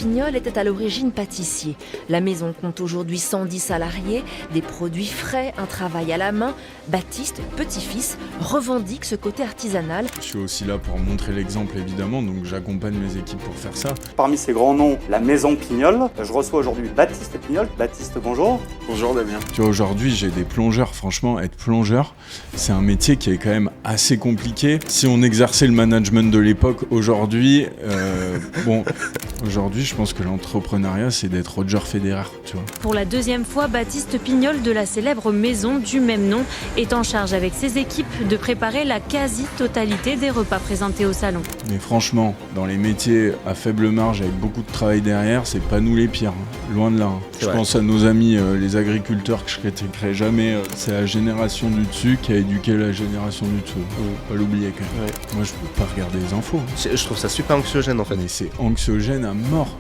Pignol était à l'origine pâtissier. La maison compte aujourd'hui 110 salariés, des produits frais, un travail à la main. Baptiste, petit-fils, revendique ce côté artisanal. Je suis aussi là pour montrer l'exemple évidemment, donc j'accompagne mes équipes pour faire ça. Parmi ces grands noms, la maison Pignol, je reçois aujourd'hui Baptiste Pignol. Baptiste, bonjour. Bonjour Damien. Tu vois, aujourd'hui j'ai des plongeurs, franchement être plongeur, c'est un métier qui est quand même assez compliqué. Si on exerçait le management de l'époque aujourd'hui, aujourd'hui je pense que l'entrepreneuriat c'est d'être Roger Federer, tu vois. Pour la deuxième fois, Baptiste Pignol de la célèbre maison du même nom est en charge avec ses équipes de préparer la quasi-totalité des repas présentés au salon. Mais franchement, dans les métiers à faible marge avec beaucoup de travail derrière, c'est pas nous les pires, hein. Loin de là. Hein. Je pense à nos amis les agriculteurs que je critiquerai jamais, c'est la génération du dessus qui a éduqué la génération du dessous. Faut pas l'oublier quand même. Ouais. Moi je peux pas regarder les infos. Je trouve ça super anxiogène en fait. Mais c'est anxiogène à mort.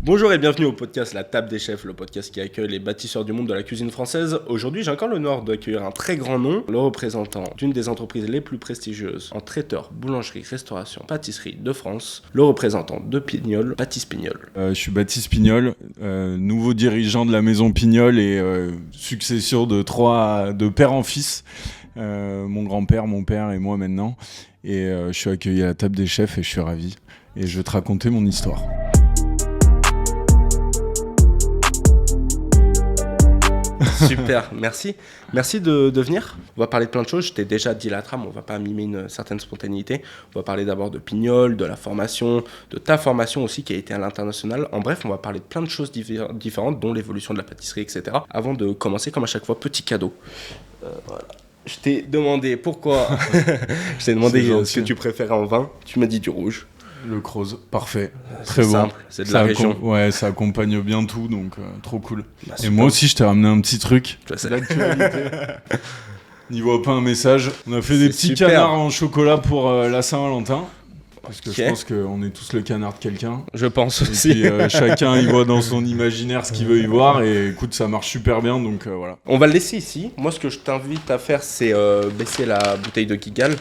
Bonjour et bienvenue au podcast La Table des Chefs, le podcast qui accueille les bâtisseurs du monde de la cuisine française. Aujourd'hui, j'ai encore l'honneur d'accueillir un très grand nom, le représentant d'une des entreprises les plus prestigieuses en traiteur, boulangerie, restauration, pâtisserie de France, le représentant de Pignol, Baptiste Pignol. Je suis Baptiste Pignol, nouveau dirigeant de la maison Pignol et succession de père en fils. Mon grand-père, mon père et moi maintenant. Et je suis accueilli à la Table des Chefs et je suis ravi. Et je vais te raconter mon histoire. Super, merci. Merci de venir. On va parler de plein de choses. Je t'ai déjà dit la trame, on va pas mimer une certaine spontanéité. On va parler d'abord de Pignol, de la formation, de ta formation aussi qui a été à l'international. En bref, on va parler de plein de choses différentes, dont l'évolution de la pâtisserie, etc. Avant de commencer, comme à chaque fois, petit cadeau. Voilà. Je t'ai demandé pourquoi. Je t'ai demandé ce que tu préférais en vin. Tu m'as dit du rouge. Le Croze, parfait, très bon. Simple, c'est de la région. Ouais, ça accompagne bien tout, donc trop cool. Bah, et moi aussi, je t'ai ramené un petit truc. L'actualité. N'y voit pas un message. On a fait des petits canards en chocolat pour la Saint-Valentin. Parce que je pense qu'on est tous le canard de quelqu'un. Je pense aussi. Et puis chacun y voit dans son imaginaire ce qu'il veut y voir. Et écoute, ça marche super bien, donc voilà. On va le laisser ici. Moi, ce que je t'invite à faire, c'est baisser la bouteille de Kigal. Yes.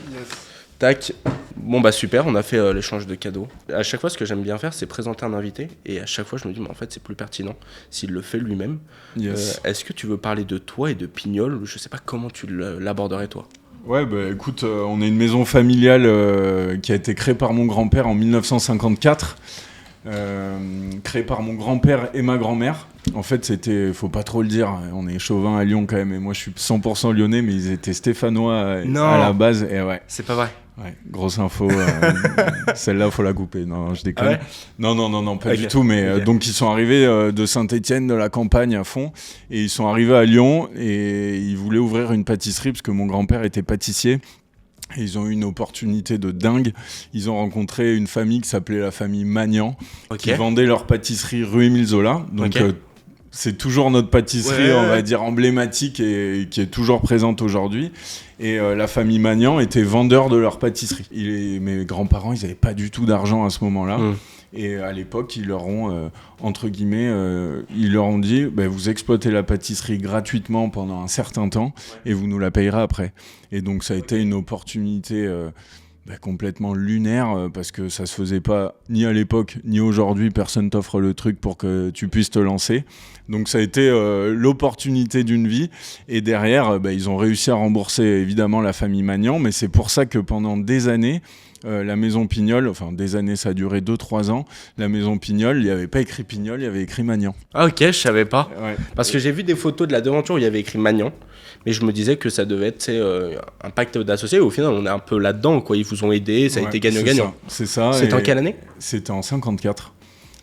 Tac. Bon bah super, on a fait l'échange de cadeaux. À chaque fois, ce que j'aime bien faire, c'est présenter un invité. Et à chaque fois, je me dis, mais en fait, c'est plus pertinent s'il le fait lui-même. Yes. Est-ce que tu veux parler de toi et de Pignol ? Je sais pas comment tu l'aborderais, toi. Ouais, bah écoute, on est une maison familiale qui a été créée par mon grand-père en 1954. Créée par mon grand-père et ma grand-mère. En fait, c'était, faut pas trop le dire, on est chauvin à Lyon quand même, et moi je suis 100% lyonnais, mais ils étaient stéphanois à la base, et ouais. C'est pas vrai. Ouais, grosse info, celle-là faut la couper, non, je déconne. Ah ouais non, pas du tout, mais donc ils sont arrivés de Saint-Étienne, de la campagne à fond, et ils sont arrivés à Lyon, et ils voulaient ouvrir une pâtisserie, parce que mon grand-père était pâtissier. Et ils ont eu une opportunité de dingue. Ils ont rencontré une famille qui s'appelait la famille Magnan, qui vendait leur pâtisserie rue Émile Zola. Donc c'est toujours notre pâtisserie, on va dire, emblématique et qui est toujours présente aujourd'hui. Et la famille Magnan était vendeur de leur pâtisserie. Mes grands-parents, ils n'avaient pas du tout d'argent à ce moment-là. Et à l'époque, ils leur ont, entre guillemets, ils leur ont dit vous exploitez la pâtisserie gratuitement pendant un certain temps et vous nous la payerez après. Et donc, ça a été une opportunité complètement lunaire parce que ça se faisait pas ni à l'époque ni aujourd'hui. Personne t'offre le truc pour que tu puisses te lancer. Donc, ça a été l'opportunité d'une vie. Et derrière, ils ont réussi à rembourser évidemment la famille Magnan. Mais c'est pour ça que pendant des années, la maison Pignol, enfin des années, ça a duré 2-3 ans, la maison Pignol, il n'y avait pas écrit Pignol, il y avait écrit Magnan. Ah ok, je savais pas. Ouais. Parce que j'ai vu des photos de la devanture où il y avait écrit Magnan, mais je me disais que ça devait être un pacte d'associés. Au final, on est un peu là-dedans, quoi. Ils vous ont aidé, ça a été gagnant-gagnant. C'est ça. C'était en quelle année ? C'était en 54.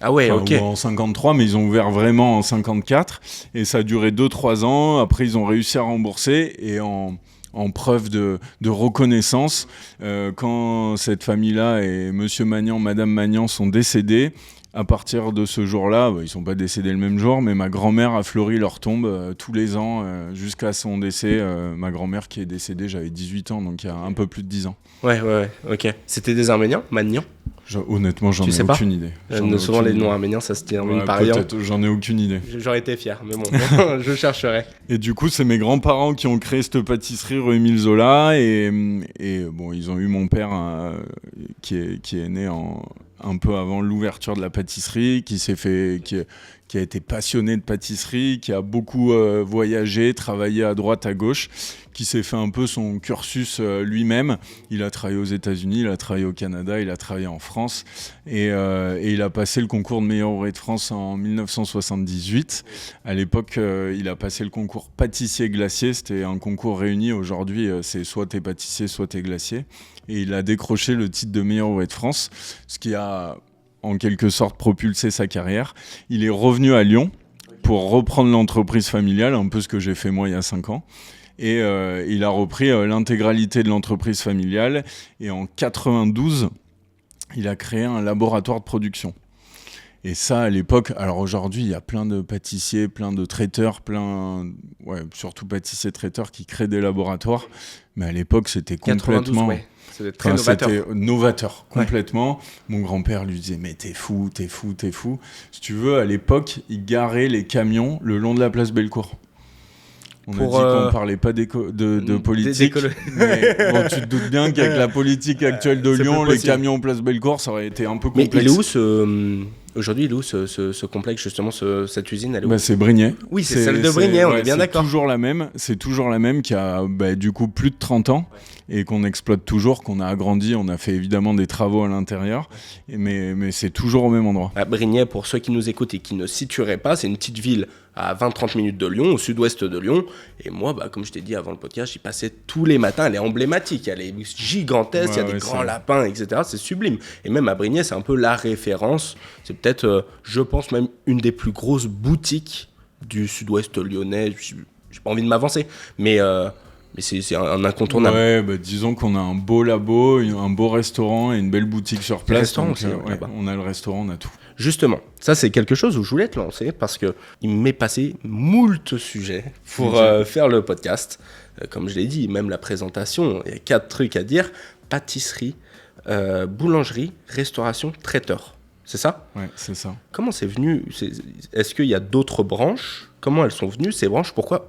Ah ouais, ok. Ou en 53, mais ils ont ouvert vraiment en 54. Et ça a duré 2-3 ans. Après, ils ont réussi à rembourser. Et en preuve de reconnaissance, quand cette famille-là et Monsieur Magnan, Madame Magnan sont décédés, à partir de ce jour-là, ils ne sont pas décédés le même jour, mais ma grand-mère a fleuri leur tombe tous les ans jusqu'à son décès. Ma grand-mère qui est décédée, j'avais 18 ans, donc il y a un peu plus de 10 ans. Ouais, ok. C'était des Arméniens, Magnan ? Honnêtement, j'en ai aucune idée. Souvent, les noms arméniens, ça se termine par rien. Peut-être, j'en ai aucune idée. J'aurais été fier, mais bon, je chercherai. Et du coup, c'est mes grands-parents qui ont créé cette pâtisserie rue Émile Zola. Et bon, ils ont eu mon père qui est né un peu avant l'ouverture de la pâtisserie, qui a été passionné de pâtisserie, qui a beaucoup voyagé, travaillé à droite, à gauche, qui s'est fait un peu son cursus lui-même. Il a travaillé aux États-Unis, il a travaillé au Canada, il a travaillé en France et il a passé le concours de meilleur ouvrier de France en 1978. À l'époque, il a passé le concours pâtissier-glacier. C'était un concours réuni. Aujourd'hui, c'est soit t'es pâtissier, soit t'es glacier. Et il a décroché le titre de meilleur ouvrier de France, ce qui a en quelque sorte propulsé sa carrière. Il est revenu à Lyon pour reprendre l'entreprise familiale, un peu ce que j'ai fait moi il y a 5 ans. Et il a repris l'intégralité de l'entreprise familiale. Et en 92, il a créé un laboratoire de production. Et ça, à l'époque, alors aujourd'hui, il y a plein de pâtissiers, plein de traiteurs, surtout pâtissiers-traiteurs qui créent des laboratoires. Mais à l'époque, c'était complètement... 92, c'était très novateur. C'était novateur, complètement. Mon grand-père lui disait « Mais t'es fou. » Si tu veux, à l'époque, il garait les camions le long de la place Bellecour. On a dit qu'on ne parlait pas de politique, mais bon, tu te doutes bien qu'avec la politique actuelle de Lyon, les camions place Bellecour, ça aurait été un peu complexe. Mais il est où aujourd'hui, il est où ce complexe, justement, cette usine, elle est où ? C'est Brignais. Oui, c'est celle de Brignais, on est bien d'accord. C'est toujours la même qui a du coup plus de 30 ans et qu'on exploite toujours, qu'on a agrandi. On a fait évidemment des travaux à l'intérieur, mais c'est toujours au même endroit. Brignais, pour ceux qui nous écoutent et qui ne situeraient pas, c'est une petite ville à 20-30 minutes de Lyon, au sud-ouest de Lyon. Et moi, comme je t'ai dit avant le podcast, j'y passais tous les matins. Elle est emblématique, elle est gigantesque, il y a des grands lapins, etc. C'est sublime. Et même à Brignais, c'est un peu la référence. C'est peut-être, je pense, même une des plus grosses boutiques du sud-ouest lyonnais. J'ai pas envie de m'avancer, mais c'est un incontournable. Ouais, disons qu'on a un beau labo, un beau restaurant et une belle boutique sur place. Donc, aussi, on a le restaurant, on a tout. Justement, ça c'est quelque chose où je voulais te lancer parce qu'il m'est passé moult sujets pour faire le podcast. Comme je l'ai dit, même la présentation, il y a 4 trucs à dire. Pâtisserie, boulangerie, restauration, traiteur. C'est ça ? Ouais, c'est ça. Comment c'est venu ? Est-ce qu'il y a d'autres branches ? Comment elles sont venues, ces branches ? Pourquoi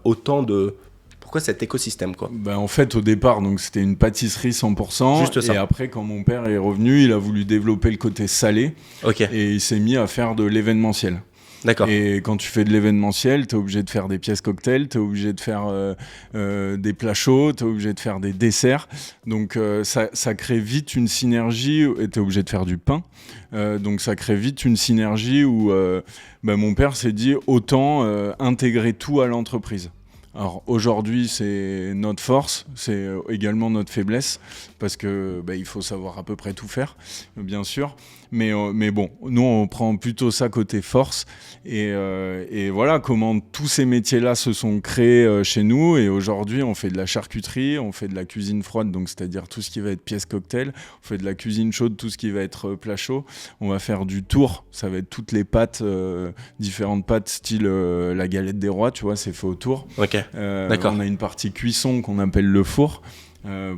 cet écosystème, quoi ? En fait, au départ, donc, c'était une pâtisserie 100%. Juste ça. Et après, quand mon père est revenu, il a voulu développer le côté salé. Okay. Et il s'est mis à faire de l'événementiel. D'accord. Et quand tu fais de l'événementiel, tu es obligé de faire des pièces cocktails, tu es obligé de faire des plats chauds, tu es obligé de faire des desserts. Donc ça crée vite une synergie, et tu es obligé de faire du pain. Donc ça crée vite une synergie où mon père s'est dit autant intégrer tout à l'entreprise. Alors aujourd'hui, c'est notre force, c'est également notre faiblesse, parce que il faut savoir à peu près tout faire, bien sûr. Mais bon, nous, on prend plutôt ça côté force. Et voilà comment tous ces métiers-là se sont créés chez nous. Et aujourd'hui, on fait de la charcuterie, on fait de la cuisine froide, donc c'est-à-dire tout ce qui va être pièces cocktail. On fait de la cuisine chaude, tout ce qui va être plat chaud. On va faire du tour, ça va être toutes les pâtes, différentes pâtes, style la galette des rois, tu vois, c'est fait au tour. Ok, d'accord. On a une partie cuisson qu'on appelle le four.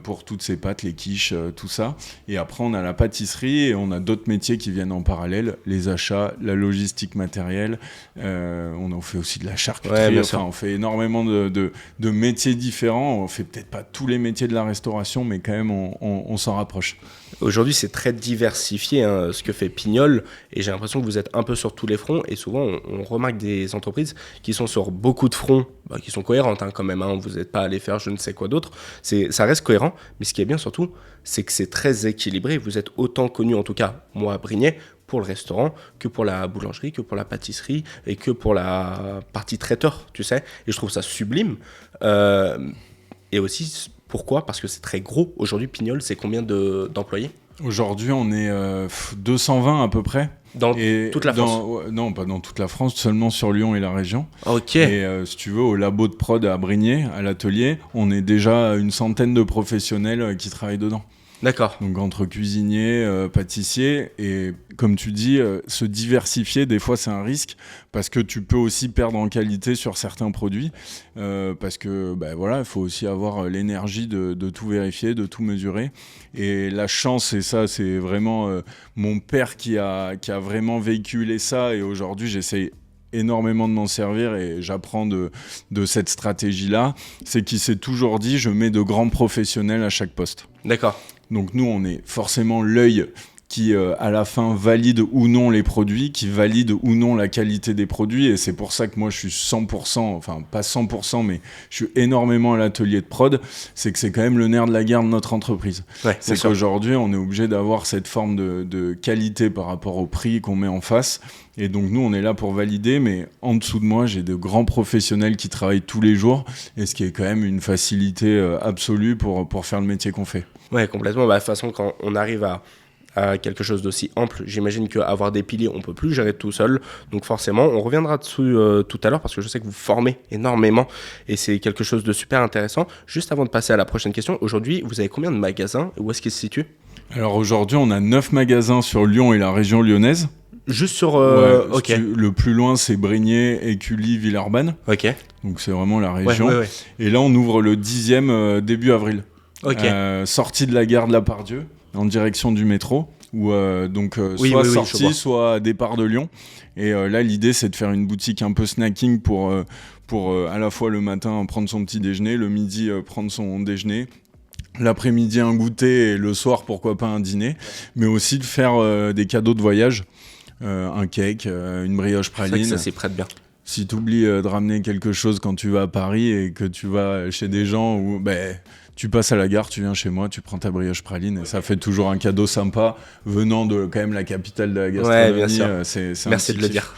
Pour toutes ces pâtes, les quiches, tout ça. Et après, on a la pâtisserie et on a d'autres métiers qui viennent en parallèle, les achats, la logistique matérielle. On en fait aussi de la charcuterie. On fait énormément de métiers différents. On fait peut-être pas tous les métiers de la restauration, mais quand même, on s'en rapproche. Aujourd'hui, c'est très diversifié ce que fait Pignol, et j'ai l'impression que vous êtes un peu sur tous les fronts, et souvent on remarque des entreprises qui sont sur beaucoup de fronts, qui sont cohérentes quand même, vous n'êtes pas allé faire je ne sais quoi d'autre, ça reste cohérent, mais ce qui est bien surtout, c'est que c'est très équilibré, vous êtes autant connu, en tout cas moi à Brignais, pour le restaurant, que pour la boulangerie, que pour la pâtisserie, et que pour la partie traiteur, tu sais, et je trouve ça sublime, et aussi... Pourquoi ? Parce que c'est très gros. Aujourd'hui, Pignol, c'est combien d'employés ? Aujourd'hui, on est 220 à peu près. Dans toute la France ? Non, pas dans toute la France, seulement sur Lyon et la région. Ok. Et si tu veux, au labo de prod à Brignais, à l'atelier, on est déjà une centaine de professionnels qui travaillent dedans. D'accord. Donc entre cuisinier, pâtissier, et comme tu dis, se diversifier, des fois c'est un risque, parce que tu peux aussi perdre en qualité sur certains produits, parce que voilà, il faut aussi avoir l'énergie de tout vérifier, de tout mesurer. Et la chance, et ça c'est vraiment mon père qui a vraiment véhiculé ça, et aujourd'hui j'essaye énormément de m'en servir et j'apprends de cette stratégie-là, c'est qu'il s'est toujours dit, je mets de grands professionnels à chaque poste. D'accord. Donc nous, on est forcément l'œil qui, à la fin, valide ou non les produits, qui valide ou non la qualité des produits. Et c'est pour ça que moi, je suis 100%, enfin pas 100%, mais je suis énormément à l'atelier de prod. C'est que c'est quand même le nerf de la guerre de notre entreprise. Ouais, c'est qu'aujourd'hui, on est obligé d'avoir cette forme de qualité par rapport au prix qu'on met en face. Et donc nous, on est là pour valider, mais en dessous de moi, j'ai de grands professionnels qui travaillent tous les jours, et ce qui est quand même une facilité absolue pour faire le métier qu'on fait. Ouais, complètement. De toute façon, quand on arrive à quelque chose d'aussi ample, j'imagine qu'avoir des piliers, on ne peut plus gérer tout seul. Donc forcément, on reviendra dessus tout à l'heure, parce que je sais que vous formez énormément, et c'est quelque chose de super intéressant. Juste avant de passer à la prochaine question, aujourd'hui, vous avez combien de magasins? Où est-ce qu'ils se situent? Alors aujourd'hui, on a 9 magasins sur Lyon et la région lyonnaise. Juste sur... ok. Le plus loin, c'est Brigné, Écully, Villeurbanne. Ok. Donc c'est vraiment la région. Ouais. Et là, on ouvre le 10e début avril. Ok. Sortie de la gare de la Pardieu, en direction du métro. Ou soit sortie, soit départ de Lyon. Et là, l'idée, c'est de faire une boutique un peu snacking pour à la fois le matin prendre son petit déjeuner, le midi prendre son déjeuner, l'après-midi un goûter et le soir, pourquoi pas un dîner. Mais aussi de faire des cadeaux de voyage. Un cake, une brioche praline. C'est vrai que ça s'y prête bien. Si tu oublies de ramener quelque chose quand tu vas à Paris et que tu vas chez des gens où tu passes à la gare, tu viens chez moi, tu prends ta brioche praline, et ça fait toujours un cadeau sympa venant de quand même la capitale de la gastronomie. Ouais, bien sûr. C'est merci de le dire.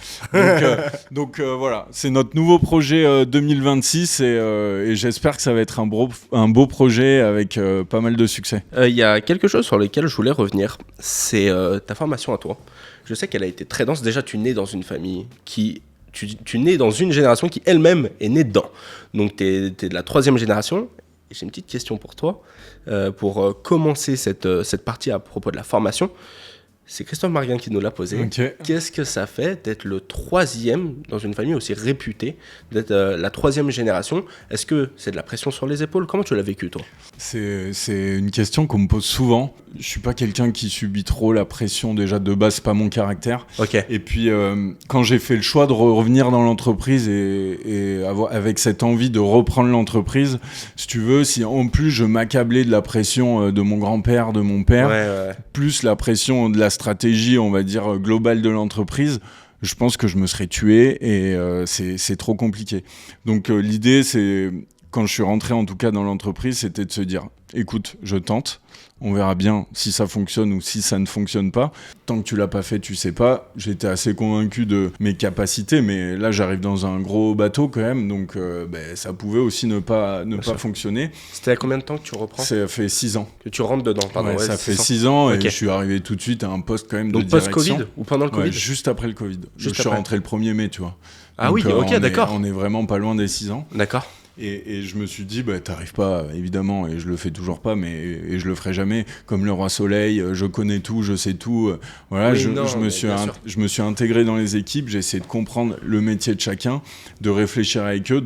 Donc voilà, c'est notre nouveau projet 2026 et j'espère que ça va être un beau projet avec pas mal de succès. Il y a quelque chose sur lequel je voulais revenir, c'est ta formation à toi. Je sais qu'elle a été très dense. Déjà, tu nais dans une famille qui... Tu nais dans une génération qui elle-même est née dedans. Donc, tu es de la 3e génération. Et j'ai une petite question pour toi. Pour commencer cette partie à propos de la formation, c'est Christophe Marguin qui nous l'a posé. Okay. Qu'est-ce que ça fait d'être le 3e dans une famille aussi réputée, d'être la 3e génération? Est-ce que c'est de la pression sur les épaules? Comment tu l'as vécu, toi? C'est une question qu'on me pose souvent. Je suis pas quelqu'un qui subit trop la pression, déjà de base, c'est pas mon caractère. Okay. Et puis quand j'ai fait le choix de revenir dans l'entreprise et avec cette envie de reprendre l'entreprise, si tu veux, si en plus je m'accablais de la pression de mon grand-père, de mon père, plus la pression de la stratégie, on va dire, globale de l'entreprise, je pense que je me serais tué et c'est trop compliqué. Donc l'idée, c'est, quand je suis rentré en tout cas dans l'entreprise, c'était de se dire, écoute, je tente, on verra bien si ça fonctionne ou si ça ne fonctionne pas. Tant que tu l'as pas fait, tu sais pas. J'étais assez convaincu de mes capacités, mais là j'arrive dans un gros bateau quand même, donc ça pouvait aussi ne pas fonctionner. C'était à combien de temps que tu reprends? Ça fait 6 ans. Que tu rentres dedans, pardon. Ouais, ça fait 6 ans et je suis arrivé tout de suite à un poste quand même de direction. Donc post-Covid ou pendant le Covid? Juste après le Covid. Je suis rentré le 1er mai, tu vois. Ah donc, oui, ok, d'accord. On est vraiment pas loin des 6 ans. D'accord. Et je me suis dit, t'arrives pas, évidemment, et je le fais toujours pas, et je le ferai jamais, comme le roi soleil, je connais tout, je sais tout. Voilà, oui, je me suis intégré dans les équipes, j'ai essayé de comprendre le métier de chacun, de réfléchir avec eux,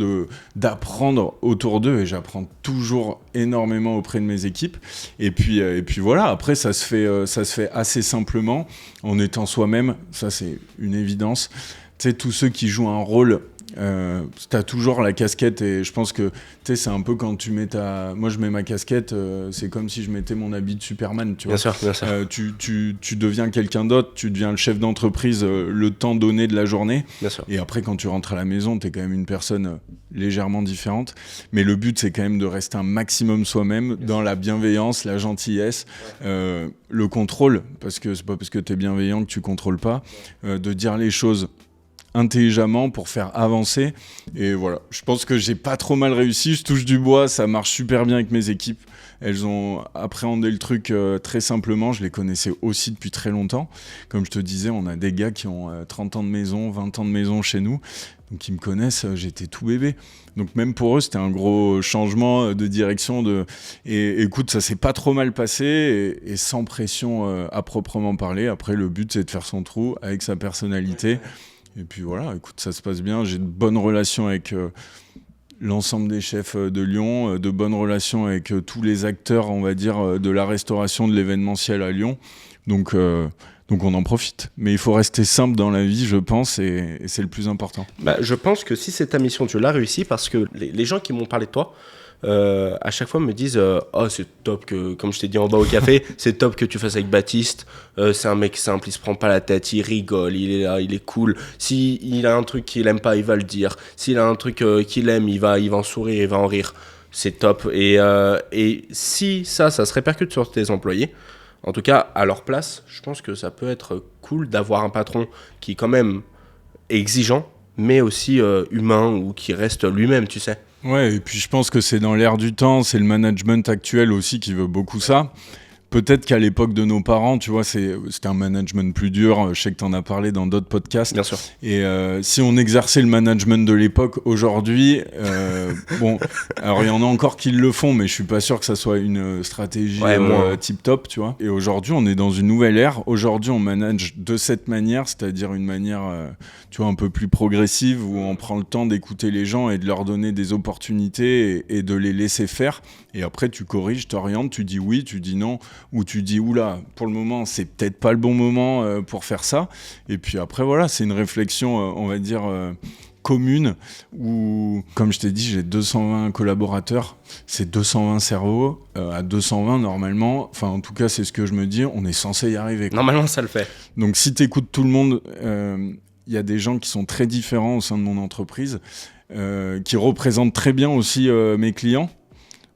d'apprendre autour d'eux, et j'apprends toujours énormément auprès de mes équipes. Et puis voilà, après ça se fait assez simplement, en étant soi-même, ça c'est une évidence. Tu sais, tous ceux qui jouent un rôle, t'as toujours la casquette, et je pense que c'est un peu quand tu mets moi je mets ma casquette, c'est comme si je mettais mon habit de Superman, tu vois. Bien sûr. Tu deviens quelqu'un d'autre, tu deviens le chef d'entreprise le temps donné de la journée. Bien sûr. Et après quand tu rentres à la maison, t'es quand même une personne légèrement différente, mais le but c'est quand même de rester un maximum soi-même, dans la bienveillance, la gentillesse, le contrôle, parce que c'est pas parce que t'es bienveillant que tu contrôles pas, de dire les choses intelligemment pour faire avancer. Et voilà, je pense que j'ai pas trop mal réussi. Je touche du bois, ça marche super bien avec mes équipes. Elles ont appréhendé le truc très simplement. Je les connaissais aussi depuis très longtemps. Comme je te disais, on a des gars qui ont 30 ans de maison, 20 ans de maison chez nous. Donc ils me connaissent, j'étais tout bébé. Donc même pour eux, c'était un gros changement de direction. Et écoute, ça s'est pas trop mal passé et sans pression à proprement parler. Après, le but, c'est de faire son trou avec sa personnalité. Et puis voilà, écoute, ça se passe bien. J'ai de bonnes relations avec l'ensemble des chefs de Lyon, de bonnes relations avec tous les acteurs, on va dire, de la restauration, de l'événementiel à Lyon. Donc on en profite. Mais il faut rester simple dans la vie, je pense, et c'est le plus important. Je pense que si c'est ta mission, tu l'as réussi, parce que les gens qui m'ont parlé de toi, à chaque fois me disent oh, c'est top que, comme je t'ai dit en bas au café, c'est top que tu fasses avec Baptiste, c'est un mec simple, il se prend pas la tête, il rigole, il est là, il est cool. S'il a un truc qu'il aime pas, il va le dire. S'il a un truc qu'il aime, il va en sourire, il va en rire. C'est top. Et si ça se répercute sur tes employés, en tout cas à leur place, je pense que ça peut être cool d'avoir un patron qui est quand même exigeant, mais aussi humain, ou qui reste lui-même, tu sais. Ouais, et puis je pense que c'est dans l'air du temps, c'est le management actuel aussi qui veut beaucoup ça. Peut-être qu'à l'époque de nos parents, tu vois, c'était un management plus dur. Je sais que tu en as parlé dans d'autres podcasts. Bien sûr. Et si on exerçait le management de l'époque aujourd'hui, bon, alors il y en a encore qui le font, mais je suis pas sûr que ça soit une stratégie tip top, tu vois. Et aujourd'hui, on est dans une nouvelle ère. Aujourd'hui, on manage de cette manière, c'est-à-dire une manière, tu vois, un peu plus progressive, où on prend le temps d'écouter les gens et de leur donner des opportunités et de les laisser faire. Et après, tu corriges, t'orientes, tu dis oui, tu dis non. Où tu dis oula, pour le moment c'est peut-être pas le bon moment pour faire ça, et puis après voilà, c'est une réflexion on va dire commune, où comme je t'ai dit, j'ai 220 collaborateurs, c'est 220 cerveaux, à 220 normalement, enfin en tout cas c'est ce que je me dis, on est censé y arriver, quoi. Normalement ça le fait. Donc si t'écoutes tout le monde, y a des gens qui sont très différents au sein de mon entreprise, qui représentent très bien aussi mes clients.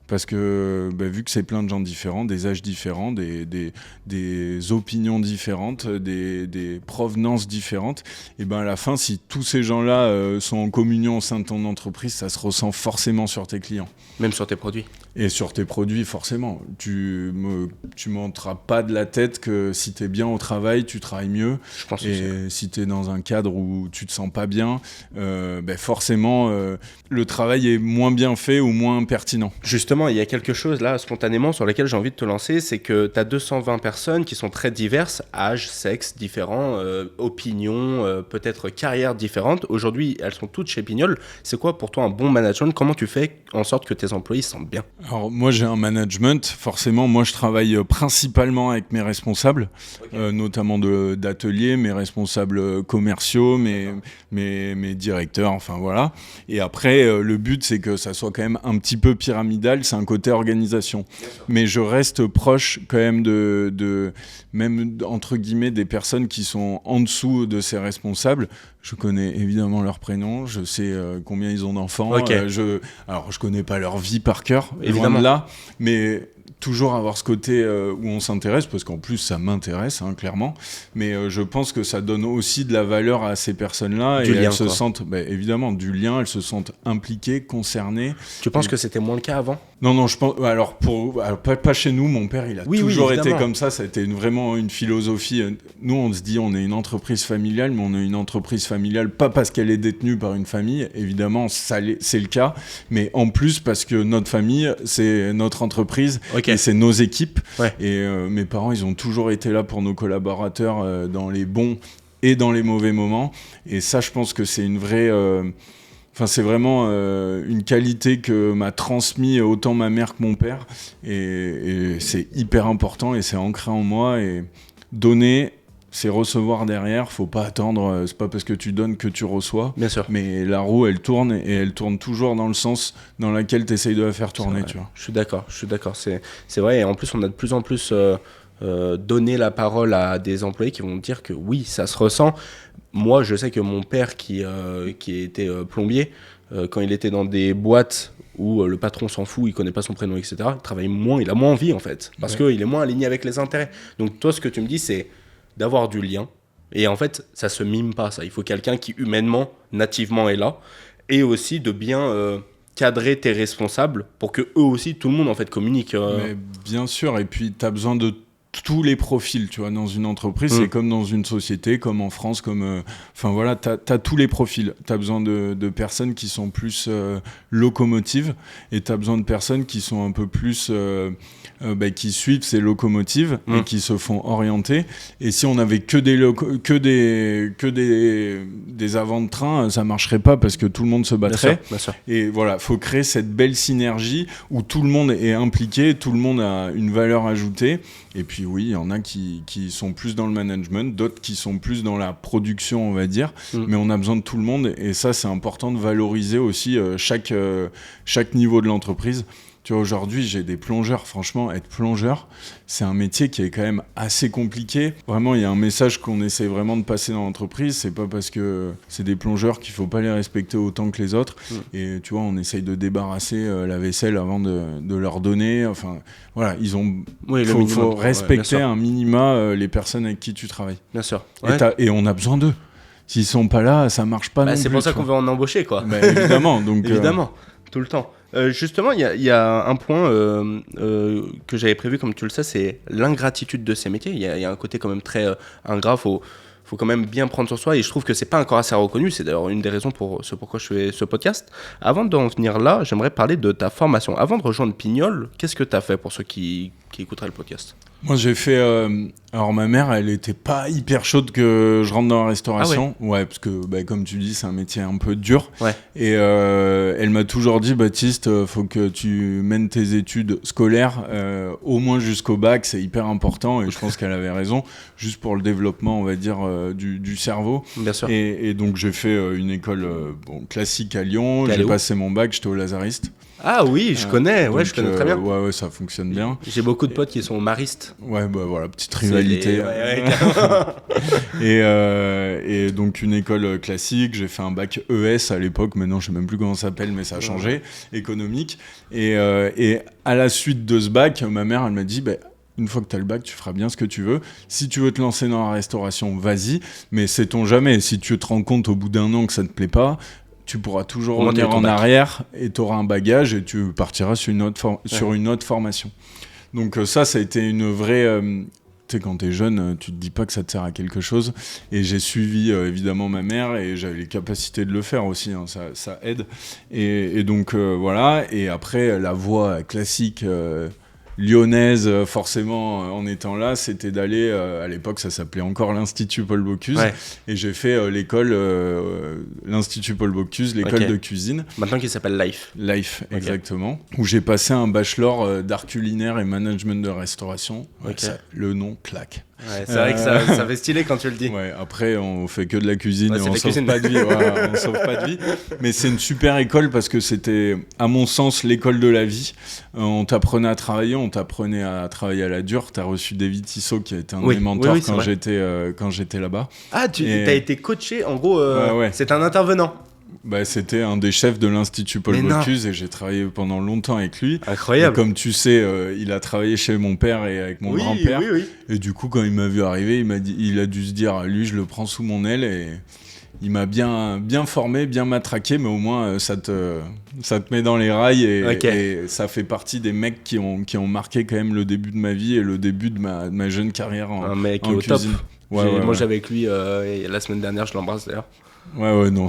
Parce que vu que c'est plein de gens différents, des âges différents, des opinions différentes, des provenances différentes, et à la fin, si tous ces gens-là sont en communion au sein de ton entreprise, ça se ressent forcément sur tes clients. Même sur tes produits. Et sur tes produits, forcément. Tu monteras pas de la tête que si tu es bien au travail, tu travailles mieux. Je pense et aussi. Si tu es dans un cadre où tu te sens pas bien, forcément, le travail est moins bien fait ou moins pertinent. Justement, il y a quelque chose là, spontanément, sur lequel j'ai envie de te lancer, c'est que tu as 220 personnes qui sont très diverses, âge, sexe différents, opinions, peut-être carrières différentes. Aujourd'hui, elles sont toutes chez Pignol. C'est quoi pour toi un bon management ? Comment tu fais en sorte que tes employés se sentent bien ? Alors moi j'ai un management, forcément moi je travaille principalement avec mes responsables, notamment d'ateliers, mes responsables commerciaux, mes directeurs, enfin voilà. Et après le but c'est que ça soit quand même un petit peu pyramidal, c'est un côté organisation. Mais je reste proche quand même de même entre guillemets des personnes qui sont en dessous de ces responsables. Je connais évidemment leurs prénoms, je sais combien ils ont d'enfants. Okay. Alors je connais pas leur vie par cœur, évidemment. Loin de là, mais toujours avoir ce côté où on s'intéresse, parce qu'en plus ça m'intéresse, clairement. Mais je pense que ça donne aussi de la valeur à ces personnes-là, et elles se sentent, évidemment, du lien, elles se sentent impliquées, concernées. Tu penses que c'était moins le cas avant ? Non, je pense. Alors pas chez nous. Mon père, il a toujours été comme ça. Ça a été vraiment une philosophie. Nous, on se dit, on est une entreprise familiale, mais on est une entreprise familiale pas parce qu'elle est détenue par une famille. Évidemment, c'est le cas, mais en plus parce que notre famille, c'est notre entreprise et c'est nos équipes. Ouais. Et mes parents, ils ont toujours été là pour nos collaborateurs dans les bons et dans les mauvais moments. Et ça, je pense que c'est une vraie. Enfin, c'est vraiment une qualité que m'a transmis autant ma mère que mon père, et c'est hyper important et c'est ancré en moi. Et donner, c'est recevoir derrière. Faut pas attendre. C'est pas parce que tu donnes que tu reçois. Bien sûr. Mais la roue, elle tourne, et elle tourne toujours dans le sens dans lequel tu essayes de la faire tourner. Tu vois. Je suis d'accord. C'est vrai. Et en plus, on a de plus en plus donné la parole à des employés qui vont dire que oui, ça se ressent. Moi, je sais que mon père, qui était plombier, quand il était dans des boîtes où le patron s'en fout, il connaît pas son prénom, etc., il travaille moins, il a moins envie, en fait, parce qu'il est moins aligné avec les intérêts. Donc toi, ce que tu me dis, c'est d'avoir du lien. Et en fait, ça se mime pas, ça. Il faut quelqu'un qui, humainement, nativement est là. Et aussi de bien cadrer tes responsables pour que eux aussi, tout le monde, en fait, communique. Mais bien sûr, et puis tu as besoin de tous les profils, tu vois, dans une entreprise, c'est comme dans une société, comme en France, comme... Enfin voilà, t'as tous les profils. T'as besoin de personnes qui sont plus locomotives, et t'as besoin de personnes qui sont un peu plus... qui suivent ces locomotives et qui se font orienter. Et si on avait que des avants de train, ça marcherait pas parce que tout le monde se battrait. Bien sûr. Et voilà, faut créer cette belle synergie où tout le monde est impliqué, tout le monde a une valeur ajoutée. Et puis oui, il y en a qui sont plus dans le management, d'autres qui sont plus dans la production, on va dire. Mais on a besoin de tout le monde. Et ça, c'est important de valoriser aussi chaque niveau de l'entreprise. Tu vois, aujourd'hui, j'ai des plongeurs. Franchement, être plongeur, c'est un métier qui est quand même assez compliqué. Vraiment, il y a un message qu'on essaie vraiment de passer dans l'entreprise. C'est pas parce que c'est des plongeurs qu'il faut pas les respecter autant que les autres. Et tu vois, on essaye de débarrasser la vaisselle avant de leur donner. Enfin, voilà, faut respecter un minima les personnes avec qui tu travailles. Bien sûr. Ouais. Et on a besoin d'eux. S'ils sont pas là, ça marche pas non plus. C'est pour ça qu'on veut en embaucher, quoi. Évidemment. Donc, évidemment, tout le temps. Justement, il y a un point que j'avais prévu, comme tu le sais, c'est l'ingratitude de ces métiers. Il y a un côté quand même très ingrat, faut quand même bien prendre sur soi, et je trouve que c'est pas encore assez reconnu. C'est d'ailleurs une des raisons pourquoi je fais ce podcast. Avant d'en venir là, j'aimerais parler de ta formation. Avant de rejoindre Pignol, qu'est-ce que tu as fait pour ceux qui écouteraient le podcast ? Moi, j'ai fait... alors, ma mère, elle était pas hyper chaude que je rentre dans la restauration. Ah ouais, parce que, comme tu dis, c'est un métier un peu dur. Ouais. Et elle m'a toujours dit, Baptiste, faut que tu mènes tes études scolaires au moins jusqu'au bac. C'est hyper important. Et je pense qu'elle avait raison, juste pour le développement, on va dire, du cerveau. Bien sûr. Et donc, j'ai fait une école classique à Lyon. J'ai passé mon bac, j'étais au Lazariste. Ah oui, je connais, donc, je connais très bien. Ouais, ça fonctionne bien. J'ai beaucoup de potes qui sont maristes. Ouais, voilà, petite rivalité. Et donc une école classique, j'ai fait un bac ES à l'époque, maintenant je sais même plus comment ça s'appelle, mais ça a changé, économique. Et à la suite de ce bac, ma mère, elle m'a dit, une fois que tu as le bac, tu feras bien ce que tu veux. Si tu veux te lancer dans la restauration, vas-y, mais sait-on jamais, si tu te rends compte au bout d'un an que ça ne te plaît pas, tu pourras toujours revenir en arrière et tu auras un bagage et tu partiras sur une autre formation. Donc ça a été une vraie... tu sais, quand t'es jeune, tu te dis pas que ça te sert à quelque chose. Et j'ai suivi évidemment ma mère et j'avais les capacités de le faire aussi, hein, ça aide. Et donc voilà, et après la voie classique... lyonnaise, forcément, en étant là, c'était d'aller, à l'époque ça s'appelait encore l'Institut Paul Bocuse, et j'ai fait l'Institut Paul Bocuse, l'école de cuisine. Maintenant qui s'appelle Life, exactement, où j'ai passé un bachelor d'art culinaire et management de restauration. Le nom claque. Ouais, c'est vrai que ça fait stylé quand tu le dis. Ouais, après, on fait que de la cuisine et on sauve pas de vie. On sauve pas de vie. Mais c'est une super école parce que c'était, à mon sens, l'école de la vie. On t'apprenait à travailler, on t'apprenait à travailler à la dure. T'as reçu David Tissot qui a été un de mes mentors quand j'étais là-bas. Ah, t'as été coaché, en gros, c'est un intervenant. C'était un des chefs de l'Institut Paul Bocuse et j'ai travaillé pendant longtemps avec lui. Incroyable. Et comme tu sais, il a travaillé chez mon père et avec mon grand-père. Oui. Et du coup, quand il m'a vu arriver, il a dû se dire, lui, je le prends sous mon aile, et il m'a bien formé, bien matraqué, mais au moins ça te met dans les rails et ça fait partie des mecs qui ont marqué quand même le début de ma vie et le début de ma jeune carrière en cuisine. Moi, j'avais avec lui la semaine dernière, je l'embrasse d'ailleurs. Non,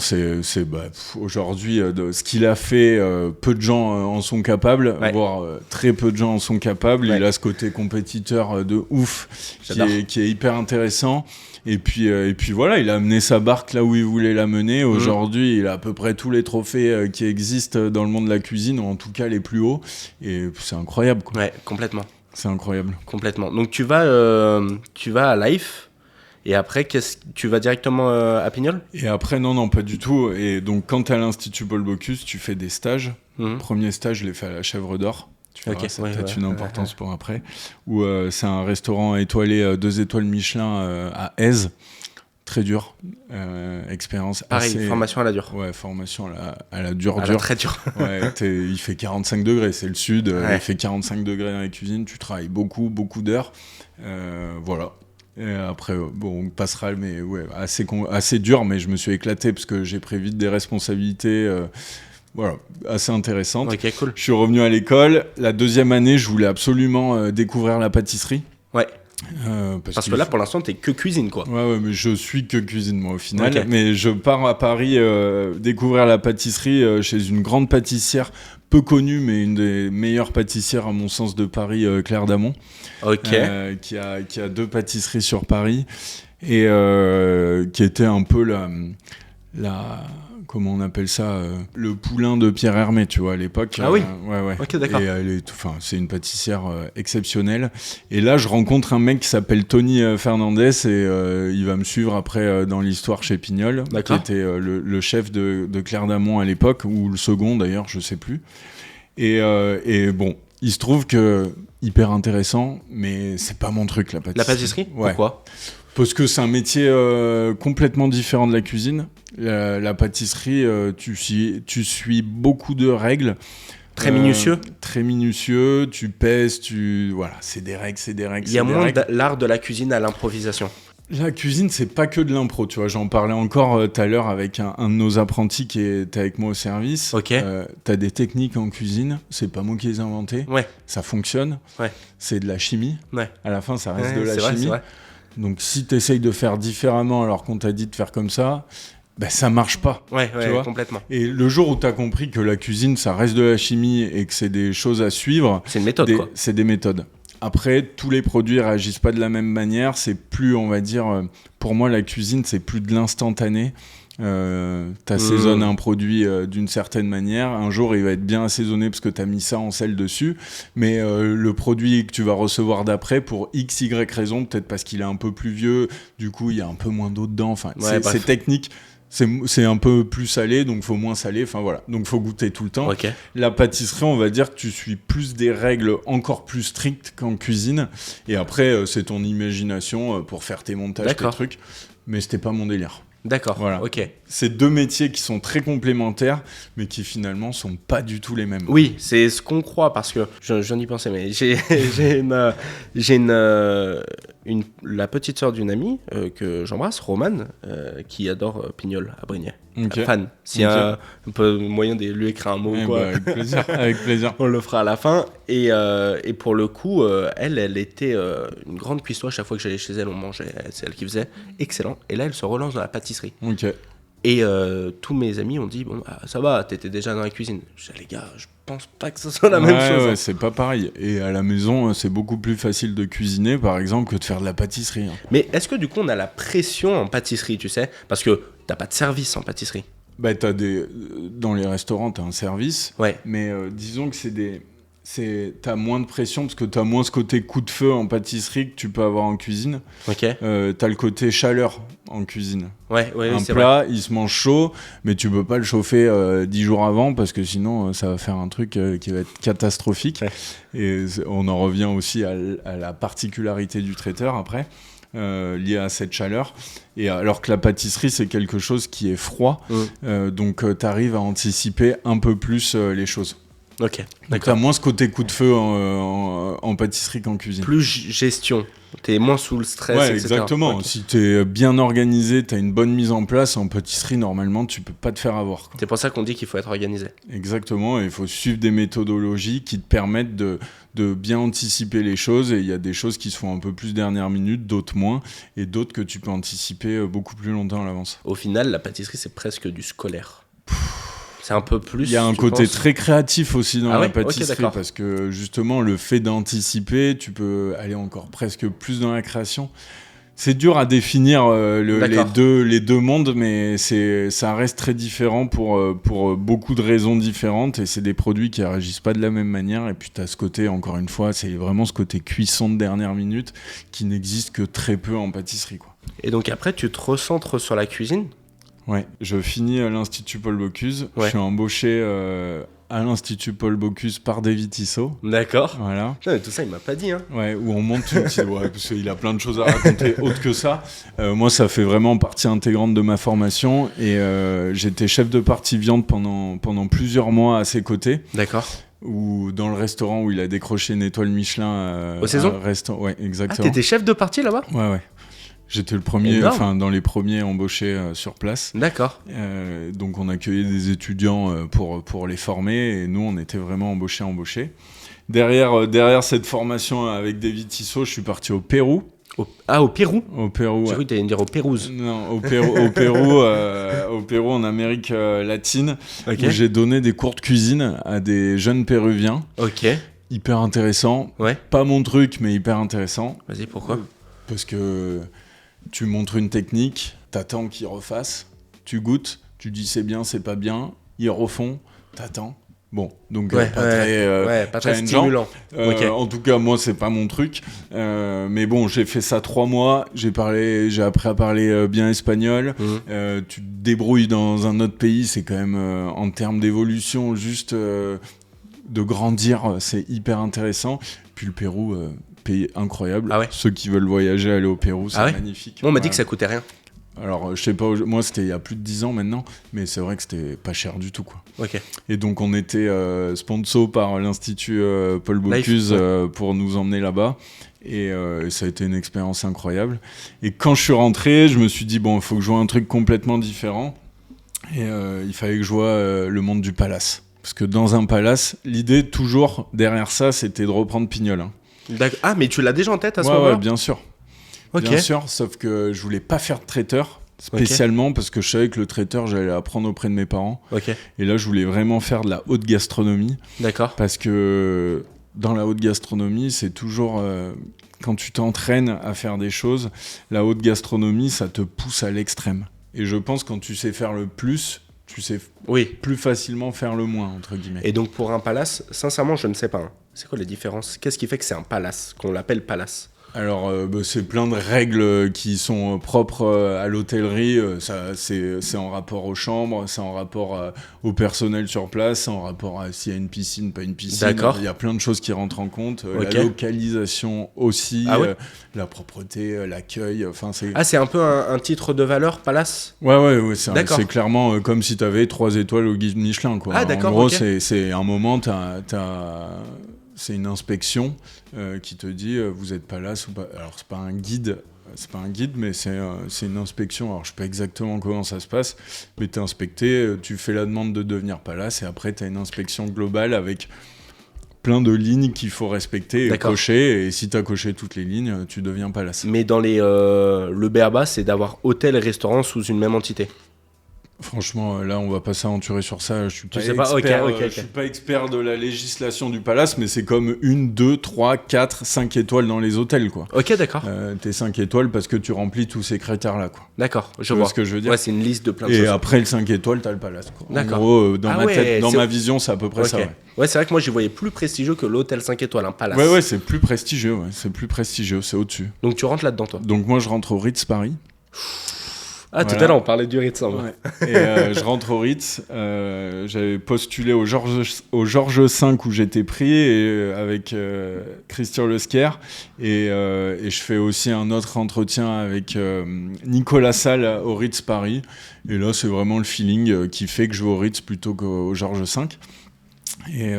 aujourd'hui, ce qu'il a fait, peu de gens en sont capables, voire très peu de gens en sont capables. Il a ce côté compétiteur de ouf qui est hyper intéressant. Et puis voilà, il a amené sa barque là où il voulait la mener. Aujourd'hui, il a à peu près tous les trophées qui existent dans le monde de la cuisine, ou en tout cas les plus hauts. Et c'est incroyable, quoi. Ouais, complètement. C'est incroyable. Complètement. Donc tu vas à Life. Et après, tu vas directement à Pignol ? Et après, non, pas du tout. Et donc, quand t'es à l'Institut Paul Bocuse, tu fais des stages. Premier stage, je l'ai fait à la Chèvre d'Or. Tu verras, ça a peut-être une importance pour après. Où c'est un restaurant étoilé, 2 étoiles Michelin à Aise. Très dur. Expérience pareil, formation à la dure. Ouais, formation à la dure. Très dure. Il fait 45 degrés, c'est le sud. Il fait 45 degrés dans la cuisine. Tu travailles beaucoup d'heures. Voilà. Et après, on passera, mais ouais, assez dur, mais je me suis éclaté parce que j'ai pris vite des responsabilités. Voilà, assez intéressantes. Ok, cool. Je suis revenu à l'école. La deuxième année, je voulais absolument découvrir la pâtisserie. Ouais. Parce que là, pour l'instant, t'es que cuisine, quoi. Ouais, mais je suis que cuisine, moi, au final. Okay. Mais je pars à Paris découvrir la pâtisserie chez une grande pâtissière peu connue, mais une des meilleures pâtissières, à mon sens, de Paris, Claire d'Amont. Ok. Qui a 2 pâtisseries sur Paris et qui était un peu la comment on appelle ça, le poulain de Pierre Hermé, tu vois, à l'époque. Ah oui. Ouais. Ok, d'accord. Et c'est une pâtissière exceptionnelle. Et là, je rencontre un mec qui s'appelle Tony Fernandez et il va me suivre après dans l'histoire chez Pignol, qui était le chef de Claire d'Amont à l'époque, ou le second d'ailleurs, je sais plus. Et bon, il se trouve que hyper intéressant, mais c'est pas mon truc, la pâtisserie. La pâtisserie ? Ouais. Pourquoi ? Parce que c'est un métier complètement différent de la cuisine. La pâtisserie, tu suis beaucoup de règles. Très minutieux. Très minutieux, tu pèses, voilà, c'est des règles. Il y a moins l'art de la cuisine à l'improvisation. La cuisine, c'est pas que de l'impro, tu vois. J'en parlais encore tout à l'heure avec un de nos apprentis qui était avec moi au service. Ok. T'as des techniques en cuisine, c'est pas moi qui les ai inventées. Ouais. Ça fonctionne. Ouais. C'est de la chimie. Ouais. À la fin, ça reste de la chimie. chimie. Vrai. Donc si t'essayes de faire différemment alors qu'on t'a dit de faire comme ça, ça marche pas. Ouais, tu vois, complètement. Et le jour où t'as compris que la cuisine, ça reste de la chimie et que c'est des choses à suivre, c'est une méthode, quoi. C'est des méthodes. Après, tous les produits réagissent pas de la même manière. C'est plus, on va dire, pour moi, la cuisine, c'est plus de l'instantané. T'assaisonnes un produit d'une certaine manière. Un jour, il va être bien assaisonné parce que t'as mis ça en sel dessus. Mais le produit que tu vas recevoir d'après, pour X, Y raison, peut-être parce qu'il est un peu plus vieux, du coup, il y a un peu moins d'eau dedans. Enfin, c'est technique. C'est un peu plus salé, donc il faut moins saler. Enfin voilà, donc il faut goûter tout le temps. Okay. La pâtisserie, on va dire que tu suis plus des règles encore plus strictes qu'en cuisine. Et après, c'est ton imagination pour faire tes montages, tes trucs. Mais c'était pas mon délire. D'accord, voilà. Ok. C'est 2 métiers qui sont très complémentaires, mais qui finalement sont pas du tout les mêmes. Oui, c'est ce qu'on croit, parce que j'en y pensais, mais j'ai la petite sœur d'une amie que j'embrasse, Romane, qui adore Pignol à Brignais. Okay. Fan. S'il y a un peu moyen de lui écrire un mot, quoi. Avec plaisir, avec plaisir. On le fera à la fin. Et pour le coup, elle était une grande cuistot. À chaque fois que j'allais chez elle, on mangeait. C'est elle qui faisait. Excellent. Et là, elle se relance dans la pâtisserie. Ok. Et tous mes amis ont dit, bon, ça va, t'étais déjà dans la cuisine. Je dis, les gars, je pense pas que ce soit la même chose. Ouais, c'est pas pareil. Et à la maison, c'est beaucoup plus facile de cuisiner, par exemple, que de faire de la pâtisserie. Mais est-ce que du coup, on a la pression en pâtisserie, tu sais ? Parce que t'as pas de service en pâtisserie. Dans les restaurants, t'as un service. Ouais. Mais disons que t'as moins de pression parce que t'as moins ce côté coup de feu en pâtisserie que tu peux avoir en cuisine. Ok. T'as le côté chaleur en cuisine. Ouais, un plat, il se mange chaud, mais tu peux pas le chauffer 10 jours avant parce que sinon ça va faire un truc qui va être catastrophique. Ouais. Et on en revient aussi à la particularité du traiteur après. Lié à cette chaleur, et alors que la pâtisserie c'est quelque chose qui est froid, donc tu arrives à anticiper un peu plus les choses. Ok, donc tu as moins ce côté coup de feu en pâtisserie qu'en cuisine. Plus gestion, t'es moins sous le stress, ouais, etc. Exactement. Okay. Si t'es bien organisé, t'as une bonne mise en place, en pâtisserie normalement tu peux pas te faire avoir, quoi. C'est pour ça qu'on dit qu'il faut être organisé. Exactement, et il faut suivre des méthodologies qui te permettent de bien anticiper les choses, et il y a des choses qui se font un peu plus dernière minute, d'autres moins, et d'autres que tu peux anticiper beaucoup plus longtemps à l'avance. Au final, la pâtisserie c'est presque du scolaire. C'est un peu plus. Il y a un côté très créatif aussi dans la pâtisserie, okay, parce que justement le fait d'anticiper, tu peux aller encore presque plus dans la création. C'est dur à définir les deux mondes, mais ça reste très différent pour beaucoup de raisons différentes, et c'est des produits qui réagissent pas de la même manière. Et puis tu as ce côté, encore une fois, c'est vraiment ce côté cuisson de dernière minute qui n'existe que très peu en pâtisserie, quoi. Et donc après, tu te recentres sur la cuisine ? Ouais, je finis à l'Institut Paul Bocuse. Ouais. Je suis embauché à l'Institut Paul Bocuse par David Tissot. D'accord. Voilà. Non, mais tout ça, il m'a pas dit. Hein. Ouais, où on monte tout petit. Ouais, parce qu'il a plein de choses à raconter autre que ça. Moi, ça fait vraiment partie intégrante de ma formation. Et j'étais chef de partie viande pendant plusieurs mois à ses côtés. D'accord. ou dans le restaurant où il a décroché une étoile Michelin. Aux Saisons ? Ouais, exactement. Ah, t'étais chef de partie là-bas ? Ouais. J'étais le premier, dans les premiers embauchés sur place. D'accord. Donc on accueillait des étudiants pour les former, et nous on était vraiment embauchés. Derrière cette formation avec David Tissot, je suis parti au Pérou. Au Pérou ? Au Pérou. J'ai cru que t'allais me dire au Pérouse. Non, au Pérou, en Amérique latine, où j'ai donné des cours de cuisine à des jeunes Péruviens. Ok. Hyper intéressant. Ouais. Pas mon truc, mais hyper intéressant. Vas-y, pourquoi ? Parce que tu montres une technique, t'attends qu'ils refassent, tu goûtes, tu dis c'est bien, c'est pas bien, ils refont, t'attends. Bon, donc pas très stimulant. Okay. En tout cas, moi, c'est pas mon truc. Mais bon, j'ai fait ça 3 mois. J'ai appris à parler bien espagnol. Tu te débrouilles dans un autre pays, c'est quand même en termes d'évolution, juste de grandir, c'est hyper intéressant. Puis le Pérou, pays incroyable. Ah ouais. Ceux qui veulent voyager, aller au Pérou, c'est magnifique. Moi, on m'a dit que ça coûtait rien. Alors, je sais pas, moi c'était il y a plus de 10 ans maintenant, mais c'est vrai que c'était pas cher du tout, quoi. Ok. Et donc on était sponsor par l'Institut Paul Bocuse pour nous emmener là-bas, et ça a été une expérience incroyable. Et quand je suis rentré, je me suis dit bon, il faut que je vois un truc complètement différent, et il fallait que je vois le monde du palace. Parce que dans un palace, l'idée toujours derrière ça, c'était de reprendre Pignol. Hein. D'accord. Ah, mais tu l'as déjà en tête à ce moment-là ? Ouais, bien sûr. Okay. Bien sûr, sauf que je voulais pas faire de traiteur, spécialement parce que je savais que le traiteur, j'allais apprendre auprès de mes parents. Okay. Et là, je voulais vraiment faire de la haute gastronomie. D'accord. Parce que dans la haute gastronomie, c'est toujours... quand tu t'entraînes à faire des choses, la haute gastronomie, ça te pousse à l'extrême. Et je pense que quand tu sais faire le plus, tu sais plus facilement faire le moins, entre guillemets. Et donc pour un palace, sincèrement, je ne sais pas. Hein. C'est quoi les différences ? Qu'est-ce qui fait que c'est un palace, qu'on l'appelle palace ? Alors, c'est plein de règles qui sont propres à l'hôtellerie. C'est en rapport aux chambres, c'est en rapport au personnel sur place, c'est en rapport à s'il y a une piscine, pas une piscine. D'accord. Il y a plein de choses qui rentrent en compte. La localisation aussi, la propreté, l'accueil. C'est... Ah, c'est un peu un titre de valeur, palace ? Ouais, c'est clairement comme si tu avais 3 étoiles au guide Michelin, quoi. Ah, d'accord. En gros, c'est un moment, c'est une inspection qui te dit vous êtes palace ou pas. Alors c'est pas un guide, mais c'est une inspection. Alors je sais pas exactement comment ça se passe, mais t'es inspecté, tu fais la demande de devenir palace, et après t'as une inspection globale avec plein de lignes qu'il faut respecter et cocher, et si t'as coché toutes les lignes, tu deviens palace. Mais dans le b.a.-ba, c'est d'avoir hôtel et restaurant sous une même entité. Franchement, là, on va pas s'aventurer sur ça. Je suis pas je suis pas expert de la législation du palace, mais c'est comme 1, 2, 3, 4, 5 étoiles dans les hôtels, quoi. Ok, d'accord. T'es 5 étoiles parce que tu remplis tous ces critères-là, quoi. D'accord, je vois ce que je veux dire. Ouais, c'est une liste de plein de choses. Et après le 5 étoiles, t'as le palace, quoi. D'accord. En gros, dans ma tête, ma vision, c'est à peu près ça. Ouais, c'est vrai que moi, j'y voyais plus prestigieux que l'hôtel 5 étoiles, un palace. Ouais, c'est plus prestigieux, c'est au-dessus. Donc tu rentres là-dedans, toi ? Donc moi, je rentre au Ritz Paris. Ah, tout à l'heure, on parlait du Ritz. Ouais. Et je rentre au Ritz. J'avais postulé au Georges V où j'étais pris avec Christian Lesquer. Et je fais aussi un autre entretien avec Nicolas Salle au Ritz Paris. Et là, c'est vraiment le feeling qui fait que je vais au Ritz plutôt qu'au Georges V. Et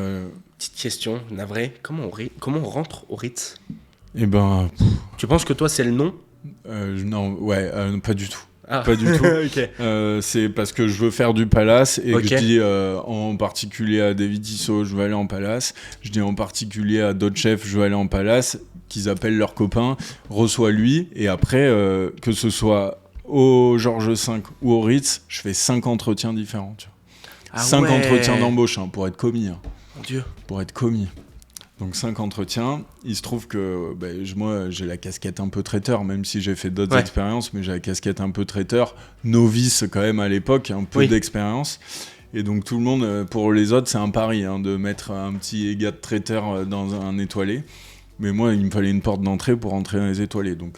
petite question, navré. Comment on rentre au Ritz ? Eh ben... Tu penses que toi, c'est le nom ? Non, pas du tout. Ah. Pas du tout. Okay. C'est parce que je veux faire du palace et que je dis en particulier à David Tissot, je veux aller en palace. Je dis en particulier à d'autres chefs, je veux aller en palace, qu'ils appellent leurs copains, reçois lui, et après, que ce soit au Georges V ou au Ritz, je fais 5 entretiens différents. Tu vois. 5 entretiens d'embauche pour être commis. Mon Dieu. Pour être commis. Donc 5 entretiens, il se trouve que moi j'ai la casquette un peu traiteur, même si j'ai fait d'autres expériences, mais j'ai la casquette un peu traiteur, novice quand même à l'époque, un peu d'expérience. Et donc tout le monde, pour les autres c'est un pari de mettre un petit gars de traiteur dans un étoilé. Mais moi il me fallait une porte d'entrée pour entrer dans les étoilés. Donc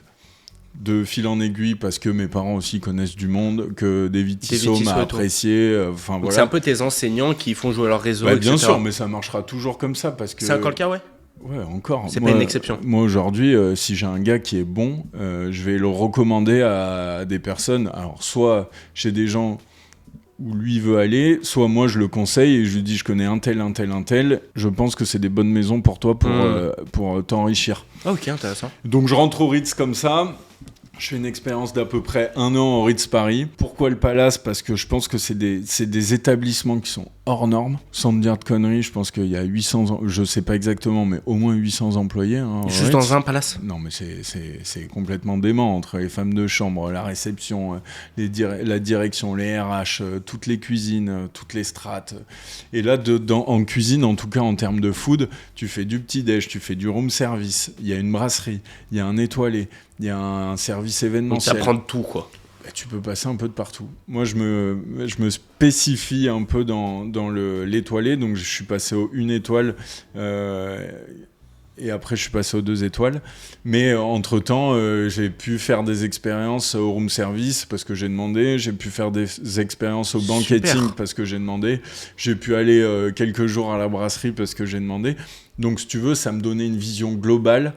de fil en aiguille, parce que mes parents aussi connaissent du monde, que David Tissot m'a apprécié. Donc c'est un peu tes enseignants qui font jouer leur réseau, etc. Bien sûr, mais ça marchera toujours comme ça. Parce que... C'est encore le cas, ouais. Ouais, encore. C'est pas une exception. Moi, aujourd'hui, si j'ai un gars qui est bon, je vais le recommander à des personnes. Alors, soit chez des gens où lui veut aller, soit moi je le conseille et je lui dis je connais un tel, je pense que c'est des bonnes maisons pour toi pour t'enrichir. Ok, intéressant. Donc je rentre au Ritz comme ça. Je fais une expérience d'à peu près 1 an au Ritz Paris. Pourquoi le Palace ? Parce que je pense que c'est des établissements qui sont hors normes. Sans me dire de conneries, je pense qu'il y a 800, je sais pas exactement, mais au moins 800 employés. Juste dans un palace ? Non, mais c'est complètement dément. Entre les femmes de chambre, la réception, la direction, les RH, toutes les cuisines, toutes les strates. Et là, en cuisine, en tout cas en termes de food, tu fais du petit-déj, tu fais du room service, il y a une brasserie, il y a un étoilé, il y a un service événementiel. Donc ça prend de tout, quoi. Tu peux passer un peu de partout. Moi, je me spécifie un peu dans l'étoilé. Donc, je suis passé aux 1 étoile et après, je suis passé aux 2 étoiles. Mais entre-temps, j'ai pu faire des expériences au room service parce que j'ai demandé. J'ai pu faire des expériences au banqueting parce que j'ai demandé. J'ai pu aller quelques jours à la brasserie parce que j'ai demandé. Donc, si tu veux, ça me donnait une vision globale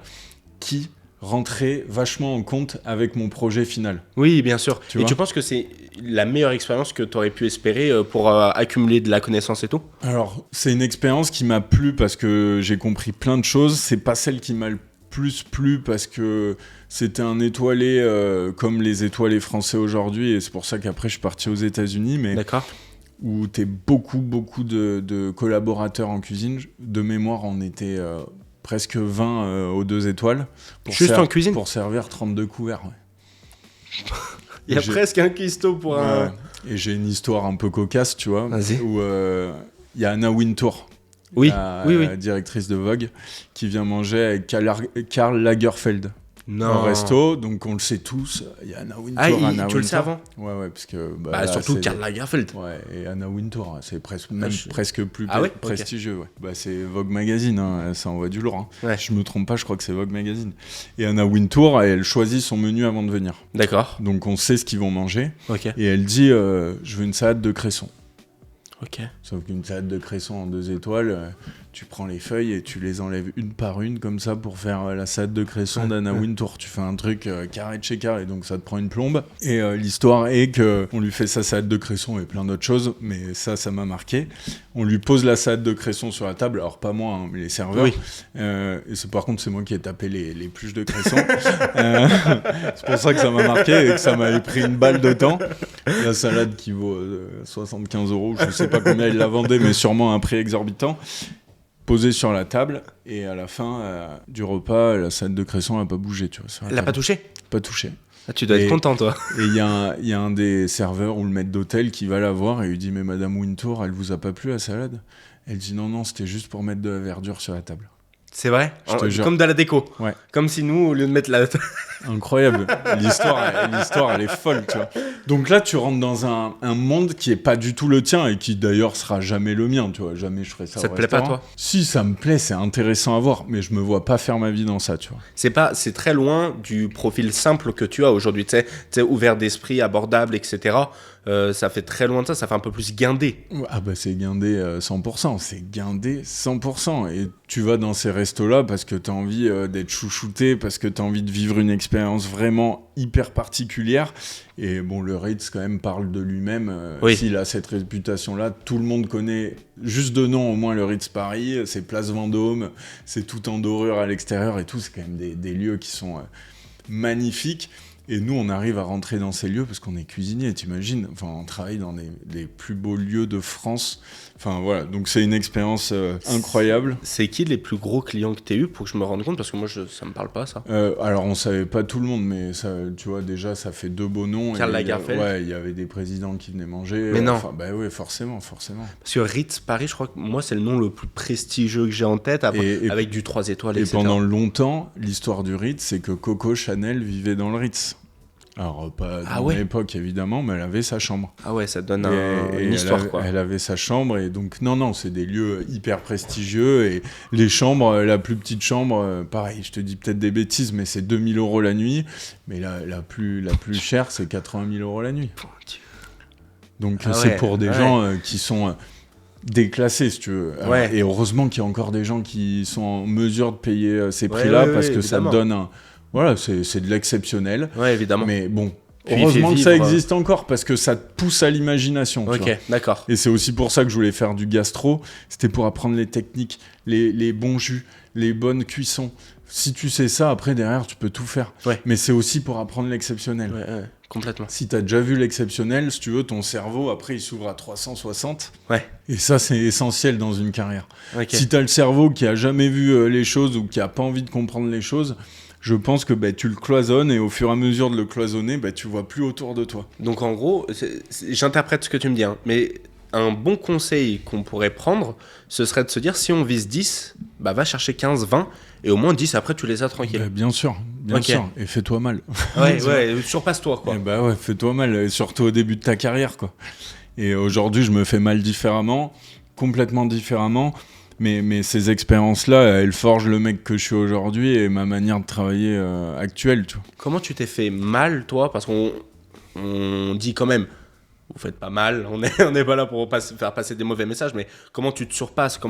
qui rentrer vachement en compte avec mon projet final. Oui, bien sûr. Tu penses que c'est la meilleure expérience que tu aurais pu espérer pour accumuler de la connaissance et tout ? Alors, c'est une expérience qui m'a plu parce que j'ai compris plein de choses. C'est pas celle qui m'a le plus plu parce que c'était un étoilé comme les étoilés français aujourd'hui et c'est pour ça qu'après je suis parti aux États-Unis. Mais d'accord. Où t'es beaucoup de collaborateurs en cuisine. De mémoire, on était presque 20 aux 2 étoiles. Juste en cuisine ? Pour servir 32 couverts, ouais. Il y a presque un cuistot pour un... Et j'ai une histoire un peu cocasse, tu vois. Vas-y. Où il y a Anna Wintour, la directrice de Vogue, qui vient manger avec Karl Lagerfeld. Au resto, donc on le sait tous. Il y a Anna Wintour. Tu le sais avant ? Ouais, parce que... surtout Karl Lagerfeld. Ouais, et Anna Wintour, c'est presque plus prestigieux. Ouais. C'est Vogue Magazine, ça envoie du lourd. Hein. Ouais. Je me trompe pas, je crois que c'est Vogue Magazine. Et Anna Wintour, elle choisit son menu avant de venir. D'accord. Donc on sait ce qu'ils vont manger. Okay. Et elle dit, je veux une salade de cresson. Ok. Sauf qu'une salade de cresson en 2 étoiles, tu prends les feuilles et tu les enlèves une par une comme ça pour faire la salade de cresson d'Anna Wintour. Tu fais un truc carré de chez carré, donc ça te prend une plombe. Et l'histoire est qu'on lui fait sa salade de cresson et plein d'autres choses, mais ça m'a marqué. On lui pose la salade de cresson sur la table, alors pas moi, mais les serveurs. Oui. Et par contre, c'est moi qui ai tapé les pluches de cresson. C'est pour ça que ça m'a marqué et que ça m'avait pris une balle de temps. La salade qui vaut 75 €, je sais pas combien il la vendait, mais sûrement un prix exorbitant. Posée sur la table, et à la fin du repas, la salade de cresson n'a pas bougé, tu vois. Elle n'a pas touché ? Pas touché. Ah, tu dois être content, toi. Et il y a un des serveurs ou le maître d'hôtel qui va la voir et lui dit « Mais Madame Wintour, elle vous a pas plu la salade ?» Elle dit « Non, c'était juste pour mettre de la verdure sur la table. » C'est vrai ? Comme dans la déco. Ouais. Comme si nous, au lieu de mettre la... Incroyable. L'histoire, elle est folle, tu vois. Donc là, tu rentres dans un monde qui est pas du tout le tien et qui d'ailleurs sera jamais le mien, tu vois. Jamais je ferai ça. Ça te plaît pas, toi ? Si, ça me plaît, c'est intéressant à voir, mais je me vois pas faire ma vie dans ça, tu vois. C'est très loin du profil simple que tu as aujourd'hui, tu sais, ouvert d'esprit, abordable, etc. Ça fait très loin de ça fait un peu plus guindé. Ah bah c'est guindé 100%, c'est guindé 100%. Et tu vas dans ces restos-là parce que t'as envie d'être chouchouté, parce que t'as envie de vivre une expérience vraiment hyper particulière. Et bon, le Ritz quand même parle de lui-même. S'il a cette réputation-là, tout le monde connaît juste de nom au moins le Ritz Paris, c'est Place Vendôme, c'est tout en dorure à l'extérieur et tout. C'est quand même des lieux qui sont magnifiques. Et nous, on arrive à rentrer dans ces lieux parce qu'on est cuisinier, t'imagines ? Enfin, on travaille dans les plus beaux lieux de France. Enfin, voilà. Donc, c'est une expérience incroyable. C'est qui les plus gros clients que tu as eu pour que je me rende compte ? Parce que moi, ça me parle pas, ça. Alors, on savait pas tout le monde, mais ça, tu vois, déjà, ça fait 2 beaux noms. Karl Lagerfeld. Il y avait des présidents qui venaient manger. Mais non. Bah oui, forcément. Parce que Ritz Paris, je crois que moi, c'est le nom le plus prestigieux que j'ai en tête, avec du 3 étoiles, etc. Et pendant longtemps, l'histoire du Ritz, c'est que Coco Chanel vivait dans le Ritz. Alors, pas dans l'époque, évidemment, mais elle avait sa chambre. Ah ouais, ça donne une histoire, quoi. Elle avait sa chambre, et donc, non, c'est des lieux hyper prestigieux, et les chambres, la plus petite chambre, pareil, je te dis peut-être des bêtises, mais c'est 2 000 € la nuit, mais la plus chère, c'est 80 000 € la nuit. Oh, Dieu. Donc, c'est pour des gens qui sont... déclassés, si tu veux. Alors, et heureusement qu'il y a encore des gens qui sont en mesure de payer ces prix-là, parce que ça te donne un... Voilà, c'est de l'exceptionnel. Ouais, évidemment. Mais bon, Heureusement que ça existe encore, parce que ça te pousse à l'imagination. Ok, d'accord. Et c'est aussi pour ça que je voulais faire du gastro. C'était pour apprendre les techniques, les bons jus, les bonnes cuissons. Si tu sais ça, après, derrière, tu peux tout faire. Ouais. Mais c'est aussi pour apprendre l'exceptionnel. Ouais, complètement. Si tu as déjà vu l'exceptionnel, si tu veux, ton cerveau, après, il s'ouvre à 360. Ouais. Et ça, c'est essentiel dans une carrière. Ok. Si tu as le cerveau qui a jamais vu les choses ou qui a pas envie de comprendre les choses, je pense que tu le cloisonnes et au fur et à mesure de le cloisonner, tu vois plus autour de toi. Donc en gros, j'interprète ce que tu me dis, hein, mais un bon conseil qu'on pourrait prendre, ce serait de se dire, si on vise 10, va chercher 15, 20, et au moins 10, après tu les as tranquilles. Bien sûr, et fais-toi mal. Ouais, surpasse-toi, quoi. Et fais-toi mal, et surtout au début de ta carrière, quoi. Et aujourd'hui, je me fais mal différemment, complètement différemment, mais ces expériences-là, elles forgent le mec que je suis aujourd'hui et ma manière de travailler actuelle, tu vois. Comment tu t'es fait mal, toi? Parce qu'on dit quand même, vous faites pas mal, on n'est pas là pour faire passer des mauvais messages, mais comment tu te surpasses?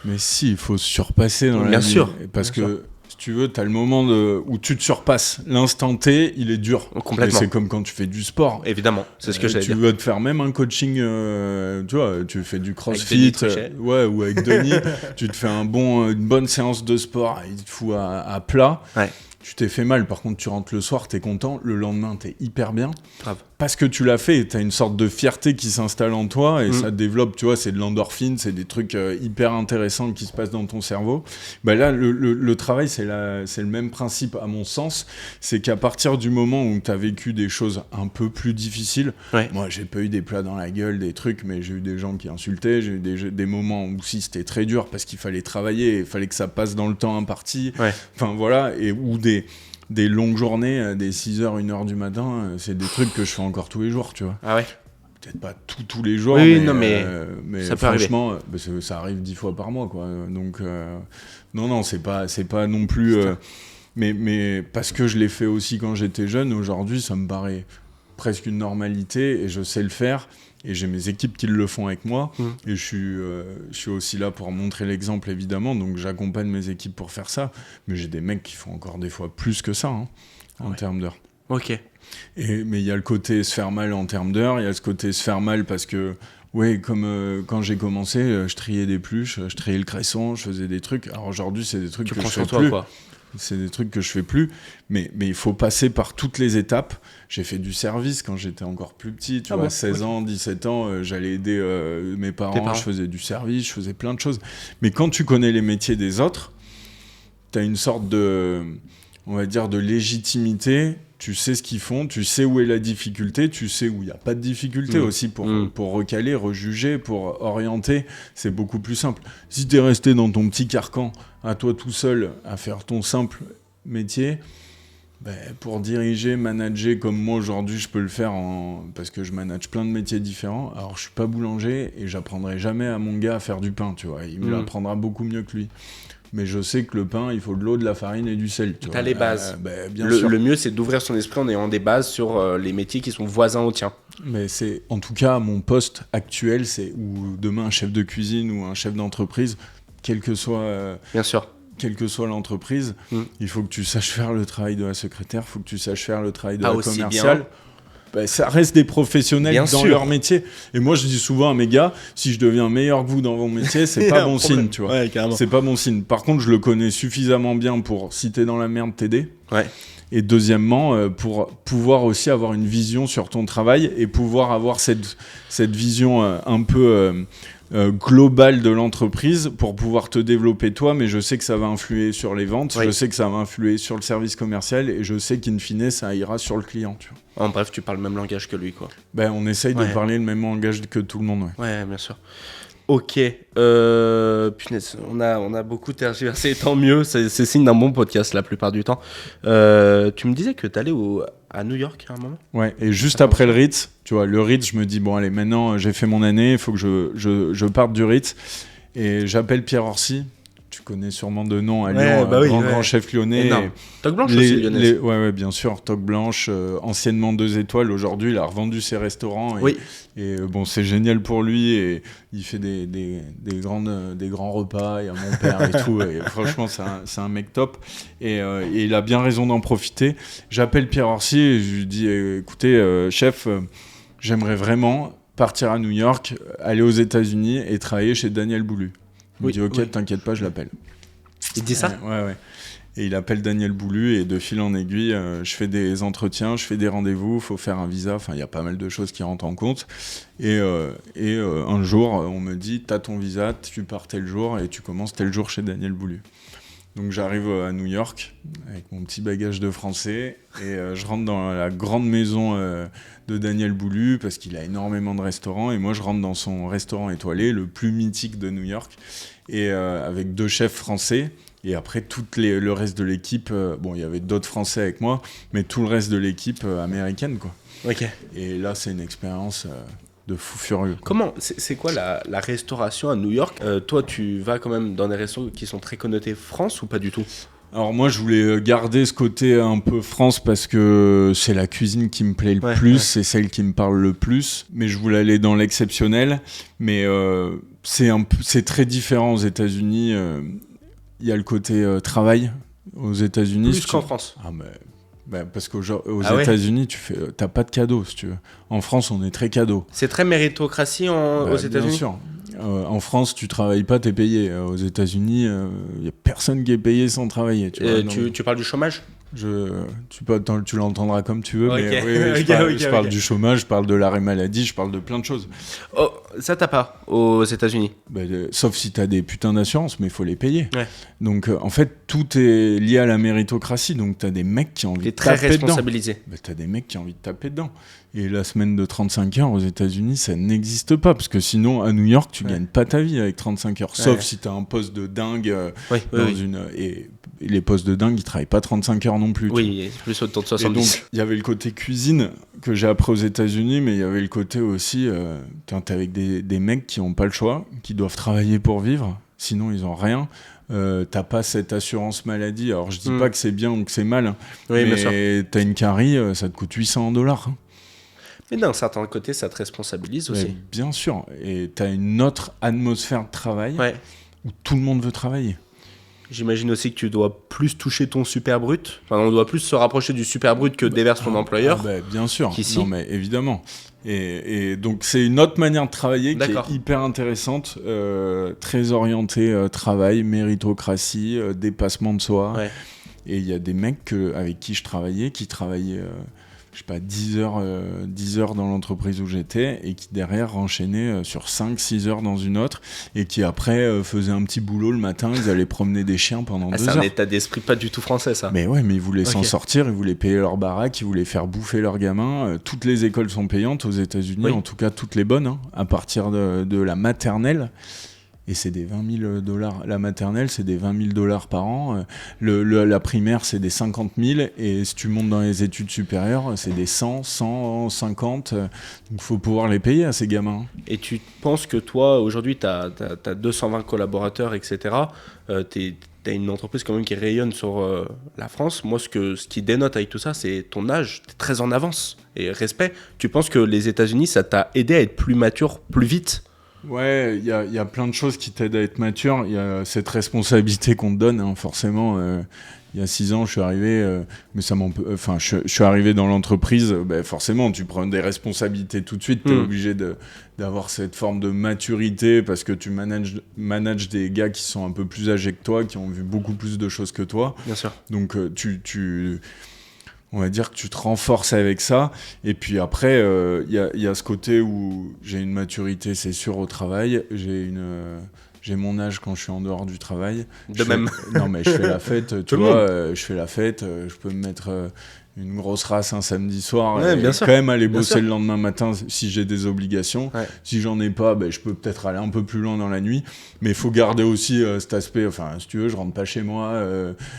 Mais si, il faut se surpasser dans la vie. Bien sûr. Parce que, si tu veux, t'as le moment où tu te surpasses. L'instant T, il est dur. Complètement. Et c'est comme quand tu fais du sport. Évidemment, c'est ce que j'allais dire. Tu veux te faire même un coaching, tu vois, tu fais du crossfit, ou avec Denis, tu te fais une bonne séance de sport, il te fout à plat. Ouais. Tu t'es fait mal, par contre tu rentres le soir, t'es content, le lendemain t'es hyper bien. Grave. Parce que tu l'as fait, t'as une sorte de fierté qui s'installe en toi et ça te développe, tu vois, c'est de l'endorphine, c'est des trucs hyper intéressants qui se passent dans ton cerveau. Là, le travail, c'est le même principe à mon sens, c'est qu'à partir du moment où t'as vécu des choses un peu plus difficiles, moi j'ai pas eu des plats dans la gueule, des trucs, mais j'ai eu des gens qui insultaient, j'ai eu des moments où si c'était très dur parce qu'il fallait travailler, il fallait que ça passe dans le temps imparti, enfin voilà, et où des longues journées, des 6h, 1h du matin, c'est des trucs que je fais encore tous les jours, tu vois. Ah ouais? Peut-être pas tous les jours, mais ça franchement, ça arrive 10 fois par mois, quoi. Donc, non, c'est pas non plus... mais parce que je l'ai fait aussi quand j'étais jeune, aujourd'hui, ça me paraît presque une normalité et je sais le faire. Et j'ai mes équipes qui le font avec moi. Et je suis aussi là pour montrer l'exemple, évidemment. Donc, j'accompagne mes équipes pour faire ça. Mais j'ai des mecs qui font encore des fois plus que ça, en termes d'heures. Ok. Mais il y a le côté se faire mal en termes d'heures. Il y a ce côté se faire mal parce que, comme quand j'ai commencé, je triais des pluches, je triais le cresson, je faisais des trucs. Alors aujourd'hui, c'est des trucs que je fais plus. Quoi. C'est des trucs que je fais plus, mais il faut passer par toutes les étapes. J'ai fait du service quand j'étais encore plus petit, tu vois, 16 ans, 17 ans, j'allais aider mes parents, je faisais du service, je faisais plein de choses. Mais quand tu connais les métiers des autres, tu as une sorte de, on va dire, de légitimité. Tu sais ce qu'ils font, tu sais où est la difficulté, tu sais où il n'y a pas de difficulté aussi pour recaler, rejuger, pour orienter. C'est beaucoup plus simple. Si tu es resté dans ton petit carcan, à toi tout seul, à faire ton simple métier, pour diriger, manager comme moi aujourd'hui, je peux le faire parce que je manage plein de métiers différents. Alors, je suis pas boulanger et j'apprendrai jamais à mon gars à faire du pain, tu vois. Il me l'apprendra beaucoup mieux que lui. Mais je sais que le pain, il faut de l'eau, de la farine et du sel. Tu as les bases. Bien sûr. Le mieux, c'est d'ouvrir son esprit en ayant des bases sur les métiers qui sont voisins au tien. Mais c'est, en tout cas, mon poste actuel, ou demain un chef de cuisine ou un chef d'entreprise, quel que soit... Bien sûr. Quelle que soit l'entreprise, il faut que tu saches faire le travail de la secrétaire, il faut que tu saches faire le travail de la commerciale. Ça reste des professionnels dans leur métier. Et moi, je dis souvent à mes gars, si je deviens meilleur que vous dans vos métiers, c'est pas bon signe, tu vois. Ouais, c'est pas bon signe. Par contre, je le connais suffisamment bien pour, si t'es dans la merde, t'aider. Ouais. Et deuxièmement, pour pouvoir aussi avoir une vision sur ton travail et pouvoir avoir cette vision un peu globale de l'entreprise pour pouvoir te développer toi, mais je sais que ça va influer sur les ventes, je sais que ça va influer sur le service commercial et je sais qu'in fine, ça ira sur le client, tu vois. En bref, tu parles le même langage que lui, quoi. On essaye de parler le même langage que tout le monde, Ouais, bien sûr. Ok, punaise, on a beaucoup tergiversé, tant mieux, c'est signe d'un bon podcast la plupart du temps. Tu me disais que t'allais à New York à un moment ? Ouais, et juste après le Ritz, tu vois, le Ritz, je me dis, bon allez, maintenant j'ai fait mon année, il faut que je parte du Ritz. Et j'appelle Pierre Orsi, tu connais sûrement de nom à Lyon, grand chef lyonnais. Toque Blanche aussi lyonnaise. Ouais, bien sûr, Toque Blanche, anciennement 2 étoiles, aujourd'hui il a revendu ses restaurants. Et bon, c'est génial pour lui et il fait des grands repas, et à mon père et tout. Et franchement, c'est un mec top et il a bien raison d'en profiter. J'appelle Pierre Orsi et je lui dis écoutez, chef, j'aimerais vraiment partir à New York, aller aux États-Unis et travailler chez Daniel Boulud. Il me dit ok, t'inquiète pas, je l'appelle. Il dit ça ? Ouais. Et il appelle Daniel Boulud et de fil en aiguille, je fais des entretiens, je fais des rendez-vous, il faut faire un visa, enfin il y a pas mal de choses qui rentrent en compte. Et un jour, on me dit, t'as ton visa, tu pars tel jour et tu commences tel jour chez Daniel Boulud. Donc j'arrive à New York avec mon petit bagage de français et je rentre dans la grande maison de Daniel Boulud parce qu'il a énormément de restaurants et moi je rentre dans son restaurant étoilé, le plus mythique de New York, et avec 2 chefs français. Et après, le reste de l'équipe, il y avait d'autres Français avec moi, mais tout le reste de l'équipe américaine, quoi. Ok. Et là, c'est une expérience de fou furieux, quoi. Comment c'est quoi la restauration à New York ? Toi, tu vas quand même dans des restaurants qui sont très connotés France ou pas du tout ? Alors moi, je voulais garder ce côté un peu France parce que c'est la cuisine qui me plaît le plus, c'est celle qui me parle le plus. Mais je voulais aller dans l'exceptionnel. Mais c'est très différent aux États-Unis. Il y a le côté travail aux États-Unis. Plus qu'en France. Ah, mais parce qu'aux États-Unis, t'as pas de cadeau, si tu veux. En France, on est très cadeau. C'est très méritocratie aux États-Unis. Bien sûr. En France, tu travailles pas, t'es payé. Aux États-Unis, il y a personne qui est payé sans travailler. Tu parles du chômage ? Tu l'entendras comme tu veux, okay. mais je parle du chômage, je parle de l'arrêt maladie, je parle de plein de choses. Oh, ça t'as pas aux États-Unis ? Sauf si t'as des putains d'assurances, mais il faut les payer. Ouais. Donc en fait, tout est lié à la méritocratie. Donc t'as des mecs qui ont envie de taper dedans. T'es très responsabilisé. T'as des mecs qui ont envie de taper dedans. Et la semaine de 35 heures aux États-Unis, ça n'existe pas. Parce que sinon, à New York, tu gagnes pas ta vie avec 35 heures. Sauf si t'as un poste de dingue Et les postes de dingue, ils travaillent pas 35 heures non plus. Oui, plus autour de 70. Et donc, il y avait le côté cuisine que j'ai appris aux États-Unis, mais il y avait le côté aussi, t'es avec des mecs qui ont pas le choix, qui doivent travailler pour vivre, sinon ils ont rien. T'as pas cette assurance maladie. Alors, je dis pas que c'est bien ou que c'est mal, mais t'as une carie, ça te coûte $800. Hein. Mais d'un certain côté, ça te responsabilise aussi. Bien sûr. Et t'as une autre atmosphère de travail où tout le monde veut travailler. J'imagine aussi que tu dois plus toucher ton super brut. Enfin, on doit plus se rapprocher du super brut que déverse ton employeur. Bien sûr. Qu'ici. Non, mais évidemment. Et donc, c'est une autre manière de travailler qui est hyper intéressante, très orientée travail, méritocratie, dépassement de soi. Ouais. Et il y a des mecs avec qui je travaillais, qui travaillaient... je sais pas, 10 heures dans l'entreprise où j'étais et qui derrière enchaînaient sur 5-6 heures dans une autre et qui après faisaient un petit boulot le matin, ils allaient promener des chiens pendant 2 heures. C'est un état d'esprit pas du tout français, ça. Mais ils voulaient s'en sortir, ils voulaient payer leur baraque, ils voulaient faire bouffer leurs gamins. Toutes les écoles sont payantes aux États-Unis, en tout cas toutes les bonnes, hein, à partir de la maternelle. Et c'est des $20,000. La maternelle, c'est des $20,000 par an. La primaire, c'est des 50 000. Et si tu montes dans les études supérieures, c'est des 100, 150. Donc, il faut pouvoir les payer à ces gamins. Et tu penses que toi, aujourd'hui, tu as 220 collaborateurs, etc. Tu as une entreprise quand même qui rayonne sur la France. Moi, ce qui dénote avec tout ça, c'est ton âge. Tu es très en avance. Et respect, tu penses que les États-Unis, ça t'a aidé à être plus mature, plus vite ? Ouais, il y a plein de choses qui t'aident à être mature. Il y a cette responsabilité qu'on te donne, hein, forcément. Il y a 6 ans, je suis arrivé, mais je suis arrivé dans l'entreprise. Forcément, tu prends des responsabilités tout de suite. T'es obligé d'avoir cette forme de maturité parce que tu manages des gars qui sont un peu plus âgés que toi, qui ont vu beaucoup plus de choses que toi. Bien sûr. Donc, on va dire que tu te renforces avec ça. Et puis après, y a ce côté où j'ai une maturité, c'est sûr, au travail. J'ai mon âge quand je suis en dehors du travail. Non, mais je fais la fête, tu vois. Je fais la fête, je peux me mettre une grosse race un samedi soir et quand même aller bosser le lendemain matin si j'ai des obligations. Ouais. Si j'en ai pas, je peux peut-être aller un peu plus loin dans la nuit. Mais il faut garder aussi cet aspect, enfin, si tu veux, je rentre pas chez moi,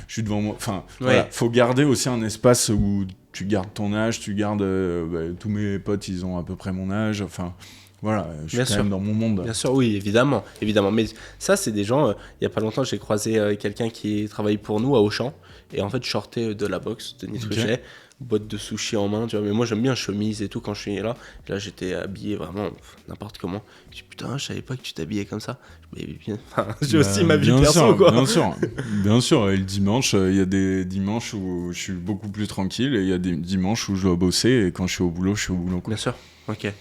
je suis devant moi. Enfin, voilà, faut garder aussi un espace où tu gardes ton âge, tu gardes... tous mes potes, ils ont à peu près mon âge. Enfin, voilà, je suis Bien quand sûr. même dans mon monde. Bien sûr, oui, évidemment. Mais ça, c'est des gens... il n'y a pas longtemps, j'ai croisé quelqu'un qui travaille pour nous à Auchan. Et en fait, je sortais de la boxe, Denis Truchet, boîte de sushi en main, tu vois. Mais moi, j'aime bien chemise et tout quand je suis là. Et là, j'étais habillé vraiment n'importe comment. Je dis, putain, je savais pas que tu t'habillais comme ça. J'ai aussi ma vie perso, sûr, quoi. Bien sûr. Et le dimanche, il y a des dimanches où je suis beaucoup plus tranquille et il y a des dimanches où je dois bosser. Et quand je suis au boulot, je suis au boulot, quoi. Bien sûr. Ok.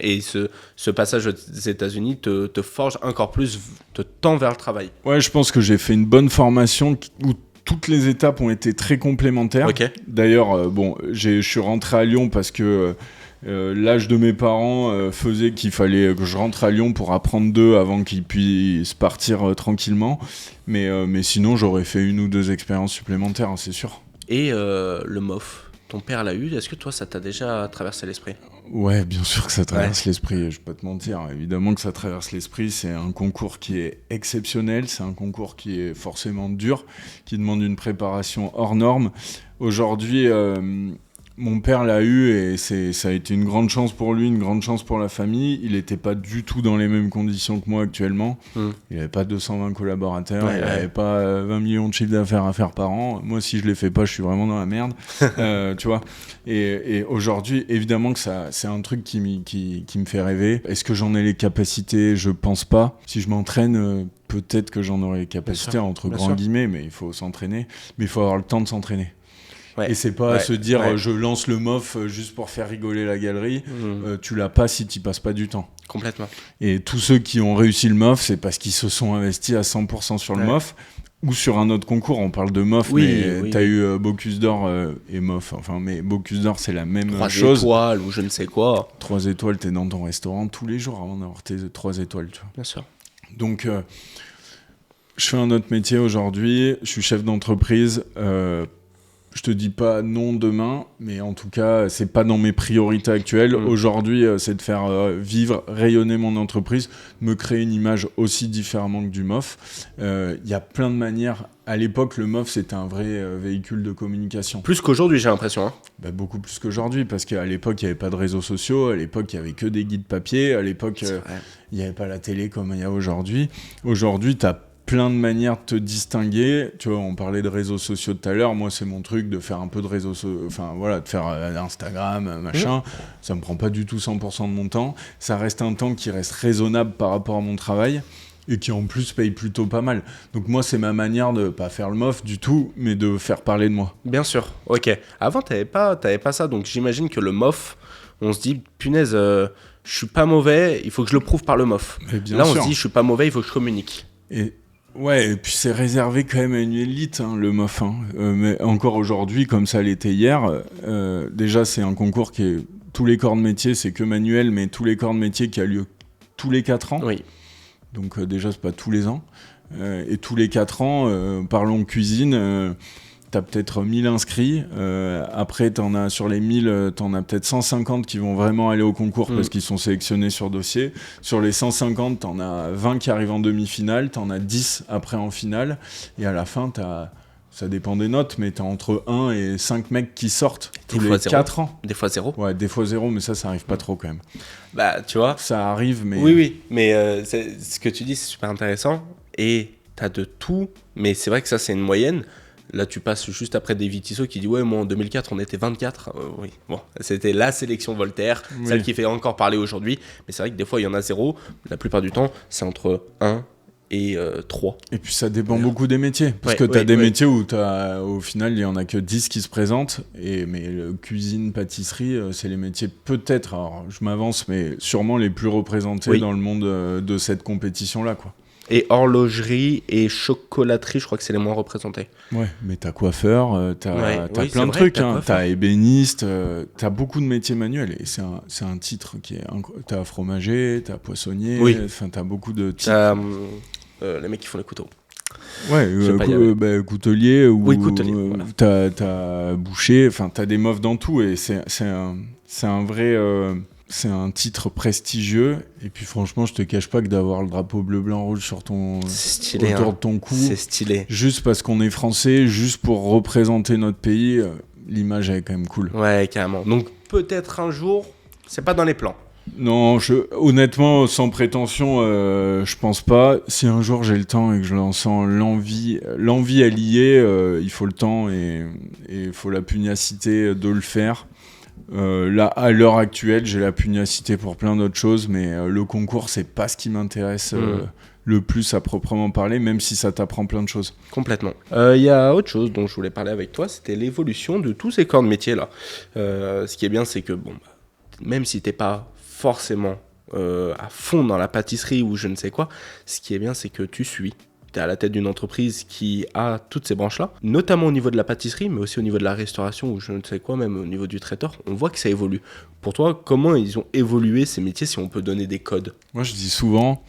Et ce passage aux États-Unis te forge encore plus, te tend vers le travail. Ouais, je pense que j'ai fait une bonne formation où toutes les étapes ont été très complémentaires. Ok. D'ailleurs, je suis rentré à Lyon parce que l'âge de mes parents faisait qu'il fallait que je rentre à Lyon pour apprendre d'eux avant qu'ils puissent partir tranquillement. Mais sinon, j'aurais fait 1 ou 2 expériences supplémentaires, hein, c'est sûr. Et le MOF, ton père l'a eu. Est-ce que toi, ça t'a déjà traversé l'esprit ? Ouais, bien sûr que ça traverse l'esprit, je vais pas te mentir. Évidemment que ça traverse l'esprit, c'est un concours qui est exceptionnel, c'est un concours qui est forcément dur, qui demande une préparation hors norme. Aujourd'hui, mon père l'a eu et ça a été une grande chance pour lui, une grande chance pour la famille. Il n'était pas du tout dans les mêmes conditions que moi actuellement. Il n'avait pas 220 collaborateurs, il n'avait pas 20 millions de chiffres d'affaires à faire par an. Moi, si je ne les fais pas, je suis vraiment dans la merde. Tu vois. Et aujourd'hui, évidemment que c'est un truc qui me fait rêver. Est-ce que j'en ai les capacités ? Je pense pas. Si je m'entraîne, peut-être que j'en aurai les capacités, entre grands guillemets, mais il faut s'entraîner. Mais il faut avoir le temps de s'entraîner. Ouais. Et c'est pas se dire je lance le MOF juste pour faire rigoler la galerie. Tu l'as pas si tu passes pas du temps. Complètement. Et tous ceux qui ont réussi le MOF, c'est parce qu'ils se sont investis à 100% sur le MOF ou sur un autre concours. On parle de MOF, mais t'as eu Bocuse d'Or et MOF. Enfin, mais Bocuse d'Or, c'est la même chose. 3 étoiles ou je ne sais quoi. 3 étoiles, t'es dans ton restaurant tous les jours avant d'avoir tes 3 étoiles. Tu vois. Bien sûr. Donc, je fais un autre métier aujourd'hui. Je suis chef d'entreprise. Je te dis pas non demain, mais en tout cas, c'est pas dans mes priorités actuelles. Aujourd'hui, c'est de faire vivre, rayonner mon entreprise, me créer une image aussi différemment que du MOF. Y a plein de manières. À l'époque, le MOF, c'était un vrai véhicule de communication. Plus qu'aujourd'hui, j'ai l'impression. Beaucoup plus qu'aujourd'hui, parce qu'à l'époque, il n'y avait pas de réseaux sociaux. À l'époque, il n'y avait que des guides papier. À l'époque, il n'y avait pas la télé comme il y a aujourd'hui. Aujourd'hui, tu as plein de manières de te distinguer. Tu vois, on parlait de réseaux sociaux tout à l'heure. Moi, c'est mon truc de faire un peu de réseaux sociaux, de faire Instagram, machin. Ça me prend pas du tout 100% de mon temps. Ça reste un temps qui reste raisonnable par rapport à mon travail et qui en plus paye plutôt pas mal. Donc moi, c'est ma manière de pas faire le MOF du tout, mais de faire parler de moi. Bien sûr. Ok. Avant, t'avais pas ça. Donc j'imagine que le MOF, on se dit, punaise, je suis pas mauvais, il faut que je le prouve par le MOF. Là, on se dit, je suis pas mauvais, il faut que je communique. Et puis c'est réservé quand même à une élite, le MOF. Mais encore aujourd'hui, comme ça l'était hier, déjà c'est un concours qui est... Tous les corps de métier, c'est que manuel, mais tous les corps de métier qui a lieu tous les 4 ans. Oui. Donc déjà, c'est pas tous les ans. Et tous les 4 ans, parlons cuisine... T'as peut-être 1000 inscrits. Après, sur les 1000, t'en as peut-être 150 qui vont vraiment aller au concours parce qu'ils sont sélectionnés sur dossier. Sur les 150, t'en as 20 qui arrivent en demi-finale. T'en as 10 après en finale. Et à la fin, ça dépend des notes, mais t'as entre 1 et 5 mecs qui sortent tous les 4 ans. Des fois 0. Ouais, des fois 0, mais ça arrive pas trop quand même. Tu vois. Ça arrive, mais... Oui, mais ce que tu dis, c'est super intéressant. Et t'as de tout, mais c'est vrai que ça, c'est une moyenne. Là, tu passes juste après David Tissot qui dit « Ouais, moi, en 2004, on était 24. » Oui, bon, c'était la sélection Voltaire, celle qui fait encore parler aujourd'hui. Mais c'est vrai que des fois, il y en a 0. La plupart du temps, c'est entre 1 et 3. Et puis, ça dépend beaucoup des métiers. Parce que tu as des métiers où, au final, il n'y en a que 10 qui se présentent. Mais cuisine, pâtisserie, c'est les métiers peut-être, alors je m'avance, mais sûrement les plus représentés dans le monde de cette compétition-là, quoi. Et horlogerie et chocolaterie, je crois que c'est les moins représentés. Ouais, mais t'as coiffeur, t'as plein de trucs. T'as ébéniste, t'as beaucoup de métiers manuels. Et c'est un titre qui est... T'as fromager, t'as poissonnier, t'as beaucoup de titres. T'as les mecs qui font les couteaux. Ouais, coutelier, ou coutelier, voilà. T'as boucher, t'as des meufs dans tout. Et c'est un vrai... c'est un titre prestigieux, et puis franchement, je te cache pas que d'avoir le drapeau bleu, blanc, rouge sur autour de ton cou, c'est stylé. Juste parce qu'on est français, juste pour représenter notre pays, l'image elle est quand même cool. Ouais, carrément. Donc peut-être un jour, c'est pas dans les plans. Non, honnêtement, sans prétention, je pense pas. Si un jour j'ai le temps et que je sens l'envie à lier, il faut le temps et il faut la pugnacité de le faire. Là, à l'heure actuelle, j'ai la pugnacité pour plein d'autres choses, mais le concours, c'est pas ce qui m'intéresse le plus à proprement parler, même si ça t'apprend plein de choses. Complètement. Il y a autre chose dont je voulais parler avec toi, c'était l'évolution de tous ces corps de métier là. Ce qui est bien, c'est que même si t'es pas forcément à fond dans la pâtisserie ou je ne sais quoi, ce qui est bien, c'est que tu suis. Tu es à la tête d'une entreprise qui a toutes ces branches-là, notamment au niveau de la pâtisserie, mais aussi au niveau de la restauration ou je ne sais quoi, même au niveau du traiteur. On voit que ça évolue. Pour toi, comment ils ont évolué ces métiers, si on peut donner des codes ? Moi, je dis souvent,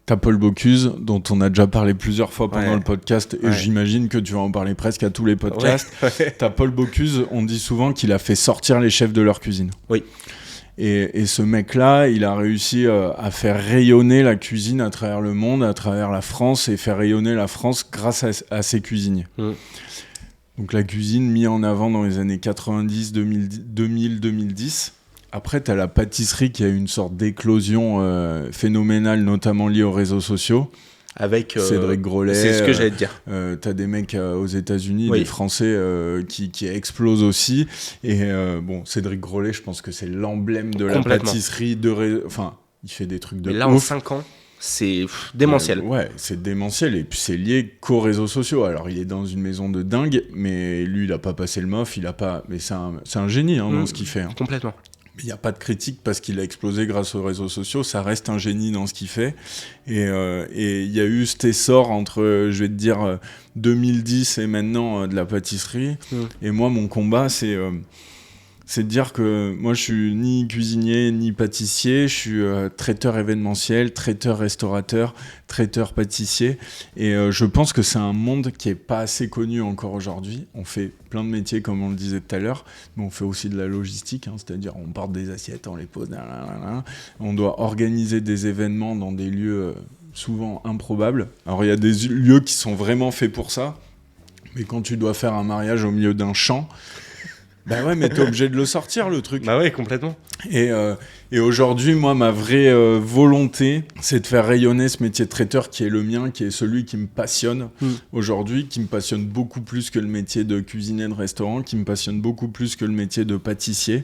t'as Paul Bocuse, dont on a déjà parlé plusieurs fois pendant le podcast, et j'imagine que tu vas en parler presque à tous les podcasts. Ouais. T'as Paul Bocuse, on dit souvent qu'il a fait sortir les chefs de leur cuisine. Oui. Et ce mec-là, il a réussi à faire rayonner la cuisine à travers le monde, à travers la France, et faire rayonner la France grâce à ses cuisiniers. Donc la cuisine mise en avant dans les années 90, 2000, 2010. Après, tu as la pâtisserie qui a eu une sorte d'éclosion phénoménale, notamment liée aux réseaux sociaux. Avec Cédric Grolet. C'est ce que j'allais te dire. T'as des mecs aux États-Unis, des Français qui explosent aussi. Et Cédric Grolet, je pense que c'est l'emblème de la pâtisserie. Enfin, il fait des trucs de ouf. Mais là, en 5 ans, c'est démentiel. Ouais, c'est démentiel. Et puis, c'est lié qu'aux réseaux sociaux. Alors, il est dans une maison de dingue, mais lui, il a pas passé le MOF. Mais c'est un génie dans ce qu'il fait. Complètement. Mais il n'y a pas de critique parce qu'il a explosé grâce aux réseaux sociaux. Ça reste un génie dans ce qu'il fait. Et il y a eu cet essor entre, 2010 et maintenant de la pâtisserie. Et moi, mon combat, c'est de dire que moi, je suis ni cuisinier, ni pâtissier. Je suis traiteur événementiel, traiteur restaurateur, traiteur pâtissier. Et je pense que c'est un monde qui n'est pas assez connu encore aujourd'hui. On fait plein de métiers, comme on le disait tout à l'heure, mais on fait aussi de la logistique, c'est-à-dire on porte des assiettes, on les pose, on doit organiser des événements dans des lieux souvent improbables. Alors il y a des lieux qui sont vraiment faits pour ça, mais quand tu dois faire un mariage au milieu d'un champ, bah ouais, mais t'es obligé de le sortir, le truc. Bah ouais, complètement. Et aujourd'hui, moi, ma vraie volonté, c'est de faire rayonner ce métier de traiteur qui est le mien, qui est celui qui me passionne aujourd'hui, qui me passionne beaucoup plus que le métier de cuisinier de restaurant, qui me passionne beaucoup plus que le métier de pâtissier.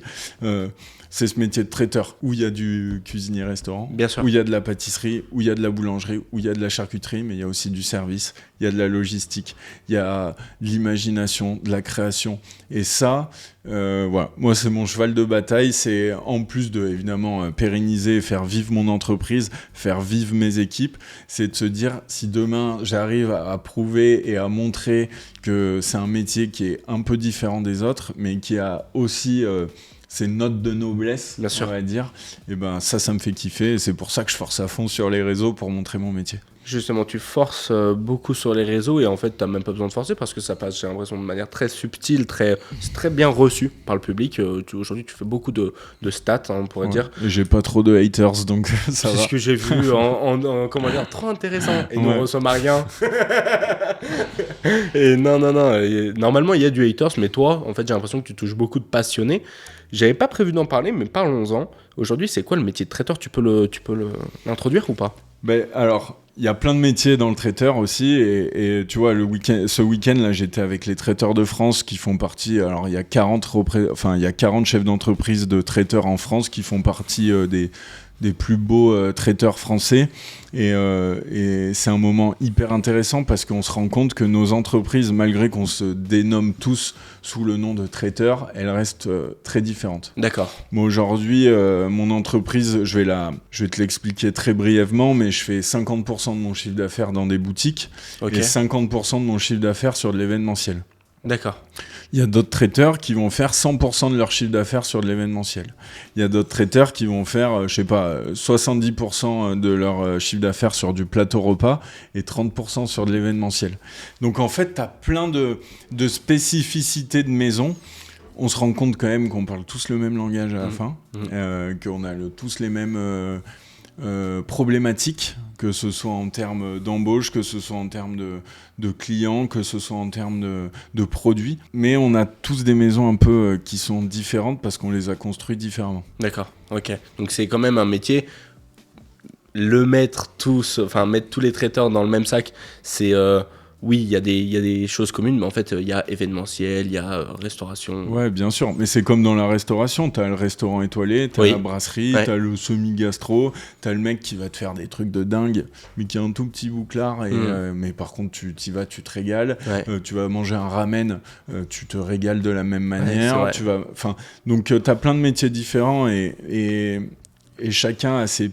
C'est ce métier de traiteur où il y a du cuisinier-restaurant, où il y a de la pâtisserie, où il y a de la boulangerie, où il y a de la charcuterie, mais il y a aussi du service, il y a de la logistique, il y a de l'imagination, de la création. Et ça, voilà, moi c'est mon cheval de bataille, c'est en plus de évidemment pérenniser, faire vivre mon entreprise, faire vivre mes équipes, c'est de se dire si demain j'arrive à prouver et à montrer que c'est un métier qui est un peu différent des autres, mais qui a aussi ces notes de noblesse, on va dire, et ben ça me fait kiffer, et c'est pour ça que je force à fond sur les réseaux pour montrer mon métier. Justement, tu forces beaucoup sur les réseaux et en fait, tu n'as même pas besoin de forcer parce que ça passe, j'ai l'impression, de manière très subtile, c'est très bien reçu par le public. Aujourd'hui, tu fais beaucoup de stats, on pourrait dire. Et j'ai pas trop de haters, donc ça va. C'est ce que j'ai vu en comment dire, trop intéressant. Et nous, on reçoit rien. Et non. Normalement, il y a du haters, mais toi, en fait, j'ai l'impression que tu touches beaucoup de passionnés. J'avais pas prévu d'en parler, mais parlons-en. Aujourd'hui, c'est quoi le métier de traiteur ? Tu peux l'introduire ou pas ? Alors, il y a plein de métiers dans le traiteur aussi, et tu vois, ce week-end là, j'étais avec les traiteurs de France qui font partie. Alors, il y a 40 chefs d'entreprise de traiteurs en France qui font partie des plus beaux traiteurs français, et c'est un moment hyper intéressant parce qu'on se rend compte que nos entreprises, malgré qu'on se dénomme tous sous le nom de traiteurs, elles restent très différentes. D'accord. Moi aujourd'hui, mon entreprise, je vais te l'expliquer très brièvement, mais je fais 50% de mon chiffre d'affaires dans des boutiques et 50% de mon chiffre d'affaires sur de l'événementiel. D'accord. Il y a d'autres traiteurs qui vont faire 100% de leur chiffre d'affaires sur de l'événementiel. Il y a d'autres traiteurs qui vont faire, 70% de leur chiffre d'affaires sur du plateau repas et 30% sur de l'événementiel. Donc en fait, tu as plein de spécificités de maison. On se rend compte quand même qu'on parle tous le même langage à la fin, qu'on a tous les mêmes problématiques, que ce soit en termes d'embauche, que ce soit en termes de clients, que ce soit en termes de produits. Mais on a tous des maisons un peu qui sont différentes parce qu'on les a construites différemment. D'accord, ok. Donc c'est quand même un métier, mettre tous les traiteurs dans le même sac, c'est... oui, il y a des choses communes, mais en fait, il y a événementiel, il y a restauration. Ouais, bien sûr. Mais c'est comme dans la restauration. T'as le restaurant étoilé, t'as la brasserie, t'as le semi-gastro, t'as le mec qui va te faire des trucs de dingue, mais qui a un tout petit bouclard. Mais par contre, tu t'y vas, tu te régales. Ouais. Tu vas manger un ramen, tu te régales de la même manière. Ouais, donc, t'as plein de métiers différents et chacun a ses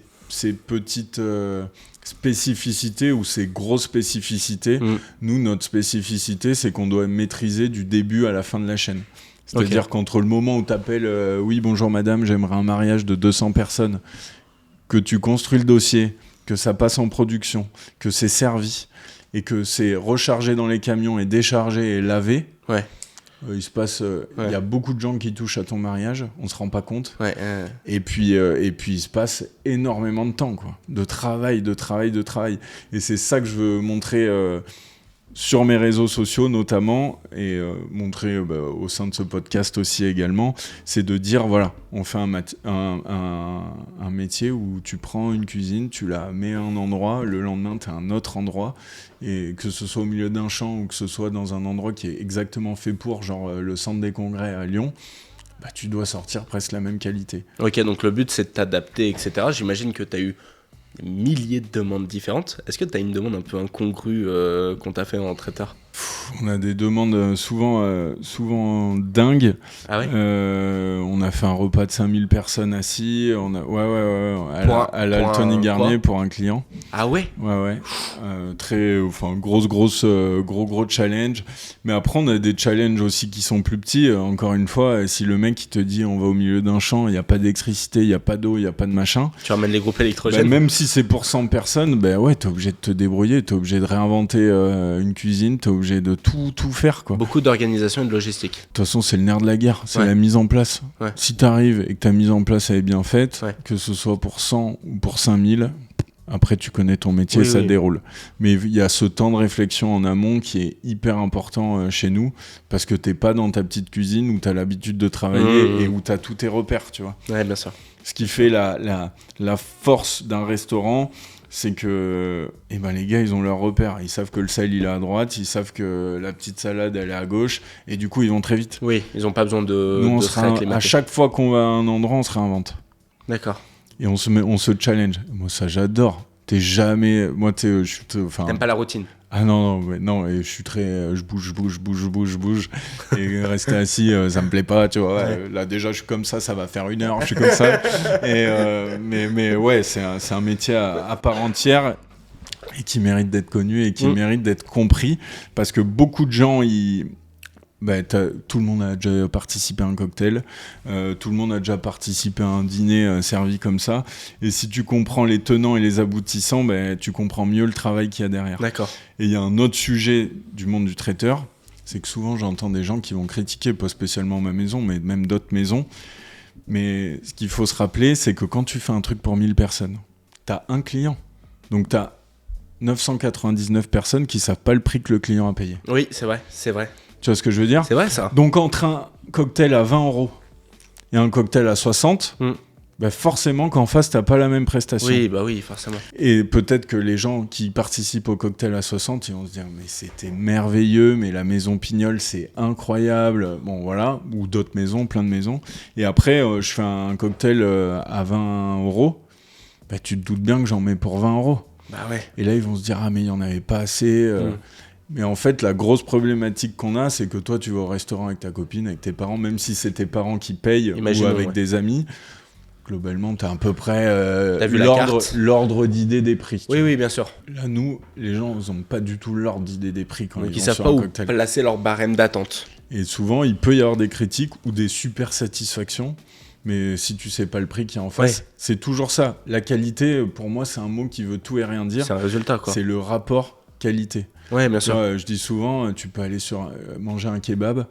petites... spécificité ou ces grosses spécificités. Nous, notre spécificité, c'est qu'on doit maîtriser du début à la fin de la chaîne. C'est-à-dire qu'entre le moment où tu appelles oui, bonjour madame, j'aimerais un mariage de 200 personnes, que tu construis le dossier, que ça passe en production, que c'est servi et que c'est rechargé dans les camions et déchargé et lavé. Ouais. Il se passe, y a beaucoup de gens qui touchent à ton mariage, on se rend pas compte. Ouais, et puis il se passe énormément de temps, quoi, de travail. Et c'est ça que je veux montrer sur mes réseaux sociaux notamment, et montrer au sein de ce podcast aussi également, c'est de dire voilà, on fait un métier où tu prends une cuisine, tu la mets à un endroit, le lendemain t'es à un autre endroit, et que ce soit au milieu d'un champ ou que ce soit dans un endroit qui est exactement fait pour, genre le centre des congrès à Lyon, tu dois sortir presque la même qualité. Ok, donc le but c'est de t'adapter, etc. J'imagine que t'as eu des milliers de demandes différentes. Est-ce que tu as une demande un peu incongrue qu'on t'a fait en traiteur ? On a des demandes souvent dingues. Ah ouais ? On a fait un repas de 5000 personnes assis. À l'Altony Garnier pour un client. Ah ouais ? Ouais. Gros challenge. Mais après, on a des challenges aussi qui sont plus petits. Encore une fois, si le mec il te dit on va au milieu d'un champ, il n'y a pas d'électricité, il n'y a pas d'eau, il n'y a pas de machin. Tu ramènes les groupes électrogènes. Même si c'est pour 100 personnes, t'es obligé de te débrouiller, t'es obligé de réinventer une cuisine, t'es obligé de tout faire, quoi. Beaucoup d'organisation et de logistique. De toute façon, c'est le nerf de la guerre, c'est la mise en place. Ouais. Si t'arrives et que ta mise en place elle est bien faite, que ce soit pour 100 ou pour 5000, après tu connais ton métier, ça déroule. Mais il y a ce temps de réflexion en amont qui est hyper important chez nous, parce que t'es pas dans ta petite cuisine où t'as l'habitude de travailler et où t'as tous tes repères, tu vois. Ouais, bien sûr. Ce qui fait la force d'un restaurant, c'est que les gars, ils ont leurs repères. Ils savent que le sel, il est à droite, ils savent que la petite salade, elle est à gauche, et du coup, ils vont très vite. Oui, ils n'ont pas besoin de se réacclimater. À chaque fois qu'on va à un endroit, on se réinvente. D'accord. Et on se challenge. Moi, ça, j'adore. T'es jamais... Moi, t'aimes pas la routine ? Ah non, et je suis très... je bouge. Et rester assis, ça me plaît pas, tu vois. Ouais. Là, déjà, je suis comme ça va faire 1 heure, je suis comme ça. Et, mais ouais, c'est un métier à part entière et qui mérite d'être connu et qui mérite d'être compris. Parce que beaucoup de gens, tout le monde a déjà participé à un cocktail, tout le monde a déjà participé à un dîner servi comme ça, et si tu comprends les tenants et les aboutissants, tu comprends mieux le travail qu'il y a derrière. D'accord. Et il y a un autre sujet du monde du traiteur, c'est que souvent j'entends des gens qui vont critiquer, pas spécialement ma maison, mais même d'autres maisons, mais ce qu'il faut se rappeler, c'est que quand tu fais un truc pour 1000 personnes, t'as un client, donc t'as 999 personnes qui savent pas le prix que le client a payé. Oui, c'est vrai. Tu vois ce que je veux dire ? C'est vrai, ça. Donc, entre un cocktail à 20 € et un cocktail à 60, forcément qu'en face, t'as pas la même prestation. Oui, forcément. Et peut-être que les gens qui participent au cocktail à 60, ils vont se dire, mais c'était merveilleux, mais la maison Pignol, c'est incroyable. Bon, voilà. Ou d'autres maisons, plein de maisons. Et après, je fais un cocktail à 20 €. Tu te doutes bien que j'en mets pour 20 €. Ouais. Et là, ils vont se dire, mais il n'y en avait pas assez. Mais en fait, la grosse problématique qu'on a, c'est que toi, tu vas au restaurant avec ta copine, avec tes parents, même si c'est tes parents qui payent, ou avec des amis, globalement, tu as à peu près l'ordre d'idée des prix. Oui, bien sûr. Là, nous, les gens, ils n'ont pas du tout l'ordre d'idée des prix quand ils vont sur un cocktail. Ils ne savent pas où placer leur barème d'attente. Et souvent, il peut y avoir des critiques ou des super satisfactions. Mais si tu sais pas le prix qu'il y a en face, c'est toujours ça. La qualité, pour moi, c'est un mot qui veut tout et rien dire. C'est un résultat, quoi. C'est le rapport qualité. Ouais, bien sûr. Je dis souvent, tu peux aller manger un kebab,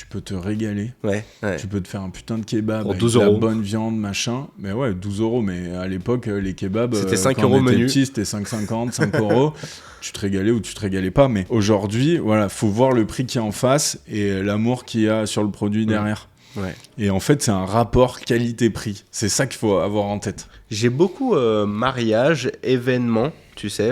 tu peux te régaler. Ouais. Tu peux te faire un putain de kebab pour avec 12 de la euros. bonne viande, machin. Mais ouais, 12 euros. Mais à l'époque, les kebabs, c'était 5 quand euros on était menu. petit, c'était 5,50, 5 euros. Tu te régalais ou tu te régalais pas. Mais aujourd'hui, voilà, faut voir le prix qu'il y a en face et l'amour qu'il y a sur le produit derrière. Ouais. Et en fait, c'est un rapport qualité-prix. C'est ça qu'il faut avoir en tête. J'ai beaucoup mariages, événements, tu sais.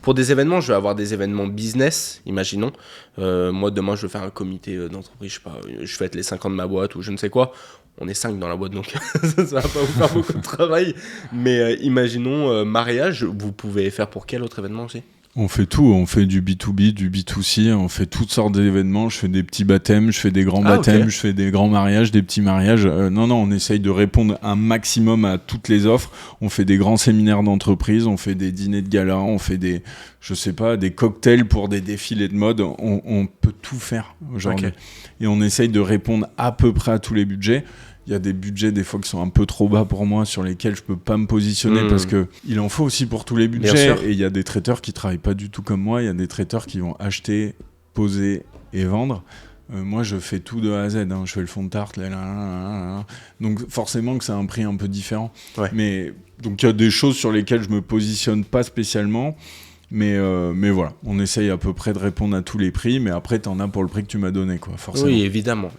Pour des événements, je vais avoir des événements business, imaginons. Moi, demain, je vais faire un comité d'entreprise, je sais pas, je fête les 5 ans de ma boîte ou je ne sais quoi. On est 5 dans la boîte, donc ça va pas vous faire beaucoup de travail. Mais imaginons mariage, vous pouvez faire pour quel autre événement aussi ? On fait tout, on fait du B2B, du B2C, on fait toutes sortes d'événements, je fais des petits baptêmes, je fais des grands baptêmes, ok. je fais des grands mariages, des petits mariages. Non, on essaye de répondre un maximum à toutes les offres. On fait des grands séminaires d'entreprise, on fait des dîners de gala, on fait des cocktails pour des défilés de mode. On peut tout faire aujourd'hui. Ok. Et on essaye de répondre à peu près à tous les budgets. Il y a des budgets des fois qui sont un peu trop bas pour moi, sur lesquels je peux pas me positionner parce que il en faut aussi pour tous les budgets. Bien sûr. Et il y a des traiteurs qui travaillent pas du tout comme moi. Il y a des traiteurs qui vont acheter, poser et vendre. Moi, je fais tout de A à Z. Hein. Je fais le fond de tarte. Donc forcément que c'est un prix un peu différent. Ouais. Mais donc il y a des choses sur lesquelles je me positionne pas spécialement. Mais voilà, on essaye à peu près de répondre à tous les prix, mais après t'en as pour le prix que tu m'as donné, quoi, forcément. Oui, évidemment.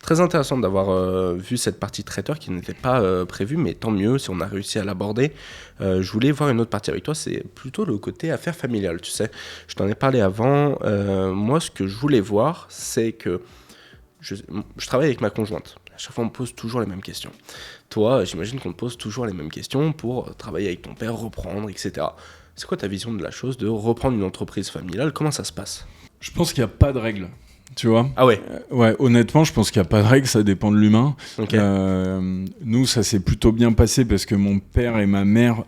Très intéressant d'avoir vu cette partie traiteur qui n'était pas prévue, mais tant mieux si on a réussi à l'aborder. Je voulais voir une autre partie avec toi, c'est plutôt le côté affaires familiales, tu sais. Je t'en ai parlé avant. Moi, ce que je voulais voir, c'est que je travaille avec ma conjointe. À chaque fois, on me pose toujours les mêmes questions. Toi, j'imagine qu'on te pose toujours les mêmes questions pour travailler avec ton père, reprendre, etc. C'est quoi ta vision de la chose, de reprendre une entreprise familiale ? Comment ça se passe ? Je pense qu'il n'y a pas de règle, tu vois. Ah ouais. Ouais, honnêtement, je pense qu'il n'y a pas de règle, ça dépend de l'humain. Ok. Nous, ça s'est plutôt bien passé parce que mon père et ma mère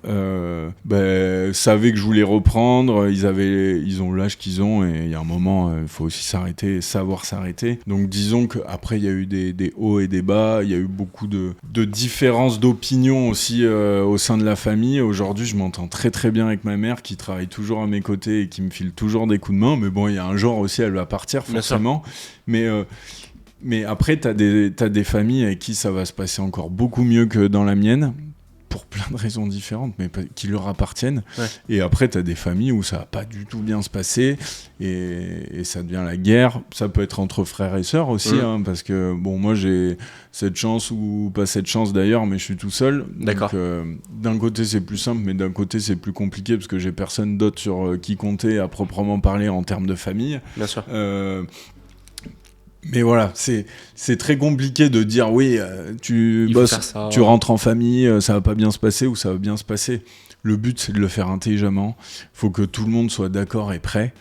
savaient que je voulais reprendre. Ils ont l'âge qu'ils ont et il y a un moment, il faut aussi s'arrêter, savoir s'arrêter. Donc disons qu'après, il y a eu des hauts et des bas. Il y a eu beaucoup de différences d'opinion aussi au sein de la famille. Aujourd'hui, je m'entends très très bien avec ma mère qui travaille toujours à mes côtés et qui me file toujours des coups de main. Mais bon, il y a un jour aussi, elle va partir forcément. Mais après, t'as des familles avec qui ça va se passer encore beaucoup mieux que dans la mienne, pour plein de raisons différentes, mais qui leur appartiennent. Ouais. Et après, t'as des familles où ça va pas du tout bien se passer, et ça devient la guerre. Ça peut être entre frères et sœurs aussi, hein, parce que, bon, moi, j'ai cette chance, ou pas cette chance d'ailleurs, mais je suis tout seul. D'accord. Donc, d'un côté, c'est plus simple, mais d'un côté, c'est plus compliqué, parce que j'ai personne d'autre sur qui compter à proprement parler en termes de famille. Bien sûr. Mais voilà, c'est très compliqué de dire oui, tu Il faut bosses, faire ça. tu rentres en famille, ça va pas bien se passer ou ça va bien se passer. Le but, c'est de le faire intelligemment. Il faut que tout le monde soit d'accord et prêt.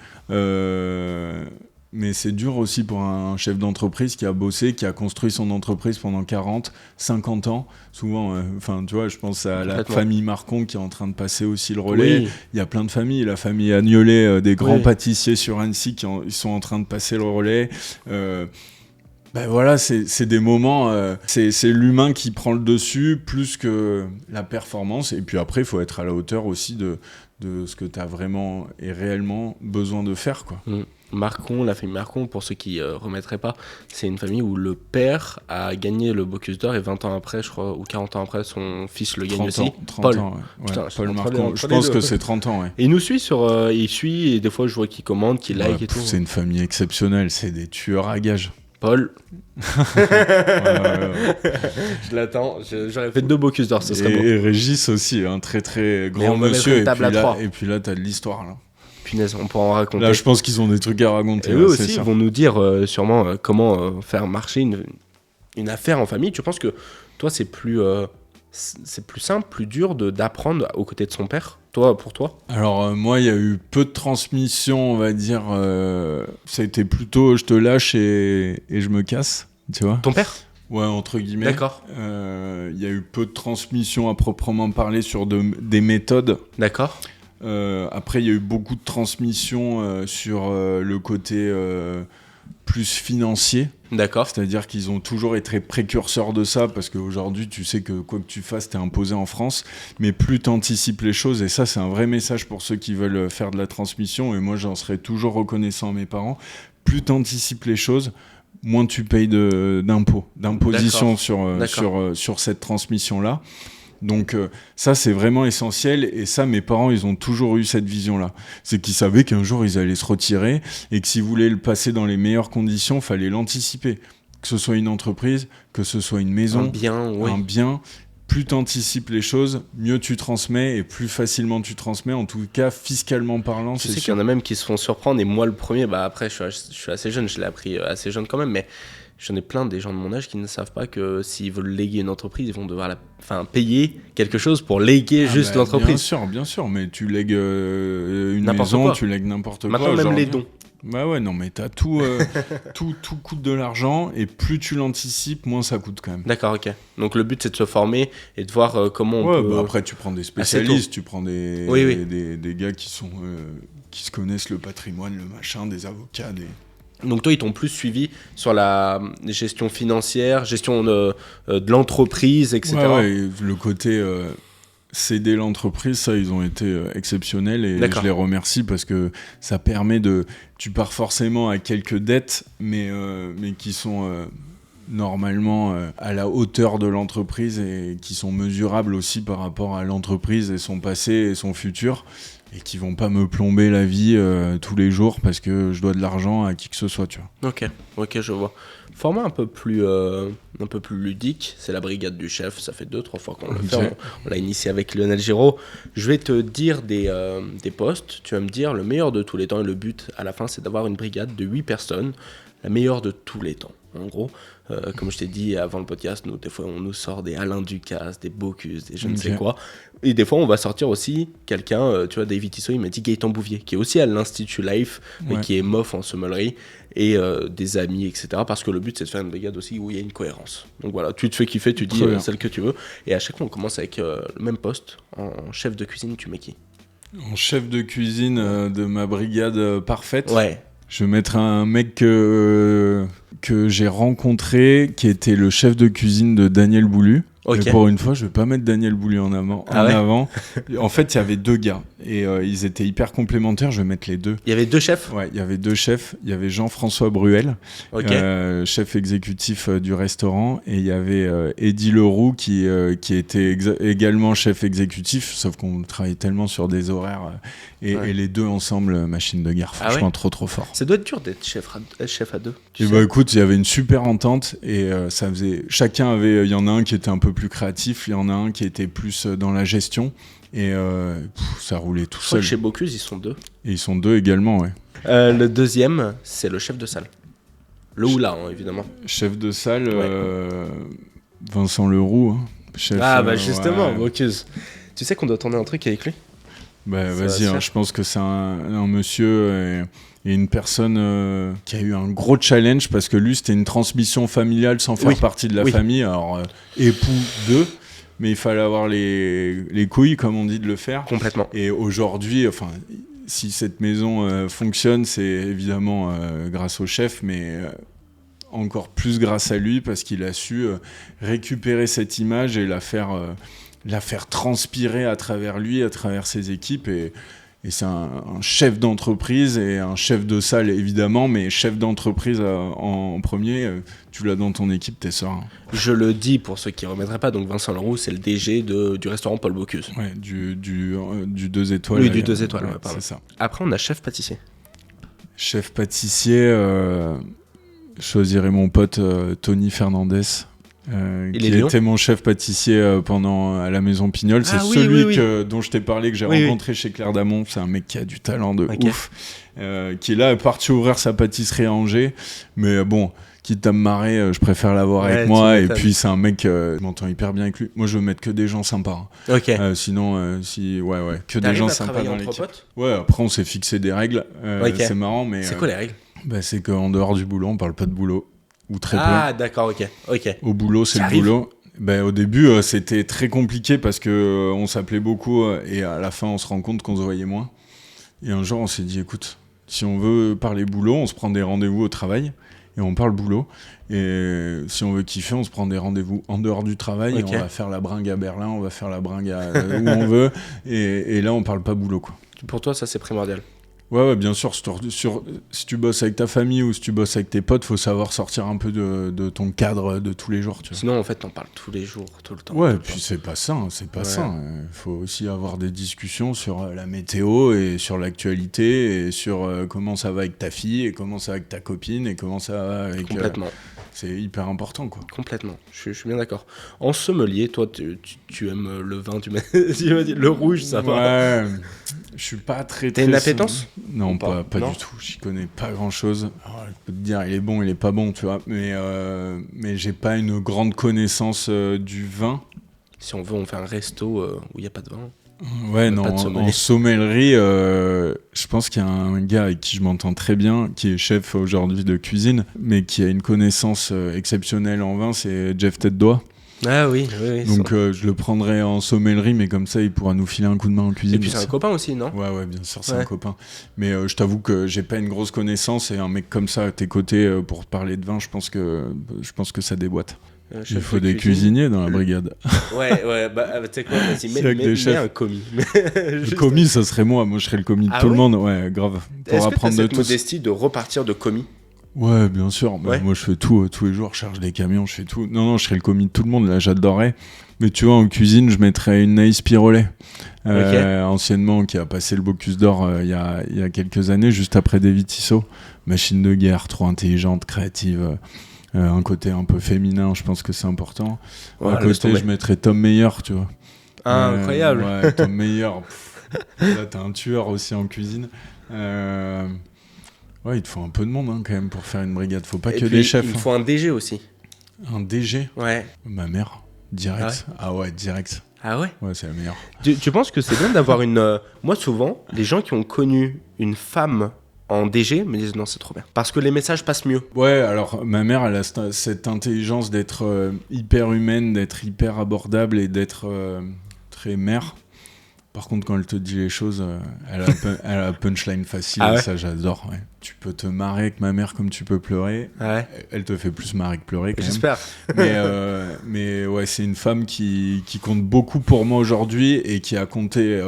Mais c'est dur aussi pour un chef d'entreprise qui a bossé, qui a construit son entreprise pendant 40, 50 ans. Souvent, tu vois, je pense à la famille Marcon qui est en train de passer aussi le relais. Oui. Il y a plein de familles. La famille Agnolet, des grands Oui. pâtissiers sur Annecy ils sont en train de passer le relais. Voilà, c'est des moments, c'est l'humain qui prend le dessus plus que la performance. Et puis après, il faut être à la hauteur aussi de ce que tu as vraiment et réellement besoin de faire, quoi. Marcon, la famille Marcon, pour ceux qui remettraient pas, c'est une famille où le père a gagné le Bocuse d'Or et 20 ans après, je crois, ou 40 ans après, son fils le gagne aussi. 30 Paul. ans, ouais. Putain, Paul entre Marcon. les Je pense deux. que c'est 30 ans, ouais. Et il nous suit il suit et des fois je vois qu'il commente, qu'il like et tout. C'est une famille exceptionnelle, c'est des tueurs à gages. Paul. Ouais. Je l'attends, j'aurais fait 2 Bocuse d'Or, ce serait beau. Et Régis aussi, un très très grand on va mettre monsieur. une table à 3. Et puis là, t'as de l'histoire, là. Punaise, on pourra en raconter. Là, je pense qu'ils ont des trucs à raconter. Et là, eux c'est aussi sûr. vont nous dire sûrement comment faire marcher une affaire en famille. Tu penses que toi, c'est plus simple, plus dur d'apprendre aux côtés de son père, pour toi ? Alors, moi, il y a eu peu de transmission, on va dire. Ça a été plutôt je te lâche et je me casse, tu vois. Ton père ? Ouais, entre guillemets. D'accord. Il y a eu peu de transmission à proprement parler sur des méthodes. D'accord. Après, il y a eu beaucoup de transmission sur le côté plus financier. D'accord. C'est-à-dire qu'ils ont toujours été précurseurs de ça, parce qu'aujourd'hui, tu sais que quoi que tu fasses, t'es imposé en France, mais plus t'anticipes les choses, et ça, c'est un vrai message pour ceux qui veulent faire de la transmission, et moi, j'en serai toujours reconnaissant à mes parents. Plus t'anticipes les choses, moins tu payes d'imposition sur cette transmission-là. Donc ça, c'est vraiment essentiel. Et ça, mes parents, ils ont toujours eu cette vision-là. C'est qu'ils savaient qu'un jour, ils allaient se retirer et que s'ils voulaient le passer dans les meilleures conditions, il fallait l'anticiper. Que ce soit une entreprise, que ce soit une maison, un bien. Plus tu anticipes les choses, mieux tu transmets et plus facilement tu transmets, en tout cas fiscalement parlant. Tu sais qu'il y en a même qui se font surprendre, et moi le premier, après je suis assez jeune, je l'ai appris assez jeune quand même, mais j'en ai plein des gens de mon âge qui ne savent pas que s'ils veulent léguer une entreprise, ils vont devoir payer quelque chose pour léguer l'entreprise. Bien sûr, mais tu lègues une maison, tu lègues n'importe quoi. Maintenant même les dons. Bah ouais, non, mais t'as tout coûte de l'argent, et plus tu l'anticipes, moins ça coûte quand même. D'accord, ok. Donc le but, c'est de se former et de voir comment on peut... après tu prends des spécialistes, tu prends des gars qui se connaissent le patrimoine, le machin, des avocats, Donc toi, ils t'ont plus suivi sur la gestion financière, gestion de l'entreprise, etc. Ouais, le côté... céder l'entreprise, ça, ils ont été exceptionnels, et je les remercie parce que ça permet tu pars forcément à quelques dettes, mais qui sont normalement à la hauteur de l'entreprise et qui sont mesurables aussi par rapport à l'entreprise et son passé et son futur, et qui vont pas me plomber la vie tous les jours parce que je dois de l'argent à qui que ce soit, tu vois. Ok, je vois. Format un peu plus ludique, c'est la brigade du chef. Ça fait 2-3 fois qu'on le fait. On l'a initié avec Lionel Giraud. Je vais te dire des postes. Tu vas me dire le meilleur de tous les temps. Et le but, à la fin, c'est d'avoir une brigade de 8 personnes. La meilleure de tous les temps. En gros, comme je t'ai dit avant le podcast, des fois, on nous sort des Alain Ducasse, des Bocuse, des je ne sais quoi. Et des fois, on va sortir aussi quelqu'un, tu vois, David Tissot, il m'a dit Gaëtan Bouvier, qui est aussi à l'Institut Life, mais qui est MOF en sommellerie, et des amis, etc. Parce que le but, c'est de faire une brigade aussi où il y a une cohérence. Donc voilà, tu te fais kiffer, tu dis celle que tu veux. Et à chaque fois, on commence avec le même poste. En chef de cuisine, tu mets qui ? En chef de cuisine de ma brigade parfaite. Ouais. Je vais mettre un mec que j'ai rencontré, qui était le chef de cuisine de Daniel Boulu. Okay. Mais pour une fois, je vais pas mettre Daniel Boulu en avant. En fait, il y avait 2 gars et ils étaient hyper complémentaires. Je vais mettre les 2. Il y avait 2 chefs ? Ouais, il y avait 2 chefs. Il y avait Jean-François Bruel, chef exécutif du restaurant, et il y avait Eddy Leroux qui était également chef exécutif, sauf qu'on travaillait tellement sur des horaires et les 2 ensemble, machine de guerre. Franchement, trop fort. Ça doit être dur d'être chef à 2. Écoute, il y avait une super entente et ça faisait. Il y en a un qui était un peu plus créatif, il y en a un qui était plus dans la gestion, et ça roulait tout seul. Chez Bocuse, ils sont 2. Et ils sont 2 également, ouais. Le deuxième, c'est le chef de salle. Le Oula, évidemment. Chef de salle, Vincent Leroux. Chef, justement, Bocuse. Tu sais qu'on doit tourner un truc avec lui ? Vas-y, je pense que c'est un monsieur et une personne qui a eu un gros challenge, parce que lui, c'était une transmission familiale sans faire partie de la famille. Alors, époux 2, mais il fallait avoir les couilles, comme on dit, de le faire. Complètement. Et aujourd'hui, si cette maison fonctionne, c'est évidemment grâce au chef, mais encore plus grâce à lui, parce qu'il a su récupérer cette image et la faire transpirer à travers lui, à travers ses équipes, et c'est un chef d'entreprise et un chef de salle évidemment, mais chef d'entreprise en premier. Tu l'as dans ton équipe, t'es serein. Je le dis pour ceux qui ne remettraient pas, donc Vincent Leroux, c'est le DG du restaurant Paul Bocuse. Ouais, du 2 étoiles. Oui, du 2 étoiles, pardon. C'est ça. Après, on a chef pâtissier. Chef pâtissier, je choisirais mon pote Tony Fernandez. Qui était mon chef pâtissier à la Maison Pignol. C'est celui dont je t'ai parlé, que j'ai rencontré chez Claire Damon. C'est un mec qui a du talent de ouf, qui est là, est parti ouvrir sa pâtisserie à Angers, mais bon, quitte à me marrer, je préfère l'avoir avec moi. Et puis c'est un mec, je m'entends hyper bien avec lui. Moi, je veux mettre que des gens sympas. Sinon, que des gens sympas dans l'équipe. Ouais, après on s'est fixé des règles. C'est marrant, mais c'est quoi les règles ? C'est qu'en dehors du boulot, on parle pas de boulot. Ou très peu. Ah, d'accord, ok. Au boulot, c'est le boulot. Au début, c'était très compliqué parce que on s'appelait beaucoup et à la fin, on se rend compte qu'on se voyait moins. Et un jour, on s'est dit, écoute, si on veut parler boulot, on se prend des rendez-vous au travail et on parle boulot. Et si on veut kiffer, on se prend des rendez-vous en dehors du travail et on va faire la bringue à Berlin, on va faire la bringue où on veut. Et là, on parle pas boulot, quoi. Pour toi, ça, c'est primordial. Ouais, bien sûr. Si tu bosses avec ta famille ou si tu bosses avec tes potes, faut savoir sortir un peu de ton cadre de tous les jours. Tu vois. Sinon, en fait, t'en parles tous les jours, tout le temps. Ouais, et puis c'est pas ça. Il faut aussi avoir des discussions sur la météo et sur l'actualité et sur comment ça va avec ta fille et comment ça va avec ta copine et comment ça va avec... Complètement. C'est hyper important, quoi. Complètement, je suis bien d'accord. En sommelier, toi, tu aimes le vin, le rouge, ça va. Ouais, je suis pas très... T'as une appétence ? Non, pas du tout. J'y connais pas grand-chose. Alors, je peux te dire, il est bon, il est pas bon, tu vois. Mais j'ai pas une grande connaissance du vin. Si on veut, on fait un resto où il n'y a pas de vin. Ouais, non, en sommellerie, je pense qu'il y a un gars avec qui je m'entends très bien, qui est chef aujourd'hui de cuisine, mais qui a une connaissance exceptionnelle en vin, c'est Jeff Tête-Doigt. Ah oui. Donc je le prendrai en sommellerie, mais comme ça, il pourra nous filer un coup de main en cuisine. Et puis c'est un copain aussi, non ? Ouais, bien sûr, c'est un copain. Mais je t'avoue que j'ai pas une grosse connaissance, et un mec comme ça à tes côtés pour parler de vin, je pense que ça déboîte. Il faut des cuisiniers dans la brigade. Ouais, bah tu sais quoi, vas-y, mets un commis. Le commis, ça serait moi je serais le commis de tout le monde, ouais, grave. Pour Est-ce apprendre que t'as de cette modestie de repartir de commis ? Ouais, bien sûr. Moi, je fais tout tous les jours, je charge des camions, je fais tout. Non, je serais le commis de tout le monde, là, j'adorerais. Mais tu vois, en cuisine, je mettrais une Naïs Pirolet, anciennement, qui a passé le Bocuse d'Or il y a quelques années, juste après David Tissot. Machine de guerre, trop intelligente, créative. Un côté un peu féminin, je pense que c'est important. À côté, je mettrais Tom Meyer, tu vois. Ah, incroyable. Ouais, Tom Meyer. Là, t'es un tueur aussi en cuisine. Ouais, il te faut un peu de monde quand même pour faire une brigade. Faut pas que des chefs. Il faut un DG aussi. Un DG ? Ouais. Ma mère, direct. Ah ouais, direct. Ah ouais ? Ouais, c'est la meilleure. Tu penses que c'est bien d'avoir une... Moi, souvent, les gens qui ont connu une femme en DG me disent non, c'est trop bien. Parce que les messages passent mieux. Ouais, alors ma mère, elle a cette intelligence d'être hyper humaine, d'être hyper abordable et d'être très mère. Par contre, quand elle te dit les choses, elle a un punchline facile, ah ouais, ça j'adore. Ouais. Tu peux te marrer avec ma mère comme tu peux pleurer. Ouais. Elle te fait plus marrer que pleurer quand J'espère. même. Mais ouais, c'est une femme qui compte beaucoup pour moi aujourd'hui et qui a compté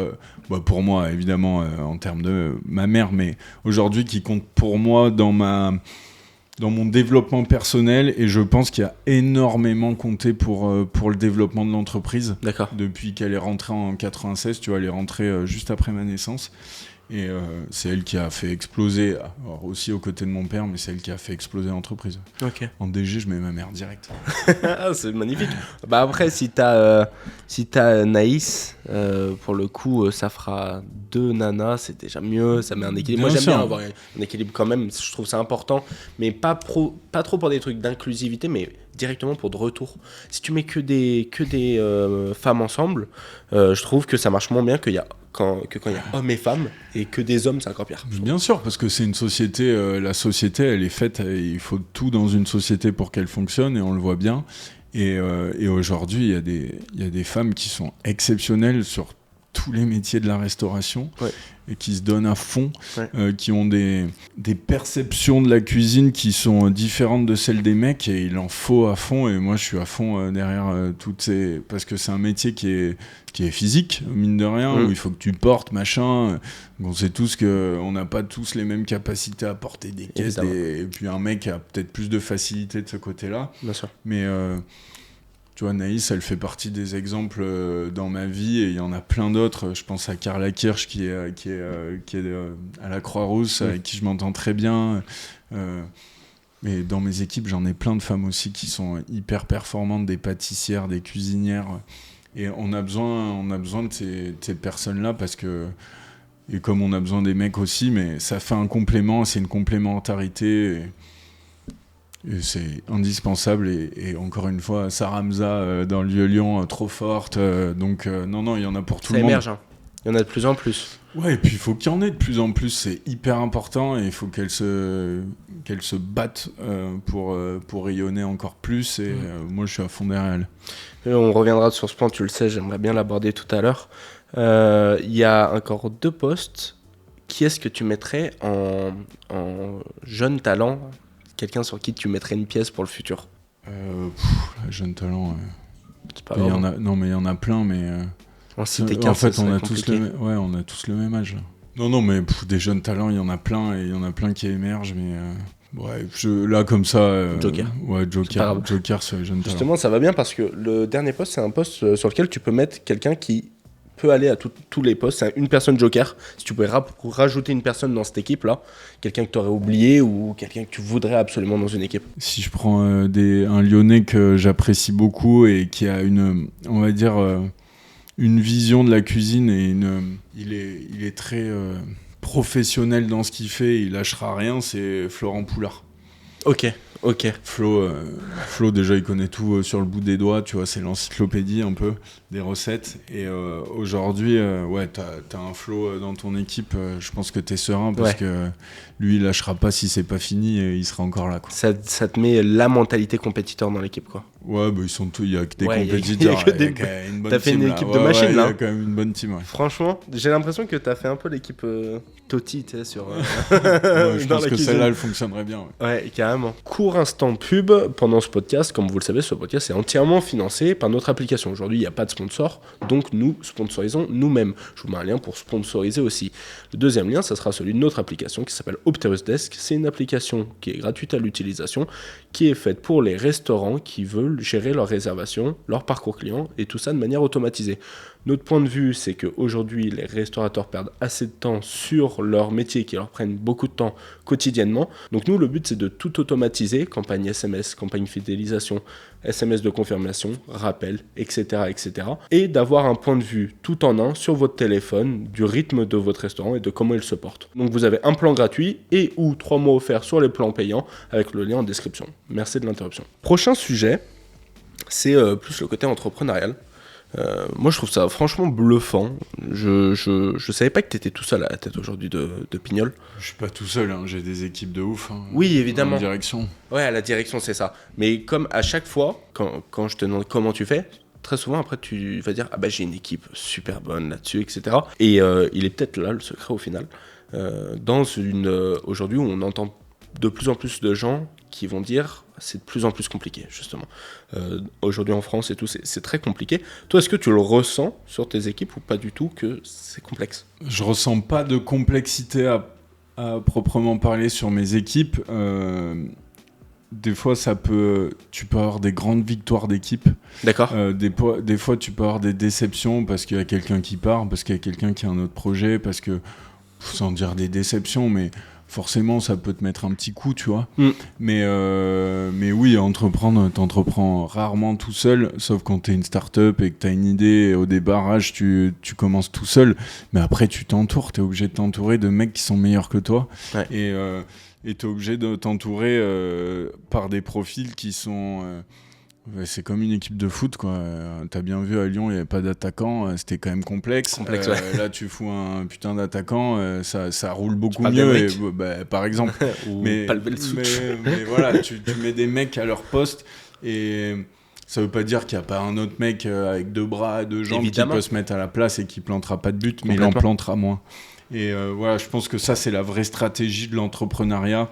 pour moi évidemment en termes de ma mère, mais aujourd'hui qui compte pour moi dans mon développement personnel, et je pense qu'il a énormément compté pour le développement de l'entreprise. D'accord. Depuis qu'elle est rentrée en 96, tu vois, elle est rentrée juste après ma naissance. Et c'est elle qui a fait exploser, alors aussi aux côtés de mon père, mais c'est elle qui a fait exploser l'entreprise. Ok. En DG, je mets ma mère direct. C'est magnifique. Bah après, si t'as Naïs, pour le coup, ça fera 2 nanas, c'est déjà mieux, ça met un équilibre. Moi, j'aime bien avoir un équilibre quand même, je trouve ça important, mais pas trop pour des trucs d'inclusivité, mais directement pour de retour. Si tu mets que des femmes ensemble, je trouve que ça marche moins bien quand il y a hommes et femmes, et que des hommes, c'est encore pire. Bien sûr, parce que c'est une société, la société, elle est faite, il faut tout dans une société pour qu'elle fonctionne, et on le voit bien. Et aujourd'hui, il y a des femmes qui sont exceptionnelles sur tous les métiers de la restauration, ouais, et qui se donnent à fond, ouais, qui ont des perceptions de la cuisine qui sont différentes de celles des mecs, et il en faut à fond, et moi je suis à fond derrière toutes ces... Parce que c'est un métier qui est physique, mine de rien, où il faut que tu portes, machin. On sait tous qu'on n'a pas tous les mêmes capacités à porter des caisses, et puis un mec a peut-être plus de facilité de ce côté-là. Bien sûr. Mais... tu vois, Naïs, elle fait partie des exemples dans ma vie, et il y en a plein d'autres. Je pense à Carla Kirsch qui est à la Croix-Rousse, avec qui je m'entends très bien. Mais dans mes équipes, j'en ai plein de femmes aussi qui sont hyper performantes, des pâtissières, des cuisinières. Et on a besoin de ces personnes-là, parce que... Et comme on a besoin des mecs aussi, mais ça fait un complément, c'est une complémentarité... Et c'est indispensable, et encore une fois, Sarah Hamza dans le Vieux-Lyon, trop forte, donc non, il y en a pour tout le monde. Ça émerge, hein. Il y en a de plus en plus. Ouais, et puis il faut qu'il y en ait de plus en plus, c'est hyper important, et il faut qu'elles se battent pour rayonner encore plus, et moi je suis à fond derrière elles. Et on reviendra sur ce point, tu le sais, j'aimerais bien l'aborder tout à l'heure. Il y a encore 2 postes. Qui est-ce que tu mettrais en jeune talent ? Quelqu'un sur qui tu mettrais une pièce pour le futur ? Jeune talent. C'est pas non, mais il y en a plein, mais. En fait, on a tous le même âge. Là. Non, mais des jeunes talents, il y en a plein et il y en a plein qui émergent, mais là comme ça. Joker. Ouais, Joker sur les jeunes talents. Justement, ça va bien parce que le dernier poste, c'est un poste sur lequel tu peux mettre quelqu'un qui peut aller à tous les postes. C'est une personne Joker. Si tu pouvais rajouter une personne dans cette équipe-là, quelqu'un que tu aurais oublié ou quelqu'un que tu voudrais absolument dans une équipe. Si je prends un Lyonnais que j'apprécie beaucoup et qui a une vision de la cuisine et il est très professionnel dans ce qu'il fait, il lâchera rien, c'est Florent Poulard. Ok. Flo, déjà, il connaît tout sur le bout des doigts, tu vois, c'est l'encyclopédie un peu des recettes. Et aujourd'hui, t'as un Flo dans ton équipe, je pense que t'es serein parce que lui, il lâchera pas si c'est pas fini et il sera encore là, quoi. Ça te met la mentalité compétiteur dans l'équipe, quoi. Ouais, bah ils sont tous, il y a que des compétiteurs. T'as fait une équipe de machines, là. Il y a quand même une bonne team, ouais. Franchement, j'ai l'impression que t'as fait un peu l'équipe Totti, tu sais, sur. Je pense que celle-là, elle fonctionnerait bien. Ouais, carrément. Court instant pub pendant ce podcast. Comme vous le savez, ce podcast est entièrement financé par notre application. Aujourd'hui, il n'y a pas de sponsor, donc nous sponsorisons nous-mêmes. Je vous mets un lien pour sponsoriser aussi. Le deuxième lien, ça sera celui de notre application qui s'appelle Opteros Desk. C'est une application qui est gratuite à l'utilisation, qui est faite pour les restaurants qui veulent gérer leurs réservations, leur parcours client et tout ça de manière automatisée. Notre point de vue, c'est qu'aujourd'hui, les restaurateurs perdent assez de temps sur leur métier qui leur prennent beaucoup de temps quotidiennement. Donc nous, le but, c'est de tout automatiser, campagne SMS, campagne fidélisation, SMS de confirmation, rappel, etc., etc. Et d'avoir un point de vue tout en un sur votre téléphone du rythme de votre restaurant et de comment il se porte. Donc vous avez un plan gratuit et ou 3 mois offerts sur les plans payants avec le lien en description. Merci de l'interruption. Prochain sujet, c'est plus le côté entrepreneurial. Moi je trouve ça franchement bluffant. Je savais pas que t'étais tout seul à la tête aujourd'hui de Pignol. Je suis pas tout seul, hein. J'ai des équipes de ouf. Hein, oui, évidemment. À la direction. Ouais, à la direction, c'est ça. Mais comme à chaque fois, quand je te demande comment tu fais, très souvent après tu vas dire ah bah j'ai une équipe super bonne là-dessus, etc. Et il est peut-être là le secret au final. Aujourd'hui où on entend de plus en plus de gens qui vont dire c'est de plus en plus compliqué, justement. Aujourd'hui en France et tout, c'est très compliqué. Toi, est-ce que tu le ressens sur tes équipes ou pas du tout que c'est complexe ? Je ressens pas de complexité à proprement parler sur mes équipes. Des fois, tu peux avoir des grandes victoires d'équipe. D'accord. Des fois, tu peux avoir des déceptions parce qu'il y a quelqu'un qui part, parce qu'il y a quelqu'un qui a un autre projet, parce que, sans dire des déceptions, mais forcément, ça peut te mettre un petit coup, tu vois. Mais oui, t'entreprends rarement tout seul, sauf quand t'es une start-up et que t'as une idée. Au débarrage, tu commences tout seul, mais après, tu t'entoures. T'es obligé de t'entourer de mecs qui sont meilleurs que toi. Ouais. Et t'es obligé de t'entourer par des profils qui sont... c'est comme une équipe de foot, quoi. T'as bien vu, à Lyon, il n'y avait pas d'attaquant, c'était quand même complexe. Ouais. Là, tu fous un putain d'attaquant, ça roule beaucoup mieux. Par exemple. mais voilà, tu mets des mecs à leur poste et ça veut pas dire qu'il n'y a pas un autre mec avec 2 bras et 2 jambes Évidemment. Qui peut se mettre à la place et qui plantera pas de but, mais il en plantera moins. Et voilà, je pense que ça, c'est la vraie stratégie de l'entrepreneuriat.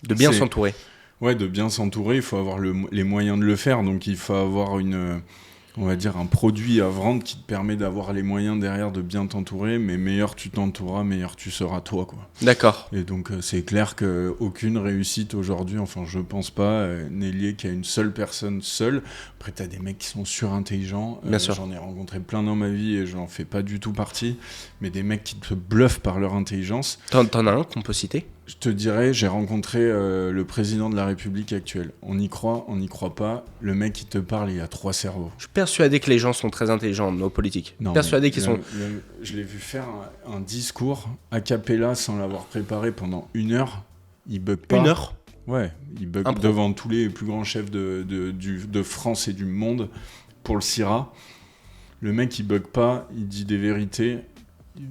De bien s'entourer. Ouais, de bien s'entourer, il faut avoir les moyens de le faire. Donc, il faut avoir un produit à vendre qui te permet d'avoir les moyens derrière de bien t'entourer. Mais meilleur tu t'entoureras, meilleur tu seras toi, quoi. D'accord. Et donc, c'est clair qu'aucune réussite aujourd'hui, enfin, je pense pas, n'est liée qu'à une seule personne seule. Après, t'as des mecs qui sont surintelligents. Bien sûr. J'en ai rencontré plein dans ma vie et j'en fais pas du tout partie. Mais des mecs qui te bluffent par leur intelligence. T'en as un qu'on peut citer ? Je te dirais, j'ai rencontré le président de la République actuelle. On y croit, on n'y croit pas. Le mec qui te parle, il a 3 cerveaux. Je suis persuadé que les gens sont très intelligents, nos politiques. Non, persuadé qu'ils sont... Je l'ai vu faire un discours a cappella sans l'avoir préparé pendant 1 heure. Il bug pas. 1 heure ? Ouais, il bug devant tous les plus grands chefs de France et du monde pour le CIRA. Le mec, il bug pas, il dit des vérités.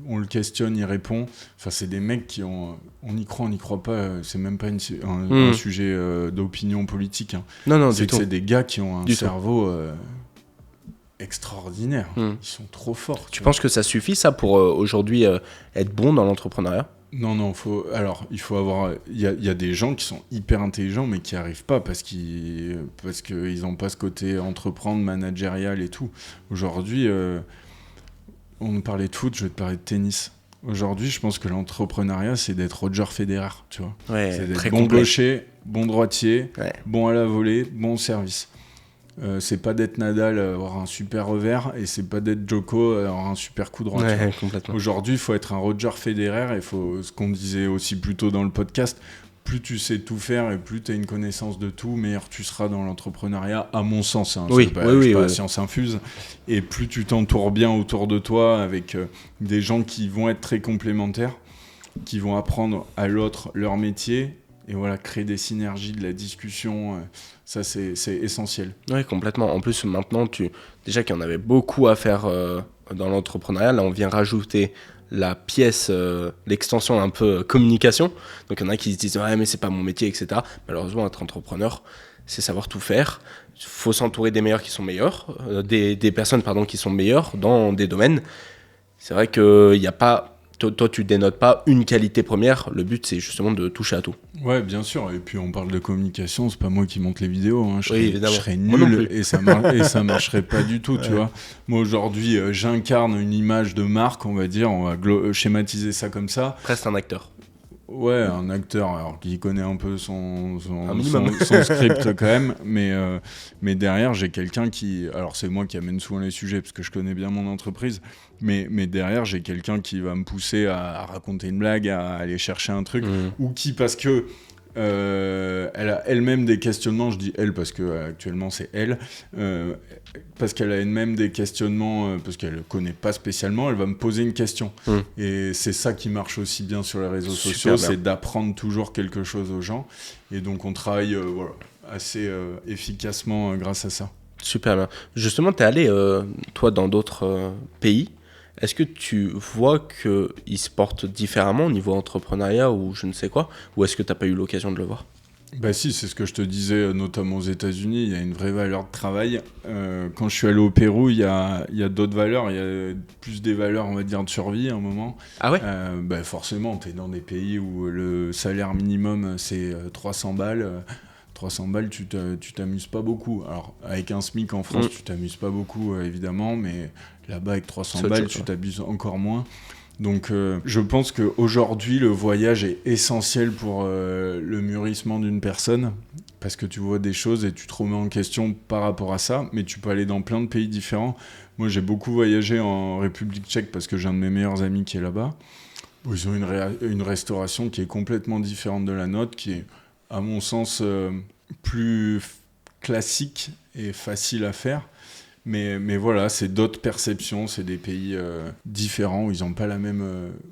On le questionne, il répond. Enfin, c'est des mecs qui ont... On y croit, on n'y croit pas. C'est même pas un sujet d'opinion politique. Hein. Non, c'est que c'est des gars qui ont un cerveau extraordinaire. Ils sont trop forts. Tu penses que ça suffit, ça, pour aujourd'hui être bon dans l'entrepreneuriat ? Non, il faut avoir... Il y a des gens qui sont hyper intelligents, mais qui n'y arrivent pas parce qu'ils n'ont pas ce côté entreprendre, managérial et tout. Aujourd'hui... On nous parlait de foot, je vais te parler de tennis. Aujourd'hui, je pense que l'entrepreneuriat, c'est d'être Roger Federer, tu vois. Ouais, c'est d'être très bon complet. gaucher, bon droitier, Ouais. bon à la volée, bon service. C'est pas d'être Nadal, avoir un super revers, et c'est pas d'être Djoko, avoir un super coup droit. tu vois. Ouais, complètement. Aujourd'hui, il faut être un Roger Federer, et ce qu'on disait aussi plus tôt dans le podcast, plus tu sais tout faire et plus tu as une connaissance de tout, meilleur tu seras dans l'entrepreneuriat, à mon sens. Hein. Oui, c'est pas, oui, pas oui. la science infuse. Et plus tu t'entoures bien autour de toi avec des gens qui vont être très complémentaires, qui vont apprendre à l'autre leur métier, et voilà, créer des synergies, de la discussion, ça c'est essentiel. Oui, complètement. En plus, maintenant, déjà qu'il y en avait beaucoup à faire dans l'entrepreneuriat, là on vient rajouter la pièce, l'extension un peu communication. Donc il y en a qui se disent ouais mais c'est pas mon métier, etc. Malheureusement, être entrepreneur, c'est savoir tout faire. Il faut s'entourer des meilleurs qui sont meilleurs, des personnes qui sont meilleures dans des domaines. C'est vrai qu'il n'y a pas... Toi, tu dénotes pas une qualité première. Le but, c'est justement de toucher à tout. Ouais, bien sûr. Et puis, on parle de communication. C'est pas moi qui monte les vidéos. Hein. Oui, Je serais Moi non nul plus. et ça marcherait pas du tout, tu vois. Moi, aujourd'hui, j'incarne une image de marque, on va dire. On va schématiser ça comme ça. Presque un acteur. Ouais, un acteur, alors qui connaît un peu son minimum. son script quand même, mais derrière, j'ai quelqu'un qui... Alors, c'est moi qui amène souvent les sujets, parce que je connais bien mon entreprise, mais derrière, j'ai quelqu'un qui va me pousser à raconter une blague, à aller chercher un truc, ou qui, parce que elle a elle-même des questionnements, je dis elle parce que actuellement c'est elle, parce qu'elle a elle-même des questionnements, parce qu'elle ne connaît pas spécialement, elle va me poser une question. Et c'est ça qui marche aussi bien sur les réseaux sociaux, c'est d'apprendre toujours quelque chose aux gens. Et donc on travaille assez efficacement grâce à ça. Super bien. Justement, tu es allé, toi, dans d'autres pays. Est-ce que tu vois qu'ils se portent différemment au niveau entrepreneuriat ou je ne sais quoi, ou est-ce que tu n'as pas eu l'occasion de le voir ? Bah si, c'est ce que je te disais, notamment aux États-Unis, il y a une vraie valeur de travail. Quand je suis allé au Pérou, il y a d'autres valeurs, il y a plus des valeurs, on va dire, de survie à un moment. Ah ouais ? Forcément, tu es dans des pays où le salaire minimum, c'est 300 balles. 300 balles, tu t'amuses pas beaucoup. Alors, avec un SMIC en France, tu t'amuses pas beaucoup, évidemment, mais là-bas, avec 300 balles, tu t'abuses encore moins. Donc, je pense qu'aujourd'hui, le voyage est essentiel pour le mûrissement d'une personne, parce que tu vois des choses et tu te remets en question par rapport à ça, mais tu peux aller dans plein de pays différents. Moi, j'ai beaucoup voyagé en République tchèque, parce que j'ai un de mes meilleurs amis qui est là-bas, où ils ont une restauration qui est complètement différente de la nôtre, qui est, à mon sens, plus classique et facile à faire. Mais voilà, c'est d'autres perceptions, c'est des pays différents où ils n'ont pas la même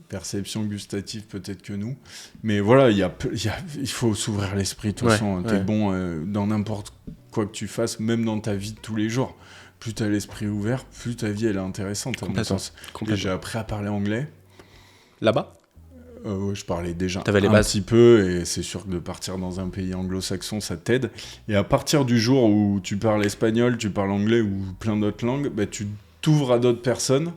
perception gustative peut-être que nous. Mais voilà, il faut s'ouvrir l'esprit de toute façon. T'es bon dans n'importe quoi que tu fasses, même dans ta vie de tous les jours. Plus tu as l'esprit ouvert, plus ta vie elle est intéressante à mon sens. Et j'ai appris à parler anglais. Là-bas ? Je parlais déjà un petit peu, et c'est sûr que de partir dans un pays anglo-saxon, ça t'aide. Et à partir du jour où tu parles espagnol, tu parles anglais ou plein d'autres langues, tu t'ouvres à d'autres personnes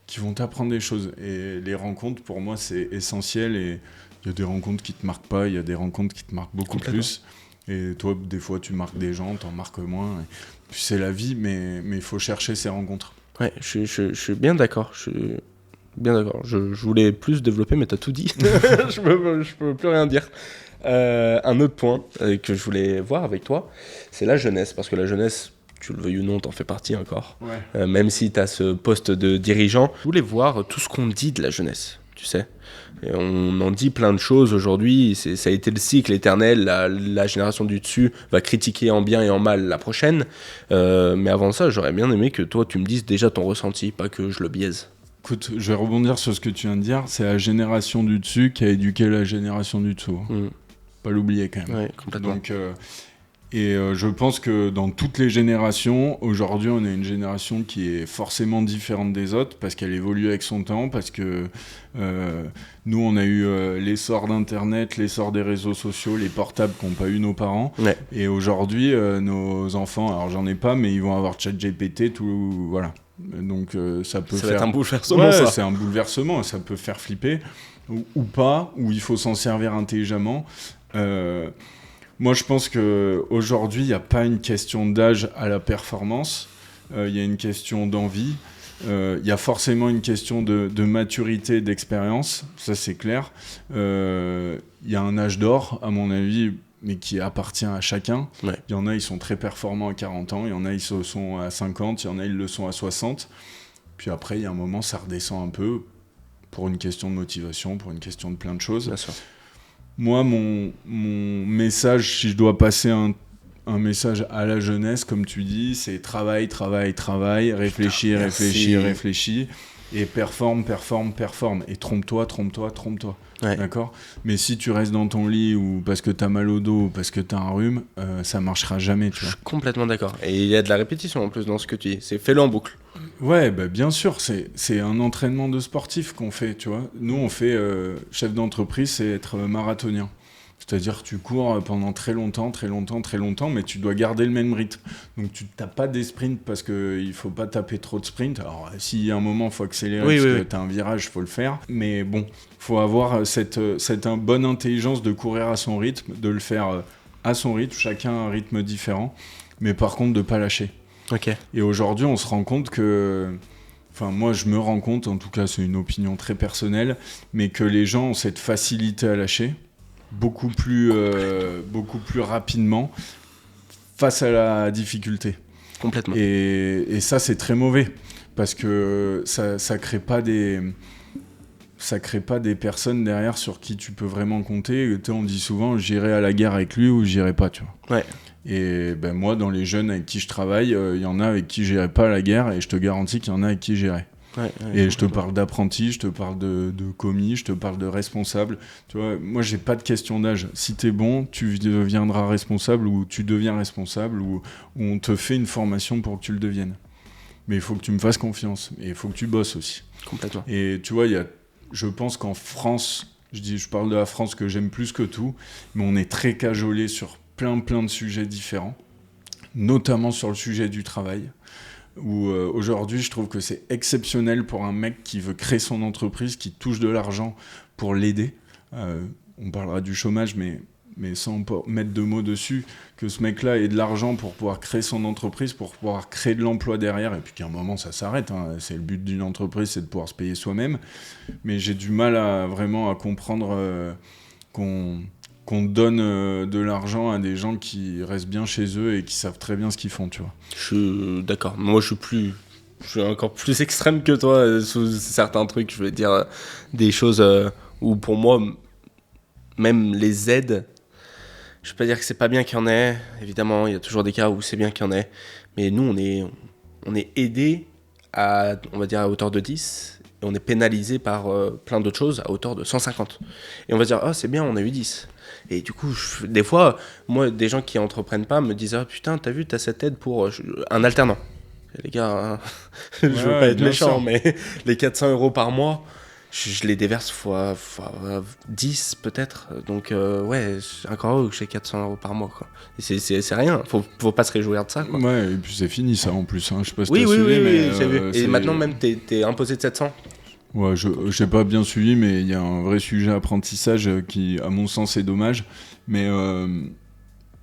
qui vont t'apprendre des choses. Et les rencontres, pour moi, c'est essentiel. Et il y a des rencontres qui te marquent pas, il y a des rencontres qui te marquent beaucoup plus. Et toi, des fois, tu marques des gens, t'en marques moins. Et puis c'est la vie, mais il faut chercher ces rencontres. Ouais, je suis bien d'accord. Bien d'accord, je voulais plus développer, mais t'as tout dit. je peux plus rien dire. Un autre point que je voulais voir avec toi, c'est la jeunesse. Parce que la jeunesse, tu le veuilles ou non, t'en fais partie encore. Ouais. Même si t'as ce poste de dirigeant. Je voulais voir tout ce qu'on dit de la jeunesse, tu sais. Et on en dit plein de choses aujourd'hui. Ça a été le cycle éternel. La génération du dessus va critiquer en bien et en mal la prochaine. Mais avant ça, j'aurais bien aimé que toi, tu me dises déjà ton ressenti, pas que je le biaise. Écoute, je vais rebondir sur ce que tu viens de dire. C'est la génération du dessus qui a éduqué la génération du dessous. Pas l'oublier quand même. Ouais, complètement. Donc, je pense que dans toutes les générations, aujourd'hui, on a une génération qui est forcément différente des autres parce qu'elle évolue avec son temps, parce que nous, on a eu l'essor d'Internet, l'essor des réseaux sociaux, les portables qu'ont pas eu nos parents. Ouais. Et aujourd'hui, nos enfants, alors j'en ai pas, mais ils vont avoir ChatGPT, tout, voilà. Donc ça peut va être un bouleversement. Ouais, c'est un bouleversement, ça peut faire flipper ou pas, ou il faut s'en servir intelligemment. Moi je pense qu'aujourd'hui il n'y a pas une question d'âge à la performance, il y a une question d'envie. Il y a forcément une question de maturité, d'expérience, ça c'est clair. Il y a un âge d'or, à mon avis, mais qui appartient à chacun. Ouais. Il y en a, ils sont très performants à 40 ans, il y en a, ils sont à 50, il y en a, ils le sont à 60. Puis après, il y a un moment, ça redescend un peu pour une question de motivation, pour une question de plein de choses. Bien sûr. Moi, mon message, si je dois passer un message à la jeunesse, comme tu dis, c'est travail, réfléchis, et performe. Et trompe-toi. Ouais. D'accord ? Mais si tu restes dans ton lit ou parce que t'as mal au dos ou parce que t'as un rhume, ça marchera jamais, tu Je vois. suis complètement d'accord. Et il y a de la répétition en plus dans ce que tu dis. C'est fais-le en boucle. Ouais, bah bien sûr, c'est un entraînement de sportif qu'on fait, tu vois. Nous, on fait chef d'entreprise, c'est être marathonien. C'est-à-dire que tu cours pendant très longtemps, mais tu dois garder le même rythme. Donc tu tapes pas des sprints parce qu'il ne faut pas taper trop de sprints. Alors s'il y a un moment, il faut accélérer parce que tu as un virage, il faut le faire. Mais bon, il faut avoir cette bonne intelligence de courir à son rythme, de le faire à son rythme, chacun a un rythme différent, mais par contre de ne pas lâcher. Ok. Et aujourd'hui, on se rend compte que... Enfin, moi, je me rends compte, en tout cas, c'est une opinion très personnelle, mais que les gens ont cette facilité à lâcher beaucoup plus rapidement face à la difficulté. Complètement. Et ça, c'est très mauvais parce que ça crée pas des personnes derrière sur qui tu peux vraiment compter. On dit souvent, j'irai à la guerre avec lui ou j'irai pas, tu vois. Ouais. Et ben moi, dans les jeunes avec qui je travaille, il y en a avec qui j'irai pas à la guerre et je te garantis qu'il y en a avec qui j'irai. Ouais, et je te parle d'apprenti, je te parle de commis, je te parle de responsable. Tu vois, moi, j'ai pas de question d'âge. Si t'es bon, tu deviendras responsable ou tu deviens responsable ou on te fait une formation pour que tu le deviennes. Mais il faut que tu me fasses confiance et il faut que tu bosses aussi. Complètement. Et tu vois, je pense qu'en France, je parle de la France que j'aime plus que tout, mais on est très cajolé sur plein de sujets différents, notamment sur le sujet du travail. Où aujourd'hui, je trouve que c'est exceptionnel pour un mec qui veut créer son entreprise, qui touche de l'argent pour l'aider. On parlera du chômage, mais sans mettre de mots dessus, que ce mec-là ait de l'argent pour pouvoir créer son entreprise, pour pouvoir créer de l'emploi derrière, et puis qu'à un moment, ça s'arrête. Hein. C'est le but d'une entreprise, c'est de pouvoir se payer soi-même. Mais j'ai du mal à comprendre qu'on donne de l'argent à des gens qui restent bien chez eux et qui savent très bien ce qu'ils font, tu vois. Je suis d'accord. Moi, je suis encore plus extrême que toi sous certains trucs. Je veux dire des choses où pour moi, même les aides, je ne vais pas dire que c'est pas bien qu'il y en ait. Évidemment, il y a toujours des cas où c'est bien qu'il y en ait. Mais nous, on est aidés à, on va dire, à hauteur de 10. Et on est pénalisé par plein d'autres choses à hauteur de 150. Et on va dire, ah, c'est bien, on a eu 10. Et du coup, des fois, moi, des gens qui entreprennent pas me disent, ah putain, t'as vu, t'as cette aide pour un alternant. Et les gars, je veux pas être méchant, sûr. Mais les 400 € par mois, je les déverse fois 10 peut-être. Donc, ouais, encore heureux que j'ai 400 € par mois, quoi. Et c'est rien, faut pas se réjouir de ça, quoi. Ouais, et puis c'est fini ça en plus. Hein. Je sais pas si oui, t'as suivi, mais j'ai vu. Et maintenant, même, t'es imposé de 700. Ouais, j'ai pas bien suivi, mais il y a un vrai sujet apprentissage qui, à mon sens, est dommage. Mais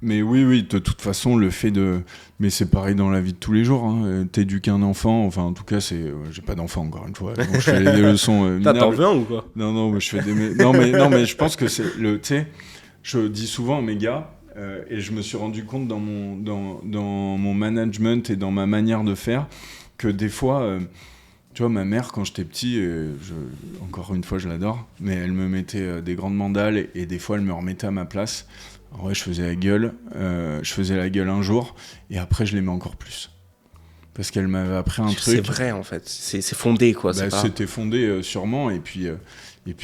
oui, de toute façon, le fait de... Mais c'est pareil dans la vie de tous les jours. Hein. T'éduques un enfant, enfin, en tout cas, j'ai pas d'enfant, encore une fois. Donc, je fais des leçons T'en veux un ou quoi ? Non, mais je fais des... non, mais je pense que c'est le... Tu sais, je dis souvent à mes gars, et je me suis rendu compte dans mon management et dans ma manière de faire, que des fois... Tu vois, ma mère, quand j'étais petit, encore une fois, je l'adore, mais elle me mettait des grandes mandales et des fois, elle me remettait à ma place. En vrai, je faisais la gueule un jour et après, je l'aimais encore plus. Parce qu'elle m'avait appris un truc. C'est vrai, en fait. C'est fondé, quoi. C'était fondé, sûrement, et puis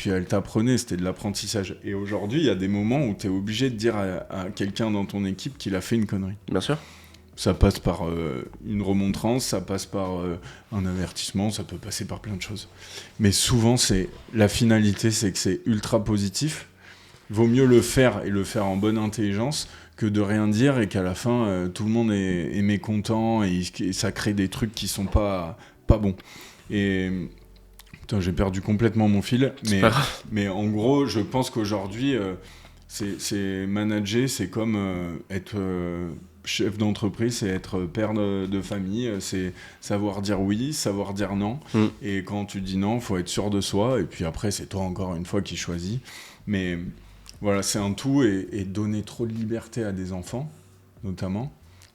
elle t'apprenait, c'était de l'apprentissage. Et aujourd'hui, il y a des moments où tu es obligé de dire à quelqu'un dans ton équipe qu'il a fait une connerie. Bien sûr. Ça passe par une remontrance, ça passe par un avertissement, ça peut passer par plein de choses. Mais souvent, la finalité, c'est que c'est ultra positif. Il vaut mieux le faire et le faire en bonne intelligence que de rien dire et qu'à la fin, tout le monde est mécontent et ça crée des trucs qui sont pas bons. Et putain, j'ai perdu complètement mon fil. Mais en gros, je pense qu'aujourd'hui, c'est manager, c'est comme être... chef d'entreprise, c'est être père de famille, c'est savoir dire oui, savoir dire non. Et quand tu dis non, il faut être sûr de soi. Et puis après, c'est toi encore une fois qui choisis. Mais voilà, c'est un tout. Et donner trop de liberté à des enfants, notamment,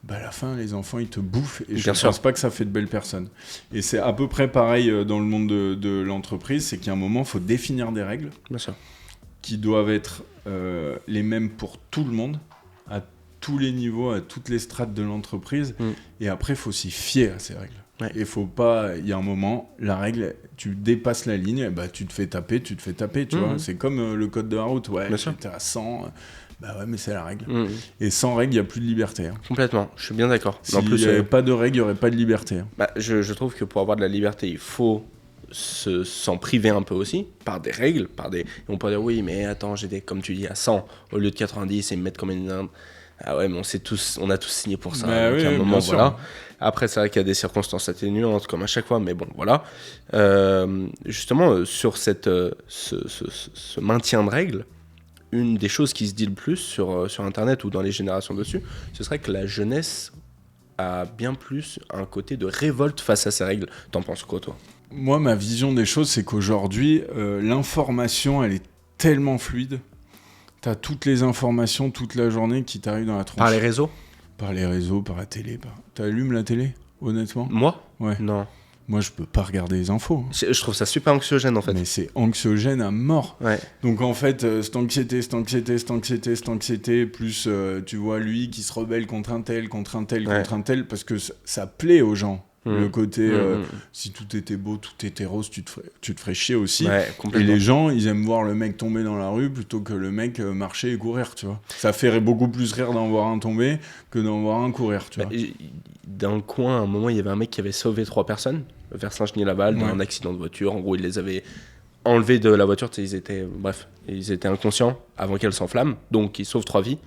à la fin, les enfants, ils te bouffent. Et je ne pense pas que ça fait de belles personnes. Et c'est à peu près pareil dans le monde de l'entreprise. C'est qu'à un moment, il faut définir des règles qui doivent être les mêmes pour tout le monde, à tous les niveaux, à toutes les strates de l'entreprise. Et après, il faut s'y fier à ces règles. Et faut pas, il y a un moment, la règle, tu dépasses la ligne, tu te fais taper, tu vois. C'est comme le code de la route, t'es à 100, mais c'est la règle. Et sans règle, il n'y a plus de liberté. Complètement, je suis bien d'accord. S'il n'y avait pas de règle, il n'y aurait pas de liberté. Je trouve que pour avoir de la liberté, il faut s'en priver un peu aussi, par des règles, on peut dire oui, mais attends, j'étais, comme tu dis, à 100 au lieu de 90 et me mettre comme une dinde. Ah ouais, mais on a tous signé pour ça. À un moment, voilà. Après, c'est vrai qu'il y a des circonstances atténuantes, comme à chaque fois, mais bon, voilà. Justement, sur ce maintien de règles, une des choses qui se dit le plus sur Internet ou dans les générations dessus, ce serait que la jeunesse a bien plus un côté de révolte face à ces règles. T'en penses quoi, toi ? Moi, ma vision des choses, c'est qu'aujourd'hui, l'information, elle est tellement fluide. T'as toutes les informations toute la journée qui t'arrivent dans la tronche. Par les réseaux ? Par les réseaux, par la télé. T'allumes la télé, honnêtement ? Moi ? Ouais. Non. Moi, je peux pas regarder les infos. Je trouve ça super anxiogène, en fait. Mais c'est anxiogène à mort. Ouais. Donc, en fait, cette anxiété, plus, tu vois, lui qui se rebelle contre un tel, parce que ça plaît aux gens. Le côté, si tout était beau, tout était rose, tu te ferais chier aussi. Et les gens, ils aiment voir le mec tomber dans la rue plutôt que le mec marcher et courir, tu vois. Ça fait beaucoup plus rire d'en voir un tomber que d'en voir un courir, tu vois. Dans le coin, à un moment, il y avait un mec qui avait sauvé 3 personnes vers Saint-Genis-Laval d'un accident de voiture. En gros, il les avait enlevés de la voiture. Ils étaient inconscients avant qu'elle s'enflamme. Donc, il sauve 3 vies.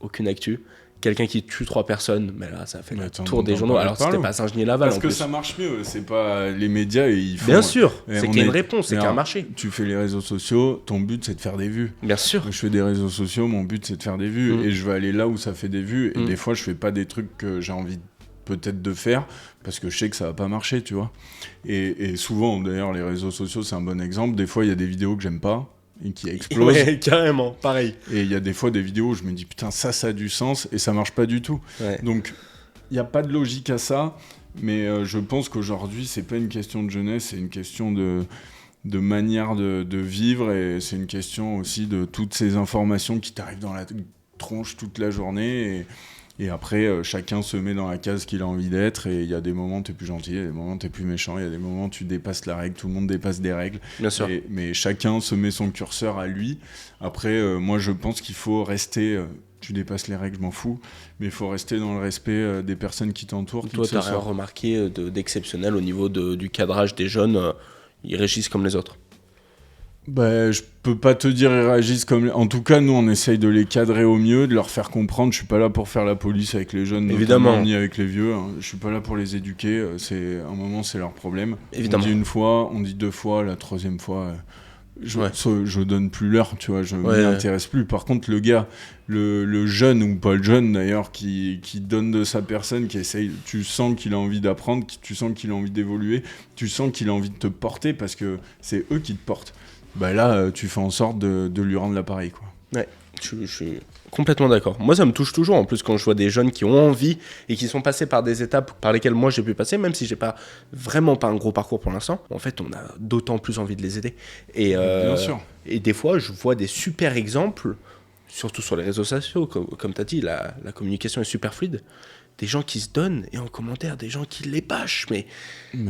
Aucune actu. Quelqu'un qui tue 3 personnes, mais là, ça a fait le tour des journaux. Alors, c'était pas Saint-Genis-Laval. Parce que ça marche mieux, c'est pas les médias. Ils font... Bien sûr, c'est qu'il y a une réponse, c'est qu'il y a un marché. Tu fais les réseaux sociaux, ton but, c'est de faire des vues. Bien sûr. Je fais des réseaux sociaux, mon but, c'est de faire des vues. Et je vais aller là où ça fait des vues. Et des fois, je fais pas des trucs que j'ai envie peut-être de faire, parce que je sais que ça va pas marcher, tu vois. Et souvent, d'ailleurs, les réseaux sociaux, c'est un bon exemple. Des fois, il y a des vidéos que j'aime pas. Et qui explose. Ouais, carrément, pareil. Et il y a des fois des vidéos où je me dis putain, ça a du sens et ça marche pas du tout. Donc il n'y a pas de logique à ça, mais je pense qu'aujourd'hui c'est pas une question de jeunesse, c'est une question de manière de vivre, et c'est une question aussi de toutes ces informations qui t'arrivent dans la tronche toute la journée, et après chacun se met dans la case qu'il a envie d'être, et il y a des moments où t'es plus gentil, il y a des moments où t'es plus méchant, il y a des moments où tu dépasses la règle, tout le monde dépasse des règles. Bien sûr. Mais chacun se met son curseur à lui. Après moi je pense qu'il faut rester, tu dépasses les règles, je m'en fous, mais il faut rester dans le respect des personnes qui t'entourent. Toi t'as rien remarqué d'exceptionnel au niveau du cadrage des jeunes, ils régissent comme les autres? Je peux pas te dire ils réagissent comme... En tout cas, nous, on essaye de les cadrer au mieux, de leur faire comprendre. Je suis pas là pour faire la police avec les jeunes, évidemment, ni avec les vieux. Je suis pas là pour les éduquer. Un moment, c'est leur problème. Évidemment. On dit une fois, on dit 2 fois, la 3e fois... Je donne plus l'heure, tu vois, je m'y intéresse plus. Par contre, le gars, le jeune, ou pas le jeune d'ailleurs, qui donne de sa personne, qui essaye, tu sens qu'il a envie d'apprendre, tu sens qu'il a envie d'évoluer, tu sens qu'il a envie de te porter, parce que c'est eux qui te portent. Là, tu fais en sorte de lui rendre l'appareil, quoi. Ouais, je suis complètement d'accord. Moi, ça me touche toujours, en plus, quand je vois des jeunes qui ont envie et qui sont passés par des étapes par lesquelles moi j'ai pu passer, même si j'ai vraiment pas un gros parcours pour l'instant. En fait, on a d'autant plus envie de les aider. Bien sûr. Et des fois, je vois des super exemples, surtout sur les réseaux sociaux, comme tu as dit, la communication est super fluide. Des gens qui se donnent, et en commentaire, des gens qui les bâchent, mais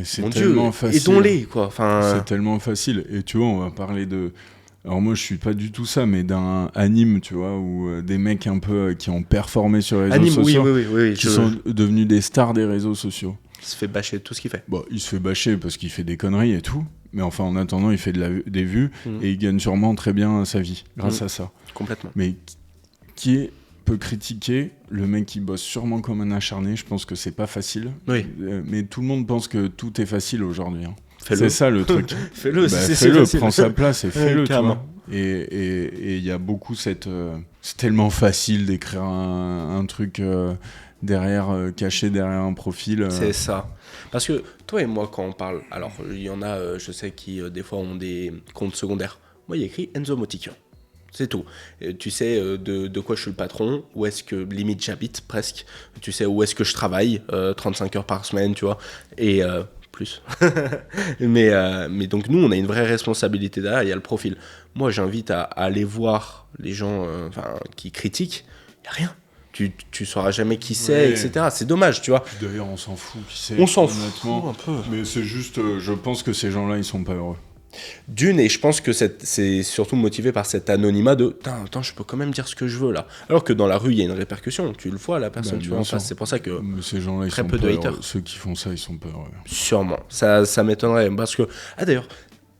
c'est mon tellement Dieu, facile. aidons-les, quoi. C'est tellement facile. Et tu vois, on va parler de... Alors moi, je suis pas du tout ça, mais d'un anime, tu vois, ou des mecs un peu qui ont performé sur les réseaux sociaux, qui sont devenus des stars des réseaux sociaux. Il se fait bâcher tout ce qu'il fait. Il se fait bâcher parce qu'il fait des conneries et tout, mais enfin, en attendant, il fait des vues, et il gagne sûrement très bien sa vie grâce à ça. Complètement. Mais qui peut critiquer le mec qui bosse sûrement comme un acharné? Je pense que c'est pas facile. Oui. Mais tout le monde pense que tout est facile aujourd'hui. Fais-le. C'est ça le truc. Fais-le, fais-le, prends sa place et fais-le. Tu vois. Et il y a beaucoup cette... c'est tellement facile d'écrire un truc caché derrière un profil. C'est ça. Parce que toi et moi, quand on parle, alors il y en a, je sais, qui des fois ont des comptes secondaires. Moi, il y a écrit Enzo Moticchio. C'est tout. Et tu sais de quoi je suis le patron, où est-ce que limite j'habite presque. Tu sais où est-ce que je travaille, 35 heures par semaine, tu vois. Et plus. mais donc nous, on a une vraie responsabilité derrière, il y a le profil. Moi, j'invite à aller voir les gens qui critiquent. Il n'y a rien. Tu sauras jamais qui c'est, etc. C'est dommage, tu vois. D'ailleurs, on s'en fout qui c'est. On s'en fout un peu. Mais c'est juste, je pense que ces gens-là, ils sont pas heureux. Et je pense que c'est surtout motivé par cet anonymat de attends, je peux quand même dire ce que je veux là. Alors que dans la rue, il y a une répercussion. Tu le vois, la personne, tu vois en face. C'est pour ça que ces gens-là, très ils sont peu pas de haters. heureux. Ceux qui font ça, ils sont pas heureux. Sûrement. Ça m'étonnerait. Parce que. Ah, d'ailleurs,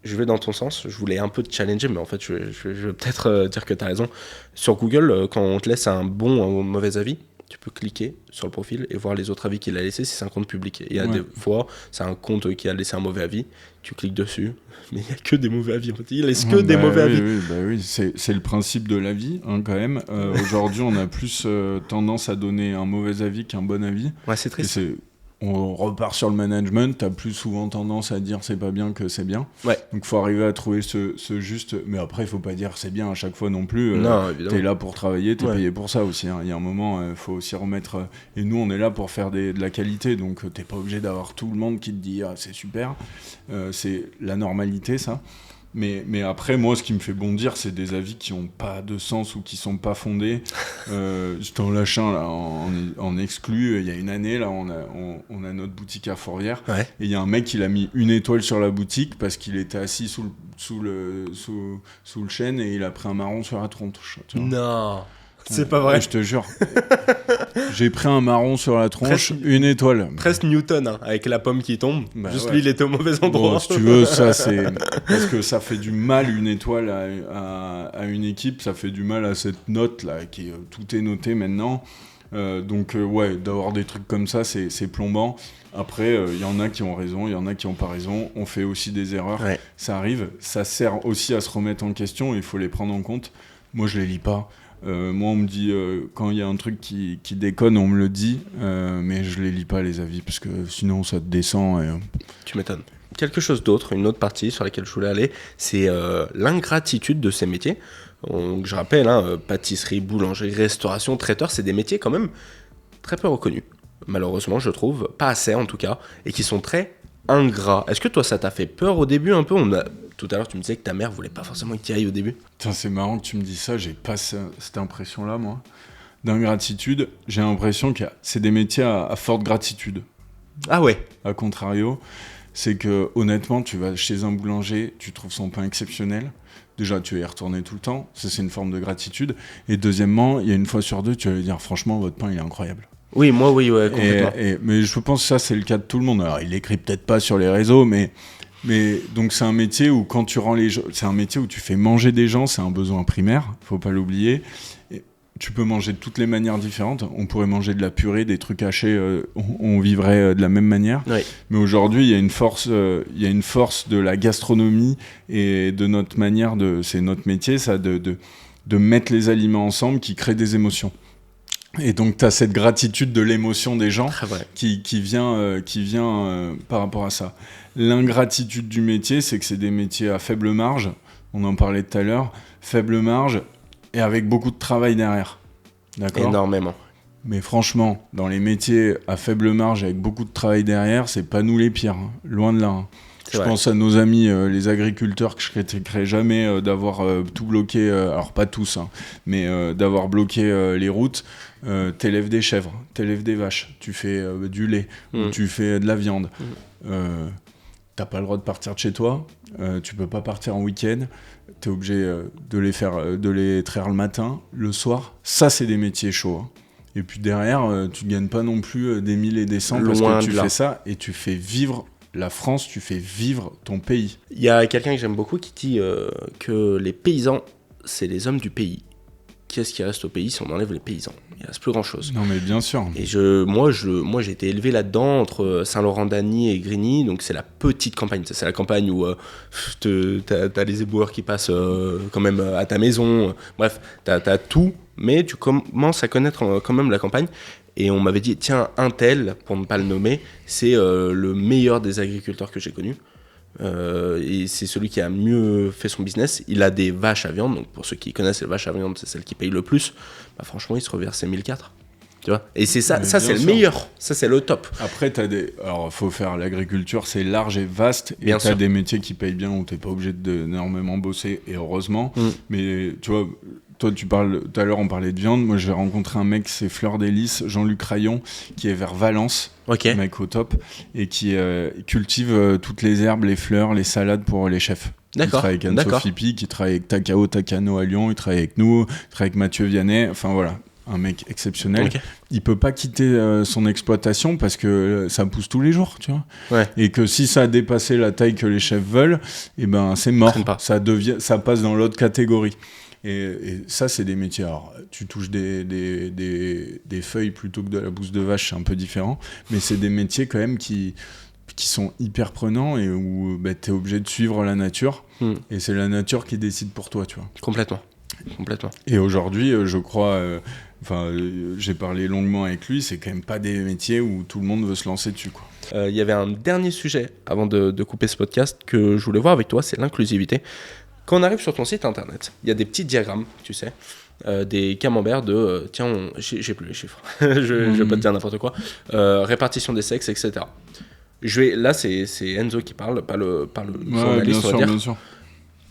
je vais dans ton sens. Je voulais un peu te challenger, mais en fait, je vais peut-être dire que tu as raison. Sur Google, quand on te laisse un bon ou un mauvais avis, tu peux cliquer sur le profil et voir les autres avis qu'il a laissés si c'est un compte public. Il y a des fois, c'est un compte qui a laissé un mauvais avis, tu cliques dessus, mais il n'y a que des mauvais avis. Il laisse que des mauvais avis. Oui, c'est le principe de l'avis, quand même. Aujourd'hui, on a plus tendance à donner un mauvais avis qu'un bon avis. Ouais, c'est triste. On repart sur le management, t'as plus souvent tendance à dire c'est pas bien que c'est bien. Ouais. Donc faut arriver à trouver ce juste. Mais après, il faut pas dire c'est bien à chaque fois non plus. Non, évidemment. T'es là pour travailler, t'es payé pour ça aussi. Il y a un moment, il faut aussi remettre. Et nous, on est là pour faire de la qualité. Donc t'es pas obligé d'avoir tout le monde qui te dit ah, c'est super. C'est la normalité, ça. Mais après, moi, ce qui me fait bondir, c'est des avis qui n'ont pas de sens ou qui ne sont pas fondés. Je t'en lâche un, là, en exclu. Il y a une année, là, on a notre boutique à Fourvière. Ouais. Et il y a un mec qui a mis 1 étoile sur la boutique parce qu'il était assis sous le chêne et il a pris un marron sur la tronche. Non, c'est pas vrai. Je te jure. J'ai pris un marron sur la tronche, 1 étoile. Presque Newton, hein, avec la pomme qui tombe. Juste lui, il était au mauvais endroit. Bon, si tu veux, ça, c'est... Parce que ça fait du mal, 1 étoile à une équipe. Ça fait du mal à cette note-là, tout est noté maintenant. Donc, d'avoir des trucs comme ça, c'est plombant. Après, il y en a qui ont raison, il y en a qui n'ont pas raison. On fait aussi des erreurs. Ouais. Ça arrive. Ça sert aussi à se remettre en question. Il faut les prendre en compte. Moi, je les lis pas. Moi, on me dit, quand il y a un truc qui déconne, on me le dit, mais je les lis pas, les avis, parce que sinon, ça te descend. Et... Tu m'étonnes. Quelque chose d'autre, une autre partie sur laquelle je voulais aller, c'est l'ingratitude de ces métiers. Donc, je rappelle, pâtisserie, boulangerie, restauration, traiteur, c'est des métiers quand même très peu reconnus. Malheureusement, je trouve, pas assez en tout cas, et qui sont très ingrats. Est-ce que toi, ça t'a fait peur au début un peu ? Tout à l'heure, tu me disais que ta mère voulait pas forcément que tu y ailles au début. Putain, c'est marrant que tu me dises ça, j'ai pas cette impression-là, moi. D'ingratitude, j'ai l'impression que c'est des métiers à forte gratitude. Ah ouais. A contrario, c'est que honnêtement, tu vas chez un boulanger, tu trouves son pain exceptionnel. Déjà, tu vas y retourner tout le temps, ça c'est une forme de gratitude. Et deuxièmement, il y a une fois sur deux, tu vas lui dire franchement, votre pain il est incroyable. Oui, moi, oui, ouais, complètement. Mais je pense que ça, c'est le cas de tout le monde. Alors, il l'écrit peut-être pas sur les réseaux, mais donc c'est un métier où quand tu rends les gens, c'est un métier où tu fais manger des gens, c'est un besoin primaire, faut pas l'oublier. Et tu peux manger de toutes les manières différentes. On pourrait manger de la purée, des trucs hachés, on vivrait de la même manière. Oui. Mais aujourd'hui, il y a une force de la gastronomie et de notre manière c'est notre métier, ça, de mettre les aliments ensemble qui crée des émotions. Et donc, tu as cette gratitude de l'émotion des gens qui vient par rapport à ça. L'ingratitude du métier, c'est que c'est des métiers à faible marge. On en parlait tout à l'heure. Faible marge et avec beaucoup de travail derrière. D'accord ? Énormément. Mais franchement, dans les métiers à faible marge avec beaucoup de travail derrière, c'est pas nous les pires. Hein. Loin de là. Hein. Je pense à nos amis, les agriculteurs, que je critiquerai jamais d'avoir tout bloqué, alors pas tous, hein, mais d'avoir bloqué les routes. T'élèves des chèvres, t'élèves des vaches, tu fais du lait, tu fais de la viande. T'as pas le droit de partir de chez toi, tu peux pas partir en week-end, t'es obligé de les traire le matin, le soir. Ça, c'est des métiers chauds. Hein. Et puis derrière, tu gagnes pas non plus des 1000 et des 100 parce que tu fais ça et tu fais vivre la France, tu fais vivre ton pays. Il y a quelqu'un que j'aime beaucoup qui dit que les paysans, c'est les hommes du pays qu'est-ce qui reste au pays si on enlève les paysans? Il ne reste plus grand-chose. Non, mais bien sûr. Et moi, j'ai été élevé là-dedans, entre Saint-Laurent-d'Agny et Grigny, donc c'est la petite campagne. C'est la campagne où t'as les éboueurs qui passent quand même à ta maison. Bref, t'as tout, mais tu commences à connaître quand même la campagne. Et on m'avait dit, tiens, un tel, pour ne pas le nommer, c'est le meilleur des agriculteurs que j'ai connu. Et c'est celui qui a mieux fait son business. Il a des vaches à viande, donc pour ceux qui connaissent les vaches à viande, c'est celle qui paye le plus. Bah, franchement, il se reversait 1004. Tu vois, et c'est ça, c'est le meilleur, ça c'est le top. Après, alors faut faire l'agriculture, c'est large et vaste, et t'as des métiers qui payent bien où t'es pas obligé d'énormément bosser, et heureusement. Mais tu vois, toi tu parles, tout à l'heure on parlait de viande, moi j'ai rencontré un mec, c'est Fleur d'Hélice, Jean-Luc Rayon, qui est vers Valence, un mec au top, et qui cultive toutes les herbes, les fleurs, les salades pour les chefs. Il travaille avec Anne-Sophie Pic, il travaille avec Takao Takano à Lyon, il travaille avec nous, il travaille avec Mathieu Vianney, enfin voilà. Un mec exceptionnel. Il peut pas quitter son exploitation parce que ça pousse tous les jours, tu vois. Et que si ça a dépassé la taille que les chefs veulent, et ben c'est mort. Ça passe dans l'autre catégorie. Et ça, c'est des métiers. Alors, tu touches des feuilles plutôt que de la bouse de vache, c'est un peu différent. Mais c'est des métiers quand même qui sont hyper prenants et où t'es obligé de suivre la nature. Et c'est la nature qui décide pour toi, tu vois. Complètement. Et aujourd'hui, je crois, j'ai parlé longuement avec lui, c'est quand même pas des métiers où tout le monde veut se lancer dessus, quoi. Il y avait un dernier sujet avant de couper ce podcast que je voulais voir avec toi, c'est l'inclusivité. Quand on arrive sur ton site internet, il y a des petits diagrammes, tu sais, des camemberts de j'ai plus les chiffres, je vais pas te dire n'importe quoi, répartition des sexes, etc. Là, c'est Enzo qui parle, pas le journaliste, on va dire. Bien sûr.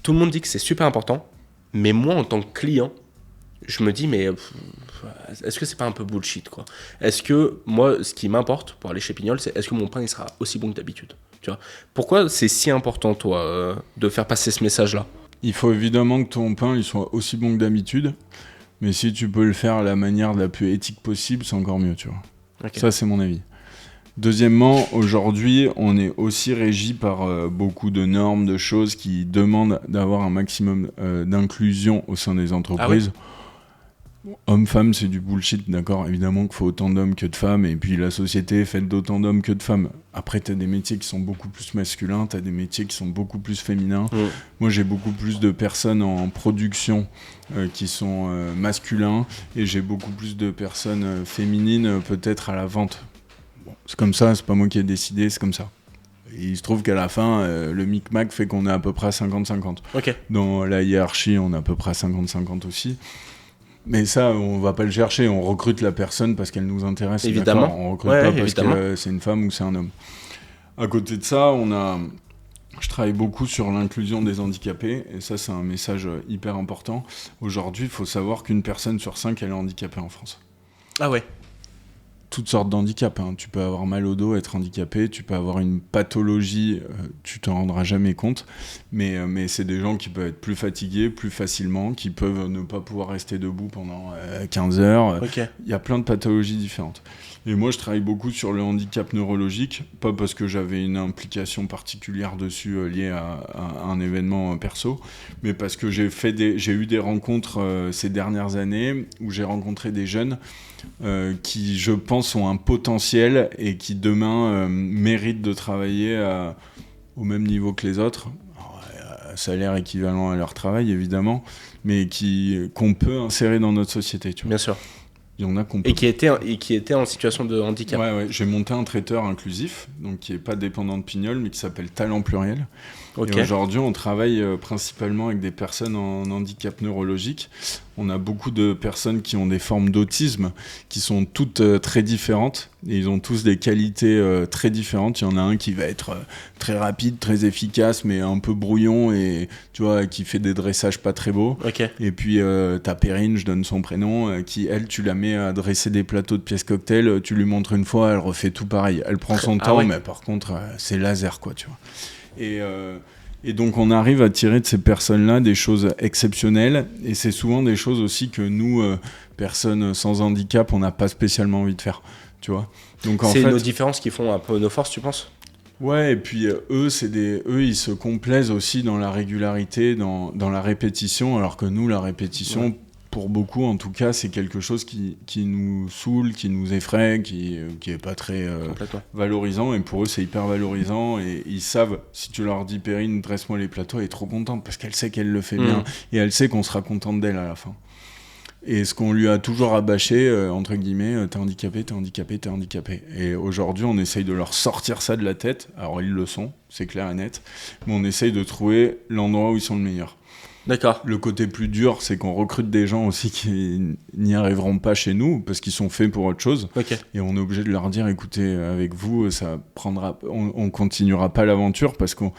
Tout le monde dit que c'est super important. Mais moi, en tant que client, je me dis, mais est-ce que c'est pas un peu bullshit, quoi? Est-ce que, moi, ce qui m'importe pour aller chez Pignol, c'est est-ce que mon pain, il sera aussi bon que d'habitude? Tu vois? Pourquoi c'est si important, toi, de faire passer ce message-là? Il faut évidemment que ton pain, il soit aussi bon que d'habitude. Mais si tu peux le faire à la manière la plus éthique possible, c'est encore mieux, tu vois. Ça, c'est mon avis. Deuxièmement, aujourd'hui, on est aussi régi par beaucoup de normes, de choses qui demandent d'avoir un maximum d'inclusion au sein des entreprises. Homme-femme, c'est du bullshit, d'accord. Évidemment qu'il faut autant d'hommes que de femmes, et puis la société est faite d'autant d'hommes que de femmes. Après, t'as des métiers qui sont beaucoup plus masculins, t'as des métiers qui sont beaucoup plus féminins. Moi, j'ai beaucoup plus de personnes en production qui sont masculins, et j'ai beaucoup plus de personnes féminines, peut-être à la vente. Bon, c'est comme ça, c'est pas moi qui ai décidé, c'est comme ça. Et il se trouve qu'à la fin, le micmac fait qu'on est à peu près à 50-50. Dans la hiérarchie, on est à peu près à 50-50 aussi. Mais ça, on va pas le chercher, on recrute la personne parce qu'elle nous intéresse. Évidemment. D'accord, on recrute pas parce que c'est une femme ou c'est un homme. À côté de ça, je travaille beaucoup sur l'inclusion des handicapés, et ça, c'est un message hyper important. Aujourd'hui, il faut savoir qu'une personne sur 5, elle est handicapée en France. Ah ouais. Toutes sortes d'handicaps, hein. Tu peux avoir mal au dos, être handicapé, tu peux avoir une pathologie, tu t'en rendras jamais compte, mais c'est des gens qui peuvent être plus fatigués, plus facilement, qui peuvent ne pas pouvoir rester debout pendant 15 heures. Il y a plein de pathologies différentes. Et moi, je travaille beaucoup sur le handicap neurologique, pas parce que j'avais une implication particulière dessus liée à un événement perso, mais parce que j'ai eu des rencontres ces dernières années où j'ai rencontré des jeunes qui, je pense, ont un potentiel et qui demain méritent de travailler au même niveau que les autres, à salaire équivalent à leur travail évidemment, mais qu'on peut insérer dans notre société, tu vois. Bien sûr. Il y en a qu'on peut. Et qui était en situation de handicap. Ouais, j'ai monté un traiteur inclusif, donc qui n'est pas dépendant de Pignol, mais qui s'appelle Talent Pluriel. Et aujourd'hui, on travaille principalement avec des personnes en handicap neurologique. On a beaucoup de personnes qui ont des formes d'autisme, qui sont toutes très différentes, et ils ont tous des qualités très différentes. Il y en a un qui va être très rapide, très efficace, mais un peu brouillon, et tu vois, qui fait des dressages pas très beaux. Et puis t'as Perrine, je donne son prénom, qui, elle, tu la mets à dresser des plateaux de pièces cocktail, tu lui montres une fois, elle refait tout pareil. Elle prend son temps, mais par contre, c'est laser, quoi, tu vois. Et donc on arrive à tirer de ces personnes-là des choses exceptionnelles, et c'est souvent des choses aussi que nous, personnes sans handicap, on n'a pas spécialement envie de faire, tu vois. Donc, c'est nos différences qui font un peu nos forces, tu penses ? Ouais, et puis eux, ils se complaisent aussi dans la régularité, dans la répétition, alors que nous, la répétition, pour beaucoup, en tout cas, c'est quelque chose qui nous saoule, qui nous effraie, qui est pas très valorisant. Et pour eux, c'est hyper valorisant. Et ils savent, si tu leur dis Perrine, dresse-moi les plateaux, elle est trop contente parce qu'elle sait qu'elle le fait bien. Et elle sait qu'on sera contente d'elle à la fin. Et ce qu'on lui a toujours rabâché, entre guillemets, t'es handicapé, t'es handicapé, t'es handicapé. Et aujourd'hui, on essaye de leur sortir ça de la tête. Alors, ils le sont, c'est clair et net. Mais on essaye de trouver l'endroit où ils sont le meilleur. D'accord. Le côté plus dur, c'est qu'on recrute des gens aussi qui n'y arriveront pas chez nous parce qu'ils sont faits pour autre chose. Okay. Et on est obligé de leur dire, écoutez, avec vous, on continuera pas l'aventure parce qu'on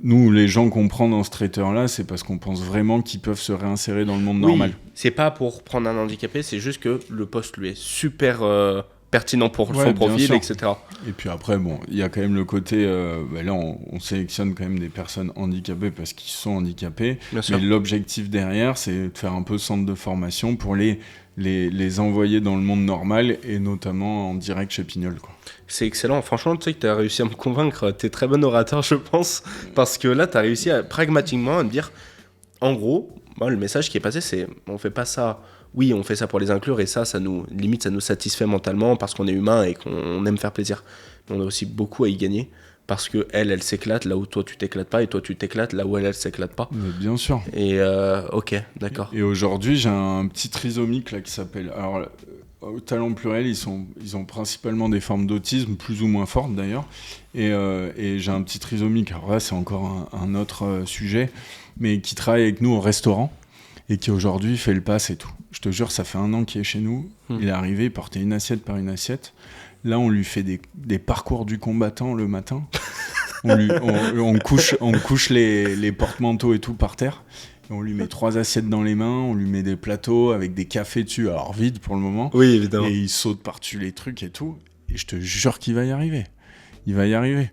nous, les gens qu'on prend dans ce traiteur-là, c'est parce qu'on pense vraiment qu'ils peuvent se réinsérer dans le monde normal. C'est pas pour prendre un handicapé, c'est juste que le poste lui est super pertinent pour son profil, etc. Et puis après, bon, il y a quand même le côté... là, on sélectionne quand même des personnes handicapées parce qu'ils sont handicapés. Mais l'objectif derrière, c'est de faire un peu centre de formation pour les envoyer dans le monde normal et notamment en direct chez Pignol, quoi. C'est excellent. Franchement, tu sais que tu as réussi à me convaincre. Tu es très bon orateur, je pense. Parce que là, tu as réussi pragmatiquement à me dire, en gros, moi, le message qui est passé, c'est on fait pas ça. Oui, on fait ça pour les inclure et ça nous satisfait mentalement parce qu'on est humain et qu'on aime faire plaisir. Mais on a aussi beaucoup à y gagner parce que elle s'éclate là où toi tu t'éclates pas et toi tu t'éclates là où elle s'éclate pas. Mais bien sûr. Et ok, d'accord. Et aujourd'hui, j'ai un petit trisomique là qui s'appelle... Alors, au Talent Pluriel, ils ont principalement des formes d'autisme, plus ou moins fortes d'ailleurs. Et j'ai un petit trisomique, alors là c'est encore un autre sujet, mais qui travaille avec nous au restaurant et qui aujourd'hui fait le pass et tout. Je te jure, ça fait 1 an qu'il est chez nous. Il est arrivé, il portait une assiette par une assiette. Là, on lui fait des parcours du combattant le matin. On couche les porte-manteaux et tout par terre. On lui met 3 assiettes dans les mains, on lui met des plateaux avec des cafés dessus, alors vides pour le moment. Oui, évidemment. Et il saute par-dessus les trucs et tout. Et je te jure qu'il va y arriver. Il va y arriver.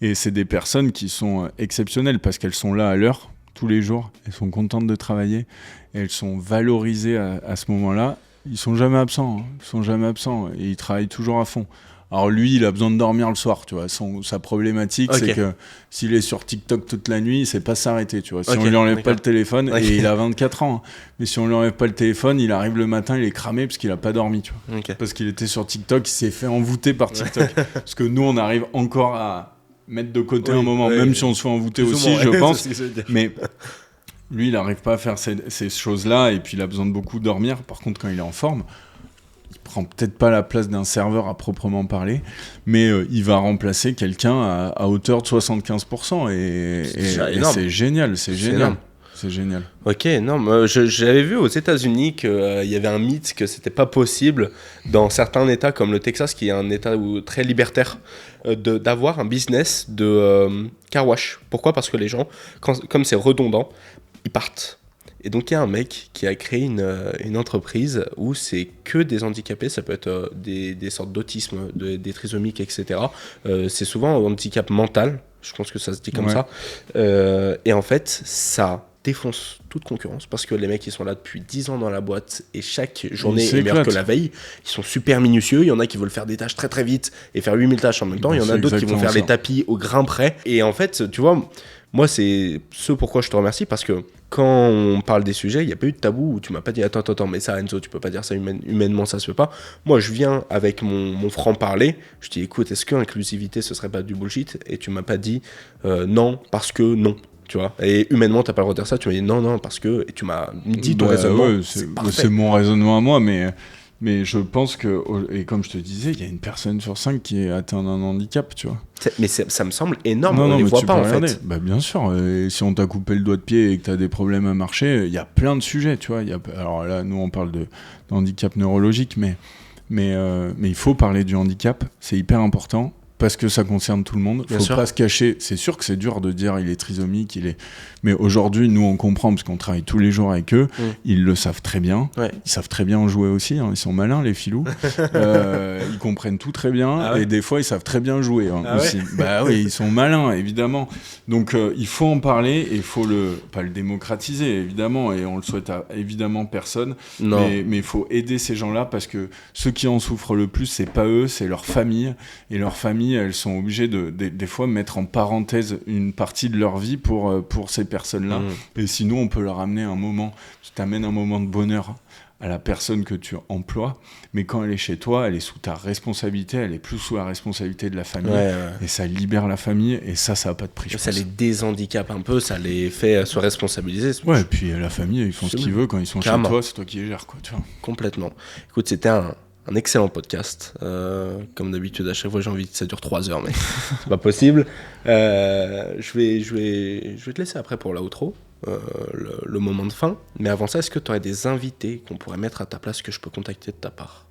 Et c'est des personnes qui sont exceptionnelles parce qu'elles sont là à l'heure, tous les jours. Elles sont contentes de travailler. Elles sont valorisées à ce moment-là. Ils sont jamais absents. Ils sont jamais absents. Et ils travaillent toujours à fond. Alors lui, il a besoin de dormir le soir, tu vois. Sa problématique, c'est que s'il est sur TikTok toute la nuit, il sait pas s'arrêter, tu vois. Si on lui enlève pas le téléphone, et il a 24 ans, hein, mais si on lui enlève pas le téléphone, il arrive le matin, il est cramé parce qu'il a pas dormi, tu vois. Parce qu'il était sur TikTok, il s'est fait envoûter par TikTok. Parce que nous, on arrive encore à mettre de côté un moment, même si on se fait envoûter aussi, je pense. Mais lui, il arrive pas à faire ces choses-là, et puis il a besoin de beaucoup dormir. Par contre, quand il est en forme, prend peut-être pas la place d'un serveur à proprement parler, mais il va remplacer quelqu'un à hauteur de 75%. Et c'est génial, c'est génial. Énorme. C'est génial. Ok, non, j'avais vu aux États-Unis qu'il y avait un mythe que c'était pas possible dans certains États comme le Texas, qui est un État très libertaire, d'avoir un business de car wash. Pourquoi ? Parce que les gens, comme c'est redondant, ils partent. Et donc il y a un mec qui a créé une entreprise où c'est que des handicapés, ça peut être des sortes d'autisme, des trisomiques, etc. C'est souvent un handicap mental, je pense que ça se dit comme ça. Et en fait, ça défonce toute concurrence parce que les mecs ils sont là depuis 10 ans dans la boîte et chaque journée est meilleure que la veille. Ils sont super minutieux, il y en a qui veulent faire des tâches très très vite et faire 8000 tâches en même temps, il y en a d'autres qui vont faire les tapis au grain près. Et en fait, tu vois, moi c'est ce pourquoi je te remercie, parce que quand on parle des sujets, il n'y a pas eu de tabou où tu m'as pas dit attends, mais ça Enzo, tu peux pas dire ça humainement, ça se fait pas. Moi je viens avec mon franc-parler, je dis écoute, est-ce que l'inclusivité ce serait pas du bullshit ? Et tu m'as pas dit non, parce que non. Tu vois, et humainement t'as pas le droit de dire ça, tu m'as dit non parce que, et tu m'as dit ton raisonnement. C'est mon raisonnement à moi, mais je pense que, et comme je te disais, il y a une personne sur 5 qui est atteinte d'un handicap, tu vois. Mais ça me semble énorme, on les voit pas en fait. Bah bien sûr, et si on t'a coupé le doigt de pied et que t'as des problèmes à marcher, il y a plein de sujets, tu vois. Alors là, nous on parle de handicap neurologique, mais il faut parler du handicap, c'est hyper important. Parce que ça concerne tout le monde. Il ne faut pas se cacher. C'est sûr que c'est dur de dire il est trisomique, mais aujourd'hui, nous, on comprend parce qu'on travaille tous les jours avec eux. Ils le savent très bien. Ouais. Ils savent très bien en jouer aussi. Hein. Ils sont malins, les filous. Ils comprennent tout très bien. Et des fois, ils savent très bien jouer aussi. Ouais. Bah oui, ils sont malins, évidemment. Donc, il faut en parler et il faut pas le démocratiser, évidemment. Et on le souhaite à évidemment personne. Mais il faut aider ces gens-là parce que ceux qui en souffrent le plus, c'est pas eux, c'est leur famille. Et leur famille, familles, elles sont obligées des fois mettre en parenthèse une partie de leur vie pour ces personnes-là. Et sinon, on peut leur amener un moment, tu t'amènes un moment de bonheur à la personne que tu emploies, mais quand elle est chez toi, elle est sous ta responsabilité, elle est plus sous la responsabilité de la famille, et ça libère la famille, et ça n'a pas de prix. Ça les déshandicape un peu, ça les fait se responsabiliser. Ouais, et puis la famille, ils font ce qu'ils veulent, quand ils sont chez toi, c'est toi qui les gères, quoi, tu vois. Complètement. Écoute, c'était un excellent podcast. Comme d'habitude, à chaque fois, j'ai envie que ça dure 3 heures, mais c'est pas possible. Je vais te laisser après pour l'outro. Le moment de fin, mais avant ça, est-ce que tu aurais des invités qu'on pourrait mettre à ta place que je peux contacter de ta part?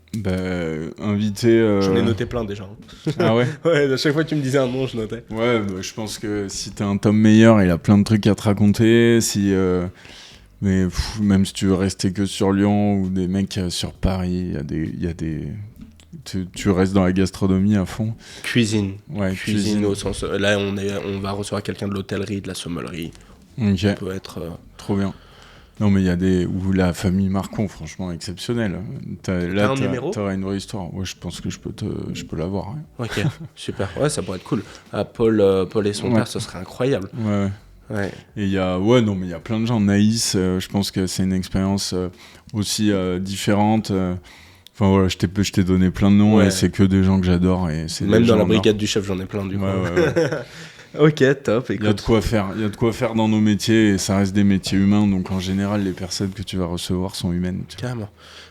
Invité. J'en ai noté plein déjà. Ah ouais? Ouais, à chaque fois que tu me disais un nom, je notais. Ouais, je pense que si t'es un Tom Meyer, il a plein de trucs à te raconter. Mais même si tu veux rester que sur Lyon ou des mecs sur Paris, il y a des tu restes dans la gastronomie à fond. Cuisine. Ouais, cuisine au sens. Là, on va recevoir quelqu'un de l'hôtellerie, de la sommellerie. Ok. Ça peut être. Trop bien. Non, mais il y a des. Ou la famille Marcon, franchement, exceptionnelle. Là, t'auras une vraie histoire. Ouais, je pense que je peux l'avoir. Ouais. Ok, super. Ouais, ça pourrait être cool. Paul et son père, ce serait incroyable. Ouais. Et il y a plein de gens. Naïs, je pense que c'est une expérience aussi différente. Enfin voilà, je t'ai donné plein de noms et c'est que des gens que j'adore. Et c'est même dans la brigade du chef, j'en ai plein du coup. Ouais. Ok, top. Écoute. Il y a de quoi faire dans nos métiers et ça reste des métiers humains. Donc en général, les personnes que tu vas recevoir sont humaines. Carrément.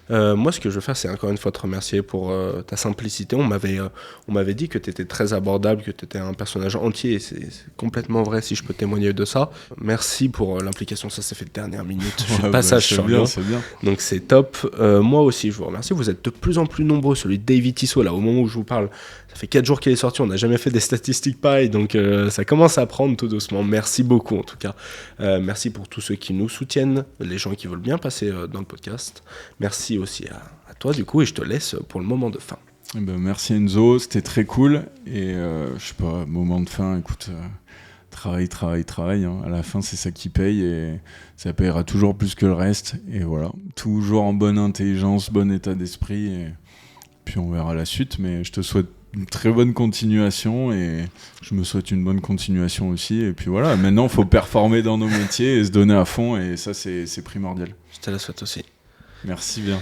Moi, ce que je veux faire, c'est encore une fois te remercier pour ta simplicité. On m'avait dit que tu étais très abordable, que tu étais un personnage entier, et c'est complètement vrai si je peux témoigner de ça. Merci pour l'implication, ça s'est fait de dernière minute. Je suis de passage sur Lyon, c'est bien. Donc c'est top. Moi aussi, je vous remercie. Vous êtes de plus en plus nombreux. Celui de David Tissot, là, au moment où je vous parle, ça fait 4 jours qu'il est sorti. On n'a jamais fait des statistiques pareilles, donc ça commence à prendre tout doucement. Merci beaucoup, en tout cas. Merci pour tous ceux qui nous soutiennent, les gens qui veulent bien passer dans le podcast. Merci aussi à toi du coup et je te laisse pour le moment de fin. Merci Enzo, c'était très cool et je sais pas, moment de fin, écoute, travail hein. À la fin c'est ça qui paye et ça payera toujours plus que le reste et voilà, toujours en bonne intelligence, bon état d'esprit et puis on verra la suite, mais je te souhaite une très bonne continuation et je me souhaite une bonne continuation aussi et puis voilà, maintenant il faut performer dans nos métiers et se donner à fond et ça c'est primordial. Je te la souhaite aussi. Merci bien.